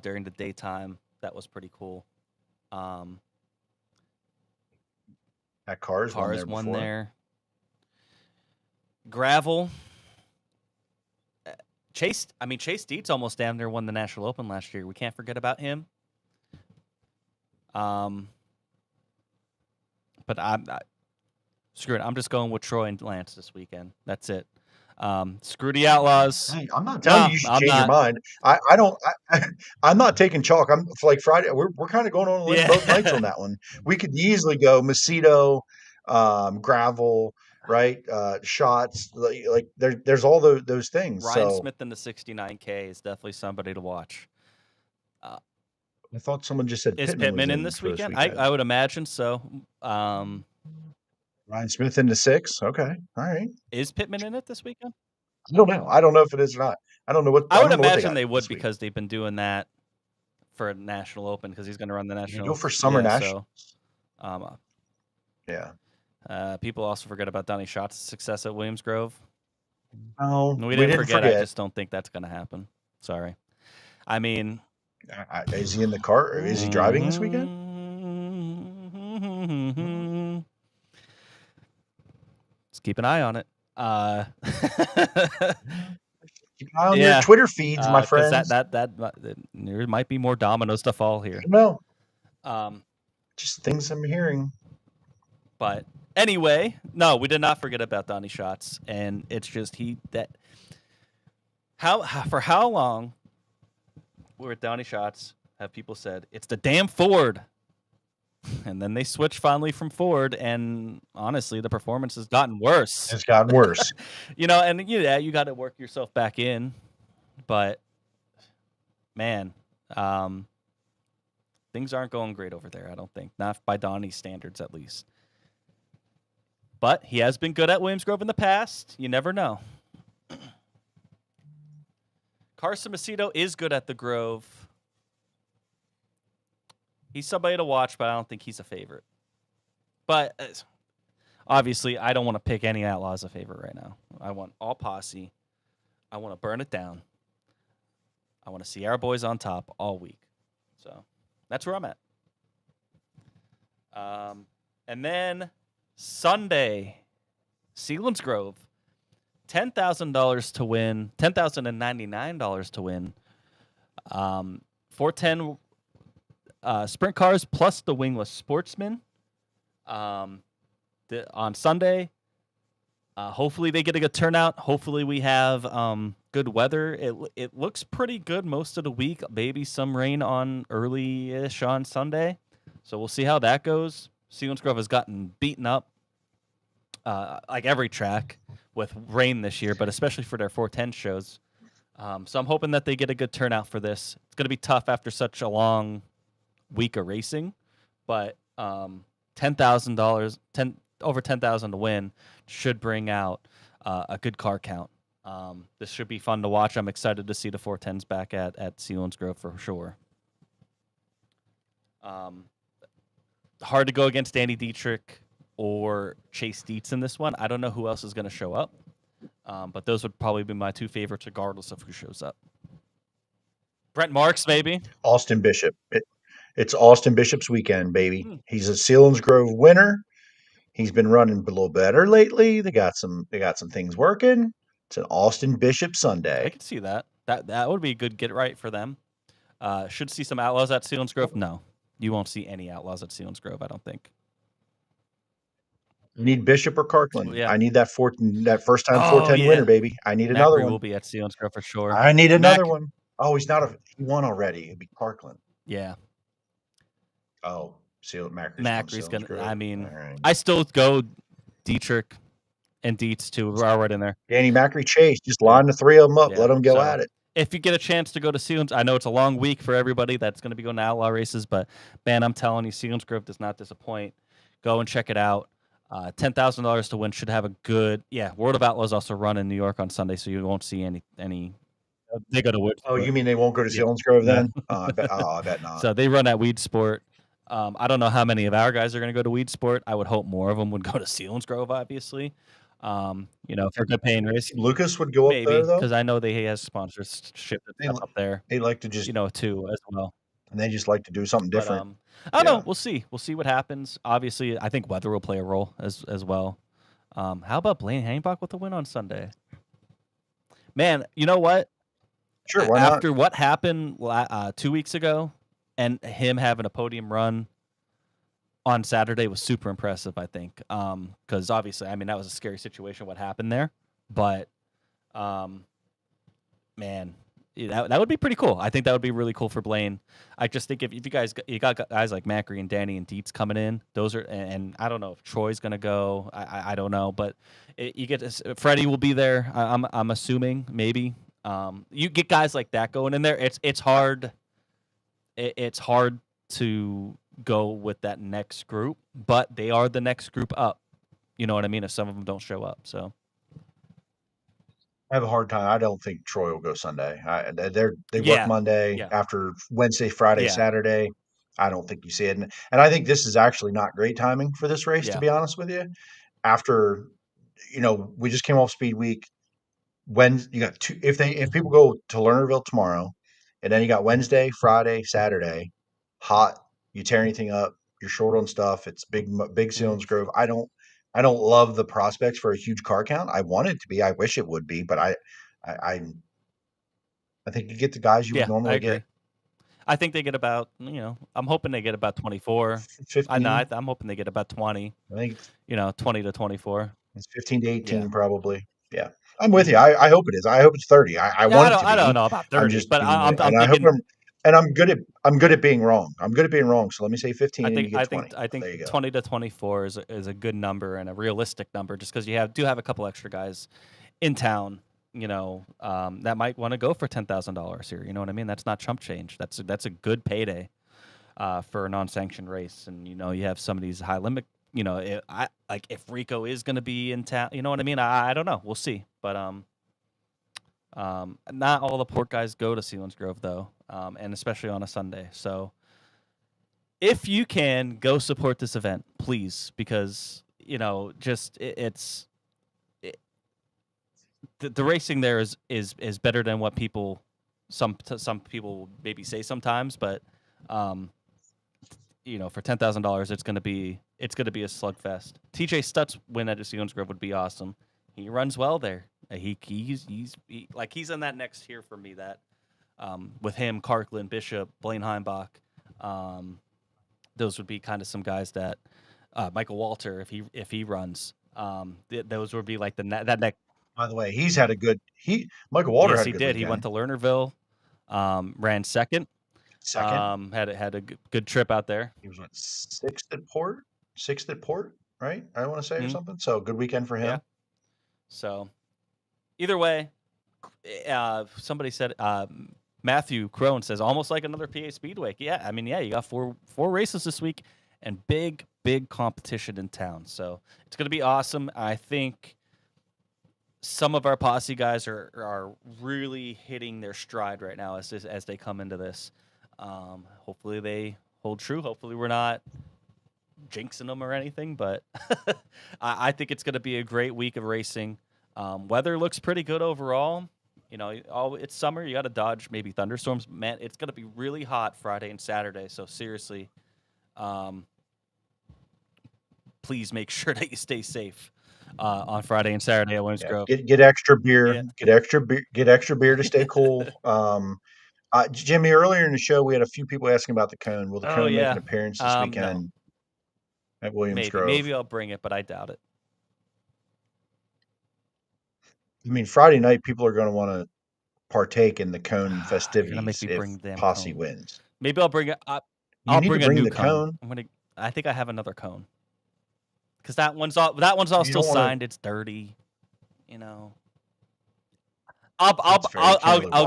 S1: During the daytime, that was pretty cool.
S3: That Cars
S1: won there. Gravel. Chase Dietz almost damn near won the National Open last year. We can't forget about him. But screw it. I'm just going with Troy and Lance this weekend. That's it. Screw the Outlaws.
S3: Hey, I'm not telling you should change your mind. I'm not taking chalk. I'm like Friday. We're kind of going on a limb both nights on that one. We could easily go Macedo, Gravel, right? Shots. Like there's all those things.
S1: Ryan Smith in the 69K is definitely somebody to watch.
S3: I thought someone just said
S1: is Pittman in this weekend? I would imagine so.
S3: Ryan Smith in the 6. Okay, all right.
S1: Is Pittman in it this weekend?
S3: I don't know. I don't know if it is or not. I don't know what.
S1: I would imagine they would because they've been doing that for a National Open because he's going to run the National.
S3: Go for Summer National.
S1: So,
S3: yeah.
S1: People also forget about Donnie Schott's success at Williams Grove.
S3: No,
S1: we didn't forget. I just don't think that's going to happen. Sorry. I mean,
S3: is he in the car? Or is he driving this weekend?
S1: Let's keep an eye on it.
S3: Keep an eye on your Twitter feeds, my friends.
S1: That there might be more dominoes to fall here.
S3: No, just things I'm hearing.
S1: But anyway, no, we did not forget about Donnie Schatz, and it's just for how long we're at Donnie Schatz have people said it's the damn Ford. And then they switched finally from Ford, and honestly, the performance has gotten worse.
S3: It's gotten worse.
S1: You got to work yourself back in. But, man, things aren't going great over there, I don't think. Not by Donnie's standards, at least. But he has been good at Williams Grove in the past. You never know. Carson Macedo is good at the Grove. He's somebody to watch, but I don't think he's a favorite. But obviously, I don't want to pick any Outlaws a favorite right now. I want all posse. I want to burn it down. I want to see our boys on top all week. So that's where I'm at. And then Sunday, Selinsgrove, $10,000 to win, $10,099 to win. 410 sprint cars plus the wingless sportsman on Sunday. Hopefully they get a good turnout. Hopefully we have good weather. It looks pretty good most of the week. Maybe some rain on early-ish on Sunday. So we'll see how that goes. Selinsgrove has gotten beaten up like every track with rain this year, but especially for their 410 shows. So I'm hoping that they get a good turnout for this. It's going to be tough after such a long week of racing, but $10,000, over $10,000 to win should bring out a good car count. This should be fun to watch. I'm excited to see the 410s back at Selinsgrove for sure. Hard to go against Danny Dietrich or Chase Dietz in this one. I don't know who else is going to show up, but those would probably be my two favorites regardless of who shows up. Brent Marks, maybe.
S3: Austin Bishop. It's Austin Bishop's weekend, baby. He's a Selinsgrove winner. He's been running a little better lately. They got some things working. It's an Austin Bishop Sunday.
S1: I can see that. That would be a good get right for them. Should see some Outlaws at Selinsgrove. No, you won't see any Outlaws at Selinsgrove, I don't think.
S3: You need Bishop or Kirkland.
S1: Yeah.
S3: I need that first time 410 winner, baby. I need another
S1: Macri
S3: one.
S1: will be at Selinsgrove for sure.
S3: I need another one. Oh, he won already. It'd be Kirkland.
S1: Yeah.
S3: Oh,
S1: Macri's going to, I mean,
S3: right.
S1: I still go Dietrich and Dietz too. We're all right in there.
S3: Danny Macri, Chase, just line the three of them up.
S1: Yeah.
S3: Let them go at it.
S1: If you get a chance to go to Selinsgrove, I know it's a long week for everybody that's going to be going to Outlaw races, but man, I'm telling you, Selinsgrove does not disappoint. Go and check it out. $10,000 to win should have a good. Yeah, World of Outlaws also run in New York on Sunday, so you won't see any. They go to Woodsport.
S3: Oh, you mean they won't go to Selinsgrove then? I bet not.
S1: So they run at Weedsport. I don't know how many of our guys are going to go to Weedsport. I would hope more of them would go to Selinsgrove, obviously. For good paying race.
S3: Lucas would go up there though,
S1: because I know he has sponsorship up there.
S3: They like to just
S1: too as well.
S3: And they just like to do something different.
S1: I don't know. We'll see. We'll see what happens. Obviously, I think weather will play a role as well. How about Blaine Hangbach with the win on Sunday? Man, you know what?
S3: Sure, why not?
S1: After what happened 2 weeks ago and him having a podium run on Saturday was super impressive, I think. Because obviously, I mean, that was a scary situation what happened there. But, man, that would be pretty cool. I think that would be really cool for Blaine. I just think if you got guys like Macri and Danny and Dietz coming in, those are, and I don't know if Troy's gonna go. I don't know, but you get this, Freddie will be there. I'm assuming maybe. You get guys like that going in there. It's hard. It's hard to go with that next group, but they are the next group up. You know what I mean? If some of them don't show up, so.
S3: I have a hard time. I don't think Troy will go Sunday. They work Monday after Wednesday, Friday, Saturday. I don't think you see it. And I think this is actually not great timing for this race, to be honest with you. After, we just came off Speed Week. When you got two, if people go to Lernerville tomorrow, and then you got Wednesday, Friday, Saturday, hot, you tear anything up, you're short on stuff. It's big Selinsgrove. I don't love the prospects for a huge car count. I want it to be. I wish it would be, but I think you get the guys you would normally get.
S1: I think they get about, I'm hoping they get about 24.
S3: 15.
S1: I'm hoping they get about 20.
S3: I think
S1: 20 to 24.
S3: It's 15 to 18 probably. Yeah, I'm with you. I hope it is. I hope it's 30. I want it to be.
S1: I don't know about 30, but I'm thinking.
S3: I'm good at being wrong. I'm good at being wrong. So let me say 15.
S1: I think 20 to 24 is a good number and a realistic number, just because you do have a couple extra guys in town, that might want to go for $10,000 here. You know what I mean? That's not chump change. That's a good payday for a non-sanctioned race, and you have some of these high limit. If Rico is going to be in town, you know what I mean? I don't know. We'll see, but Not all the port guys go to Selinsgrove though, and especially on a Sunday. So if you can go support this event, please, because just the racing there is better than what some people maybe say sometimes, but for $10,000 it's gonna be a slugfest. TJ Stutz win at Selinsgrove would be awesome. He runs well there. He's in that next tier for me. That with him, Karkland, Bishop, Blaine Heimbach, those would be kind of some guys that Michael Walter, if he runs, those would be like that next.
S3: By the way, he's had a good Michael Walter
S1: Yes,
S3: had a
S1: he
S3: good
S1: did.
S3: weekend.
S1: He went to Lernerville, ran second. Had a good trip out there.
S3: He was sixth at Port, right? I want to say or something. So good weekend for him.
S1: Yeah. So either way, somebody said Matthew Crone says almost like another PA Speedway. Yeah, I mean, you got four races this week and big competition in town. So it's going to be awesome. I think some of our posse guys are really hitting their stride right now as they come into this. Hopefully they hold true. Hopefully we're not jinxing them or anything, but I think it's going to be a great week of racing. Weather looks pretty good overall. It's summer. You got to dodge maybe thunderstorms. Man, it's going to be really hot Friday and Saturday. So seriously, please make sure that you stay safe on Friday and Saturday at Williams Grove.
S3: Get extra beer. Yeah. Get extra beer to stay cool. Jimmy, earlier in the show, we had a few people asking about the cone. Will the cone make an appearance this weekend at Williams Grove?
S1: Maybe I'll bring it, but I doubt it.
S3: I mean, Friday night, people are going to want to partake in the cone festivities if posse wins.
S1: Maybe I'll bring it. I'll bring a new cone. I think I have another cone because that one's all still signed. It's dirty, I'll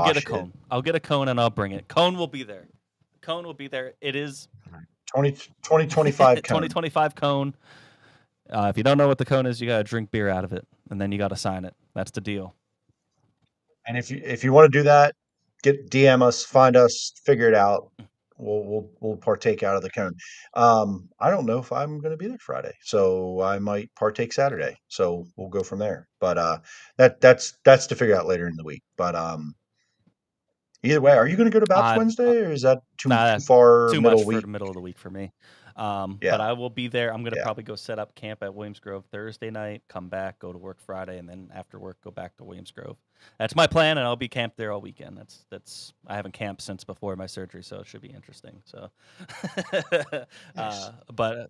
S1: get a cone. I'll get a cone and I'll bring it. Cone will be there. Cone will be there. It is
S3: 2025 cone.
S1: 2025 cone. If you don't know what the cone is, you got to drink beer out of it, and then you got to sign it. That's the deal.
S3: And if you want to do that, DM us, find us, figure it out. We'll partake out of the cone. I don't know if I'm going to be there Friday, so I might partake Saturday. So we'll go from there. But that's to figure out later in the week. But either way, are you going to go to BAPS Wednesday, or is that too far?
S1: Too much for the middle of the week for me. But I will be there. I'm going to probably go set up camp at Williams Grove Thursday night, come back, go to work Friday, and then after work go back to Williams Grove. That's my plan, and I'll be camped there all weekend. That's I haven't camped since before my surgery, so it should be interesting. So, but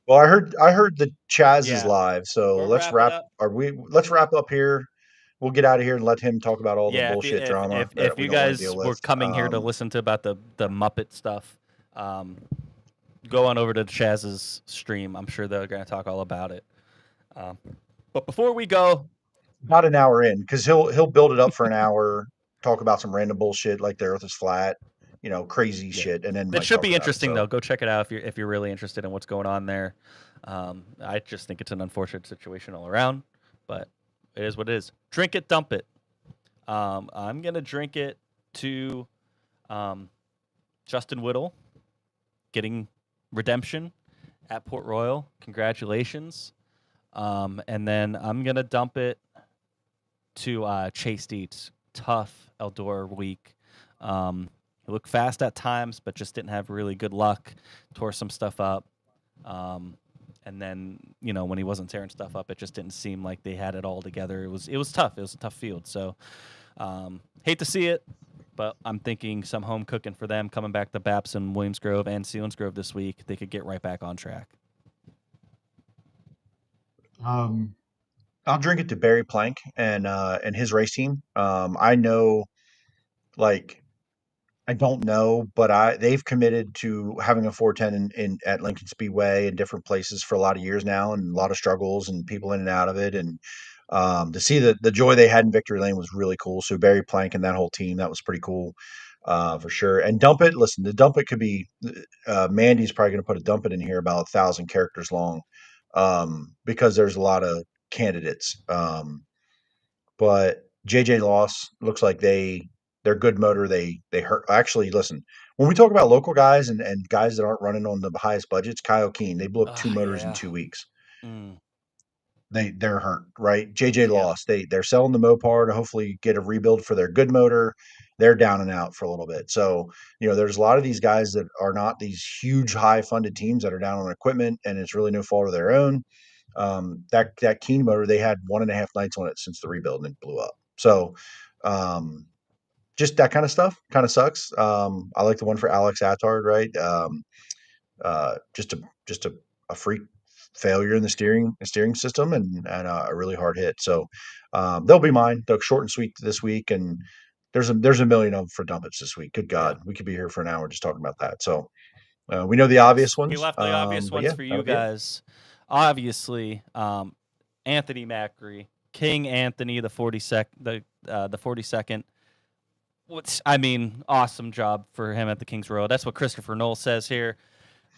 S3: well, I heard that Chaz is live, so let's wrap. Let's wrap up here. We'll get out of here and let him talk about all the bullshit drama.
S1: If you guys were coming here to listen to about the Muppet stuff, go on over to Chaz's stream. I'm sure they're going to talk all about it. But before we go,
S3: about an hour in, because he'll build it up for an hour, talk about some random bullshit like the Earth is flat, crazy shit, and then
S1: it should be interesting though. Go check it out if you're really interested in what's going on there. I just think it's an unfortunate situation all around, but it is what it is. Drink it, dump it. I'm gonna drink it to Justin Whittle getting redemption at Port Royal. Congratulations. And then I'm gonna dump it to Chase Dietz. Tough Eldora week. He looked fast at times, but just didn't have really good luck. Tore some stuff up. And then, when he wasn't tearing stuff up, it just didn't seem like they had it all together. It was tough. It was a tough field. So hate to see it, but I'm thinking some home cooking for them coming back to BAPS and Williams Grove and Selinsgrove this week. They could get right back on track.
S3: I'll drink it to Barry Plank and his race team. I know, I don't know, but they've committed to having a 410 at Lincoln Speedway and different places for a lot of years now, and a lot of struggles and people in and out of it. And to see the joy they had in Victory Lane was really cool. So Barry Plank and that whole team, that was pretty cool for sure. And dump it. Listen, the dump it could be Mandy's probably going to put a dump it in here about 1,000 characters long because there's a lot of candidates. But JJ Loss looks like they're good motor. They hurt. Actually, listen, when we talk about local guys and guys that aren't running on the highest budgets, Kyle Keen, they blew up 2 motors in
S1: Yeah.
S3: 2 weeks.
S1: Mm.
S3: They're hurt, right? JJ
S1: Yeah.
S3: Loss, they're selling the Mopar to hopefully get a rebuild for their good motor. They're down and out for a little bit. So, there's a lot of these guys that are not these huge high funded teams that are down on equipment, and it's really no fault of their own. That Keen motor, they had 1.5 nights on it since the rebuild and it blew up. So, just that kind of stuff kind of sucks. I like the one for Alex Attard, right? Just a freak failure in the steering system and a really hard hit. So they'll be mine. They'll short and sweet this week, and there's a million of them for dump this week. Good God, we could be here for an hour just talking about that. So we know the obvious
S1: We
S3: ones.
S1: left the obvious
S3: But
S1: ones
S3: yeah,
S1: for you
S3: that'll be it.
S1: guys. Obviously, Anthony Macri, King Anthony, the 42nd. Awesome job for him at the Kings Royal. That's what Christopher Knoll says here.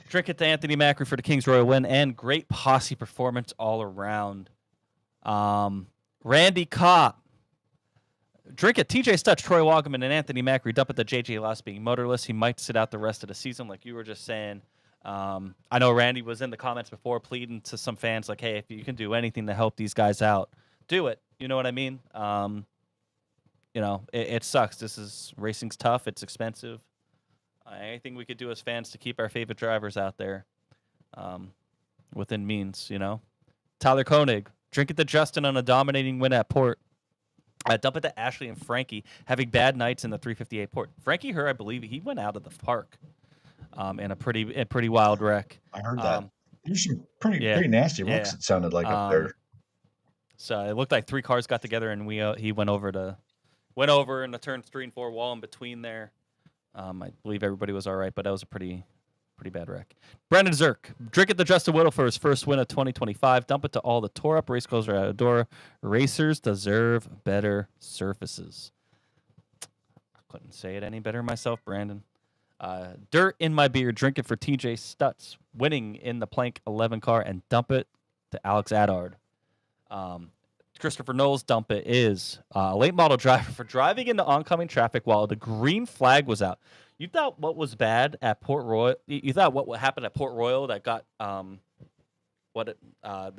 S1: Drink it to Anthony Macri for the Kings Royal win and great posse performance all around. Randy Kopp. Drink it. TJ Stutz, Troy Wagaman, and Anthony Macri dump it to JJ Loss being motorless. He might sit out the rest of the season, like you were just saying. I know Randy was in the comments before pleading to some fans like, hey, if you can do anything to help these guys out, do it. You know what I mean? It sucks. Racing's tough. It's expensive. Anything we could do as fans to keep our favorite drivers out there within means, Tyler Koenig, drink it to Justin on a dominating win at Port. Dump it to Ashley and Frankie having bad nights in the 358 Port. Frankie I believe he went out of the park in a pretty wild wreck.
S3: I heard that. There's some pretty nasty wrecks.
S1: Yeah.
S3: It sounded like up there.
S1: So it looked like 3 cars got together and he went over in the turns 3 and 4 wall in between there. I believe everybody was all right, but that was a pretty bad wreck. Brendan Zirk, drink it to Justin Whittle for his first win of 2025. Dump it to all the tore-up race cars at Eldora. Racers deserve better surfaces. Couldn't say it any better myself, Brandon. Dirt in my beer. Drink it for TJ Stutz, winning in the Plank 11 car, and dump it to Alex Attard. Christopher Knowles' dump it is a late model driver for driving into oncoming traffic while the green flag was out. You thought what was bad at Port Royal? You thought what happened at Port Royal that got that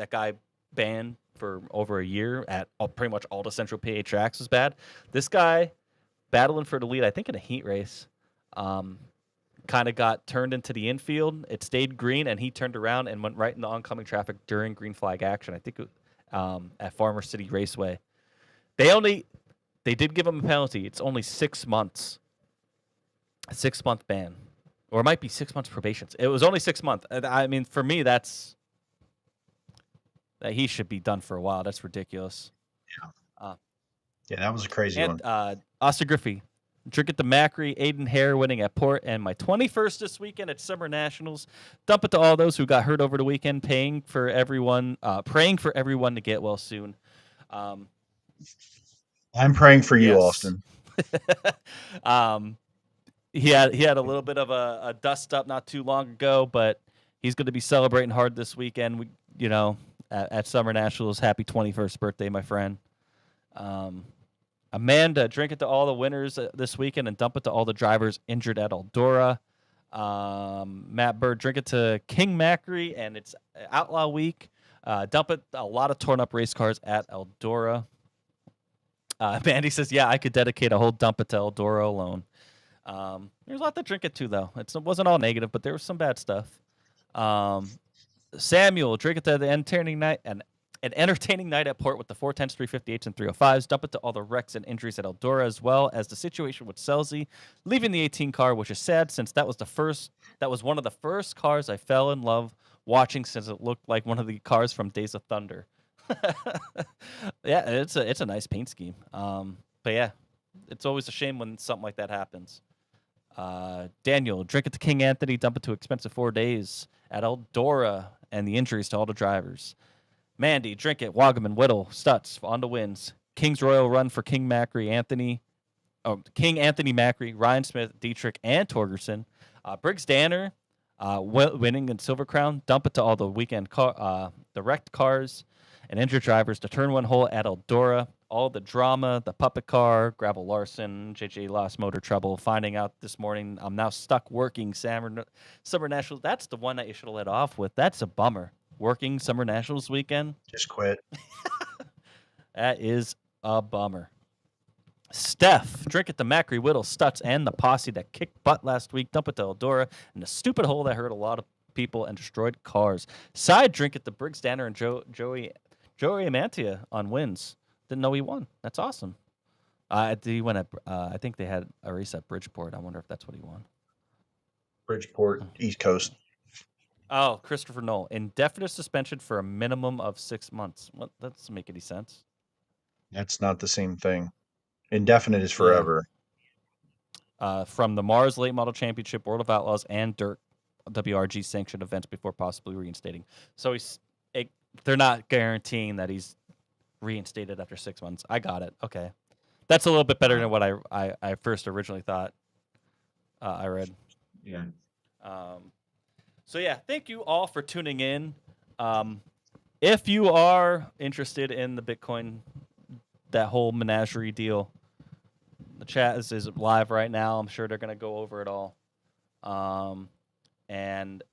S1: guy banned for over a year at pretty much all the Central PA tracks was bad. This guy battling for the lead, I think in a heat race, kind of got turned into the infield. It stayed green, and he turned around and went right into oncoming traffic during green flag action. I think at Farmer City Raceway. They did give him a penalty. It's only 6 months. A 6-month ban. Or it might be 6 months probation. It was only 6 months. I mean, for me, that he should be done for a while. That's ridiculous.
S3: Yeah, that was a crazy one.
S1: Austin Griffey. Drink it to Macri, Aiden Hare winning at Port, and my 21st this weekend at Summer Nationals. Dump it to all those who got hurt over the weekend, praying for everyone to get well soon.
S3: I'm praying for you,
S1: yes.
S3: Austin.
S1: He had a little bit of a dust up not too long ago, but he's going to be celebrating hard this weekend. At Summer Nationals. Happy 21st birthday, my friend. Amanda, drink it to all the winners this weekend and dump it to all the drivers injured at Eldora. Matt Bird, drink it to King Macri, and it's Outlaw Week. Dump it a lot of torn up race cars at Eldora. Mandy says, yeah, I could dedicate a whole dump it to Eldora alone. There's a lot to drink it to, though. It wasn't all negative, but there was some bad stuff. Samuel, drink it to the entertaining night and an entertaining night at Port with the 410s, 358s, and 305s. Dump it to all the wrecks and injuries at Eldora, as well as the situation with Scelzi leaving the 18 car, which is sad since that was one of the first cars I fell in love watching, since it looked like one of the cars from Days of Thunder. Yeah, it's a nice paint scheme. But yeah, it's always a shame when something like that happens. Daniel, drink it to King Anthony, dump it to expensive 4 days at Eldora, and the injuries to all the drivers. Mandy, drink it, Wagaman, Whittle, Stutz on the wins. King's Royal run for King Anthony Macri, Ryan Smith, Dietrich, and Torgerson. Briggs Danner winning in Silver Crown. Dump it to all the weekend the wrecked cars and injured drivers to turn one hole at Eldora. All the drama, the puppet car, gravel Larson, JJ lost motor trouble. Finding out this morning I'm now stuck working Summer Nationals. That's the one that you should have let off with. That's a bummer. Working Summer Nationals weekend.
S3: Just quit.
S1: That is a bummer. Steph, drink at the Macri, Whittle, Stutz, and the posse that kicked butt last week. Dump it to Eldora in a stupid hole that hurt a lot of people and destroyed cars. Side drink at the Briggs Danner and Joey Amantia on wins. Didn't know he won. That's awesome. He went at, I think they had a race at Bridgeport. I wonder if that's what he won.
S3: Bridgeport, East Coast.
S1: Oh, Christopher Knoll. Indefinite suspension for a minimum of 6 months. What? That doesn't make any sense.
S3: That's not the same thing. Indefinite is forever.
S1: From the Mars Late Model Championship, World of Outlaws, and Dirt WRG sanctioned events before possibly reinstating. So they're not guaranteeing that he's reinstated after 6 months. I got it. Okay. That's a little bit better than what I first originally thought I read.
S3: Yeah.
S1: So, yeah, thank you all for tuning in. If you are interested in the Bitcoin, that whole menagerie deal, the chat is live right now. I'm sure they're going to go over it all. And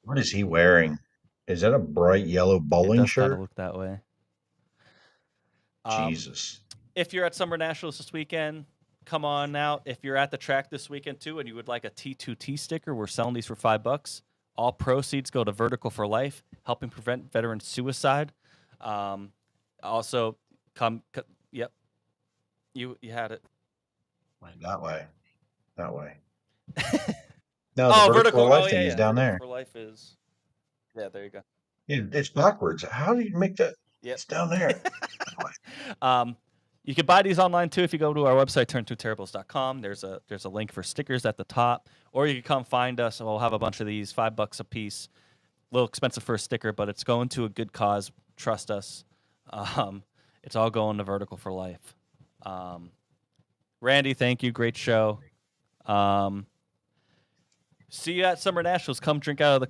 S3: What is he wearing? Is that a bright yellow
S1: it
S3: bowling
S1: does kind
S3: shirt?
S1: of look that way.
S3: Jesus.
S1: If you're at Summer Nationals this weekend, come on out. If you're at the track this weekend too and you would like a T2T sticker, we're selling these for $5. All proceeds go to Vertical for Life, helping prevent veteran suicide. Also, yep. You had it.
S3: That way. No, the Vertical for Life thing is down there.
S1: Vertical for Life is. Yeah, there you go.
S3: Yeah, it's backwards. How do you make that?
S1: Yep.
S3: It's down there.
S1: You can buy these online too if you go to our website, turn2terribles.com. There's a link for stickers at the top, or you can come find us. We'll have a bunch of these, $5 a piece. A little expensive for a sticker, but it's going to a good cause. Trust us. It's all going to Vertical for Life. Randy, thank you. Great show. See you at Summer Nationals. Come drink out of the